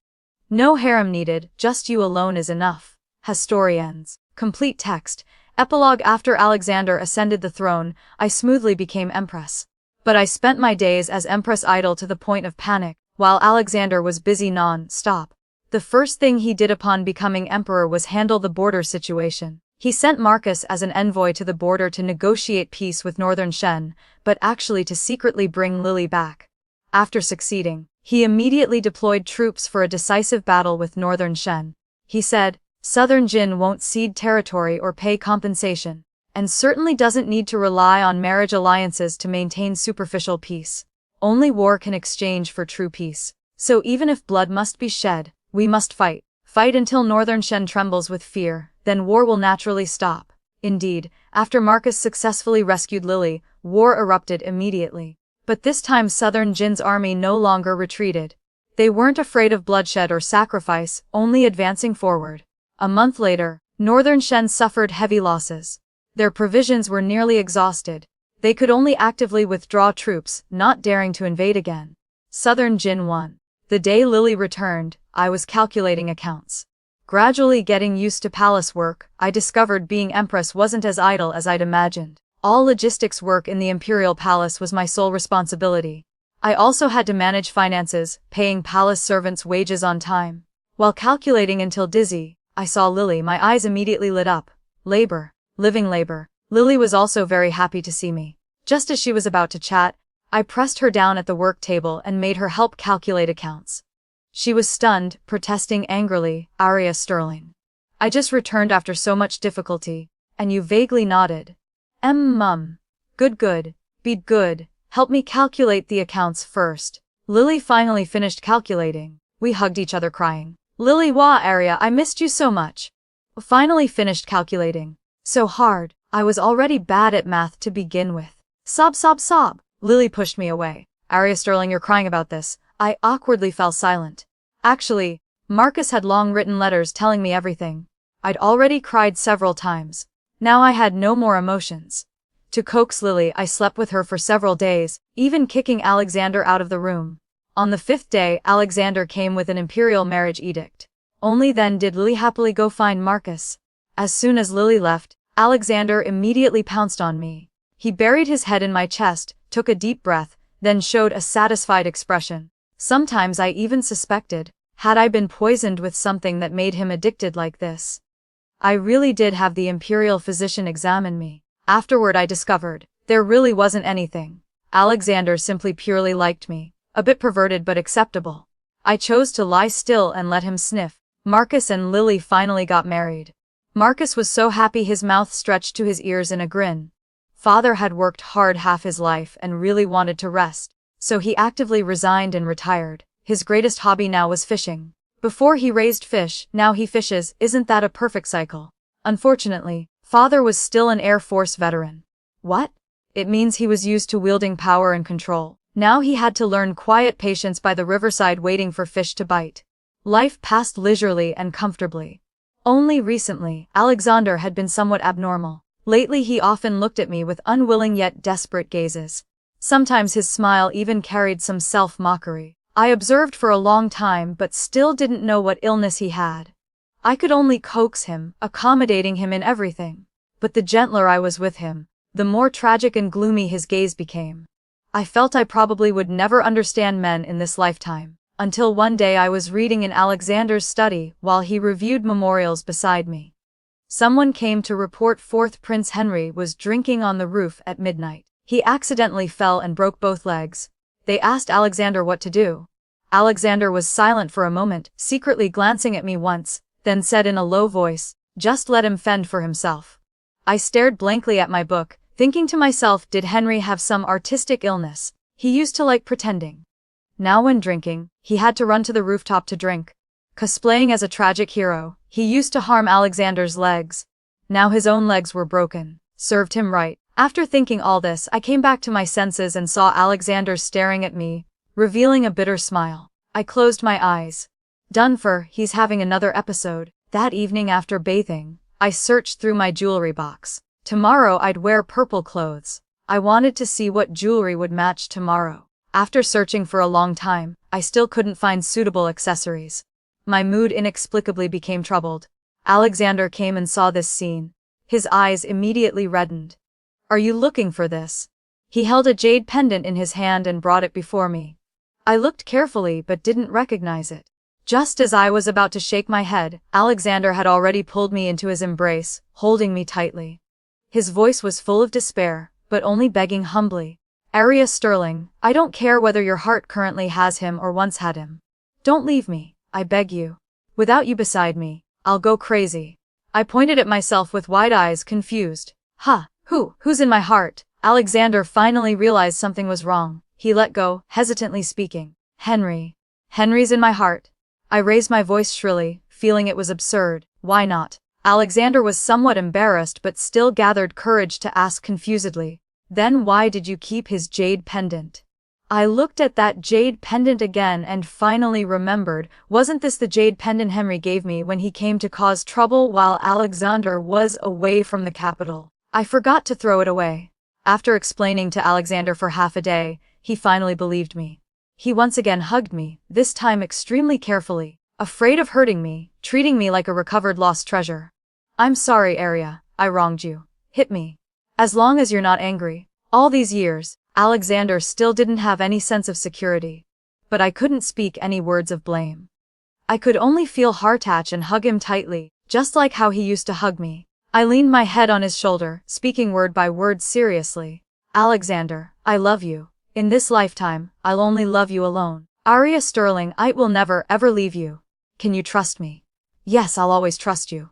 No harem needed, just you alone is enough. Has story ends. Complete text. Epilogue. After Alexander ascended the throne, I smoothly became empress. But I spent my days as empress idle to the point of panic, while Alexander was busy non-stop. The first thing he did upon becoming emperor was handle the border situation. He sent Marcus as an envoy to the border to negotiate peace with Northern Shen, but actually to secretly bring Lily back. After succeeding, he immediately deployed troops for a decisive battle with Northern Shen. He said, Southern Jin won't cede territory or pay compensation, and certainly doesn't need to rely on marriage alliances to maintain superficial peace. Only war can exchange for true peace. So even if blood must be shed, we must fight. Fight until Northern Shen trembles with fear, then war will naturally stop. Indeed, after Marcus successfully rescued Lily, war erupted immediately. But this time Southern Jin's army no longer retreated. They weren't afraid of bloodshed or sacrifice, only advancing forward. A month later, Northern Shen suffered heavy losses. Their provisions were nearly exhausted. They could only actively withdraw troops, not daring to invade again. Southern Jin won. The day Lily returned, I was calculating accounts. Gradually getting used to palace work, I discovered being empress wasn't as idle as I'd imagined. All logistics work in the imperial palace was my sole responsibility. I also had to manage finances, paying palace servants' wages on time. While calculating until dizzy, I saw Lily. My eyes immediately lit up. Labor. Living labor. Lily was also very happy to see me. Just as she was about to chat, I pressed her down at the work table and made her help calculate accounts. She was stunned, protesting angrily, Arya Sterling. I just returned after so much difficulty, and you vaguely nodded. Mum. Good, good. Be good. Help me calculate the accounts first. Lily finally finished calculating. We hugged each other crying. Lily, wah, Arya, I missed you so much. Finally finished calculating. So hard. I was already bad at math to begin with. Sob, sob, sob. Lily pushed me away. Arya Sterling, you're crying about this. I awkwardly fell silent. Actually, Marcus had long written letters telling me everything. I'd already cried several times. Now I had no more emotions. To coax Lily, I slept with her for several days, even kicking Alexander out of the room. On the 5th day, Alexander came with an imperial marriage edict. Only then did Lily happily go find Marcus. As soon as Lily left, Alexander immediately pounced on me. He buried his head in my chest, took a deep breath, then showed a satisfied expression. Sometimes I even suspected, had I been poisoned with something that made him addicted like this? I really did have the imperial physician examine me. Afterward I discovered, there really wasn't anything. Alexander simply purely liked me. A bit perverted but acceptable. I chose to lie still and let him sniff. Marcus and Lily finally got married. Marcus was so happy his mouth stretched to his ears in a grin. Father had worked hard half his life and really wanted to rest, so he actively resigned and retired. His greatest hobby now was fishing. Before he raised fish, now he fishes. Isn't that a perfect cycle? Unfortunately, Father was still an Air Force veteran. What? It means he was used to wielding power and control. Now he had to learn quiet patience by the riverside waiting for fish to bite. Life passed leisurely and comfortably. Only recently, Alexander had been somewhat abnormal. Lately he often looked at me with unwilling yet desperate gazes. Sometimes his smile even carried some self-mockery. I observed for a long time but still didn't know what illness he had. I could only coax him, accommodating him in everything. But the gentler I was with him, the more tragic and gloomy his gaze became. I felt I probably would never understand men in this lifetime, until one day I was reading in Alexander's study while he reviewed memorials beside me. Someone came to report 4th Prince Henry was drinking on the roof at midnight. He accidentally fell and broke both legs. They asked Alexander what to do. Alexander was silent for a moment, secretly glancing at me once, then said in a low voice, "Just let him fend for himself." I stared blankly at my book, thinking to myself, did Henry have some artistic illness? He used to like pretending. Now when drinking, he had to run to the rooftop to drink. Cosplaying as a tragic hero, he used to harm Alexander's legs. Now his own legs were broken. Served him right. After thinking all this, I came back to my senses and saw Alexander staring at me, revealing a bitter smile. I closed my eyes. Done for, he's having another episode. That evening after bathing, I searched through my jewelry box. Tomorrow I'd wear purple clothes. I wanted to see what jewelry would match tomorrow. After searching for a long time, I still couldn't find suitable accessories. My mood inexplicably became troubled. Alexander came and saw this scene. His eyes immediately reddened. "Are you looking for this?" He held a jade pendant in his hand and brought it before me. I looked carefully but didn't recognize it. Just as I was about to shake my head, Alexander had already pulled me into his embrace, holding me tightly. His voice was full of despair, but only begging humbly. "Arya Sterling, I don't care whether your heart currently has him or once had him. Don't leave me, I beg you. Without you beside me, I'll go crazy." I pointed at myself with wide eyes, confused. Who's in my heart? Alexander finally realized something was wrong. He let go, hesitantly speaking. "Henry. Henry's in my heart." I raised my voice shrilly, feeling it was absurd. "Why not?" Alexander was somewhat embarrassed but still gathered courage to ask confusedly. "Then why did you keep his jade pendant?" I looked at that jade pendant again and finally remembered, wasn't this the jade pendant Henry gave me when he came to cause trouble while Alexander was away from the capital? I forgot to throw it away. After explaining to Alexander for half a day, he finally believed me. He once again hugged me, this time extremely carefully, afraid of hurting me, treating me like a recovered lost treasure. "I'm sorry, Arya, I wronged you. Hit me. As long as you're not angry." All these years, Alexander still didn't have any sense of security. But I couldn't speak any words of blame. I could only feel heart-touch and hug him tightly, just like how he used to hug me. I leaned my head on his shoulder, speaking word by word seriously. "Alexander, I love you. In this lifetime, I'll only love you alone. Arya Sterling, I will never ever leave you. Can you trust me?" "Yes, I'll always trust you,"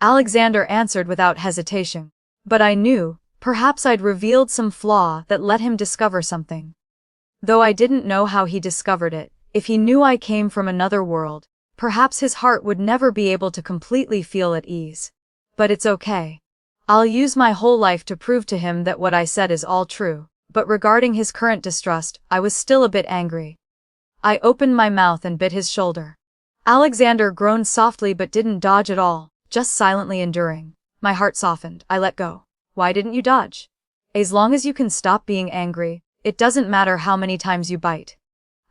Alexander answered without hesitation. But I knew, Perhaps I'd revealed some flaw that let him discover something. Though I didn't know how he discovered it, if he knew I came from another world, perhaps his heart would never be able to completely feel at ease. But it's okay. I'll use my whole life to prove to him that what I said is all true. But regarding his current distrust, I was still a bit angry. I opened my mouth and bit his shoulder. Alexander groaned softly but didn't dodge at all, just silently enduring. My heart softened. I let go. Why didn't you dodge? As long as you can stop being angry, it doesn't matter how many times you bite.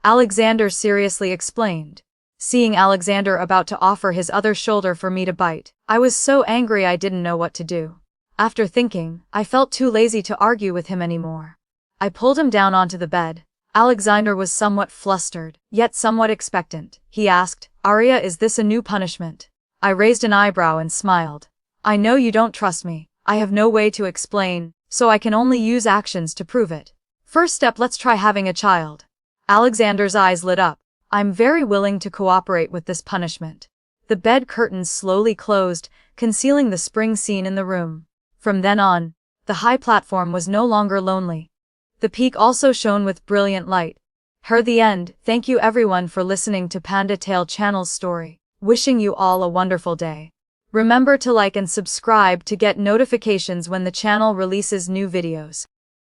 Alexander seriously explained. Seeing Alexander about to offer his other shoulder for me to bite, I was so angry I didn't know what to do. After thinking, I felt too lazy to argue with him anymore. I pulled him down onto the bed. Alexander was somewhat flustered, yet somewhat expectant. He asked, "Arya, is this a new punishment?" I raised an eyebrow and smiled. "I know you don't trust me. I have no way to explain, so I can only use actions to prove it. First step, let's try having a child." Alexander's eyes lit up. "I'm very willing to cooperate with this punishment." The bed curtains slowly closed, concealing the spring scene in the room. From then on, the high platform was no longer lonely. The peak also shone with brilliant light. The end. Thank you everyone for listening to Panda Tale Channel's story. Wishing you all a wonderful day. Remember to like and subscribe to get notifications when the channel releases new videos.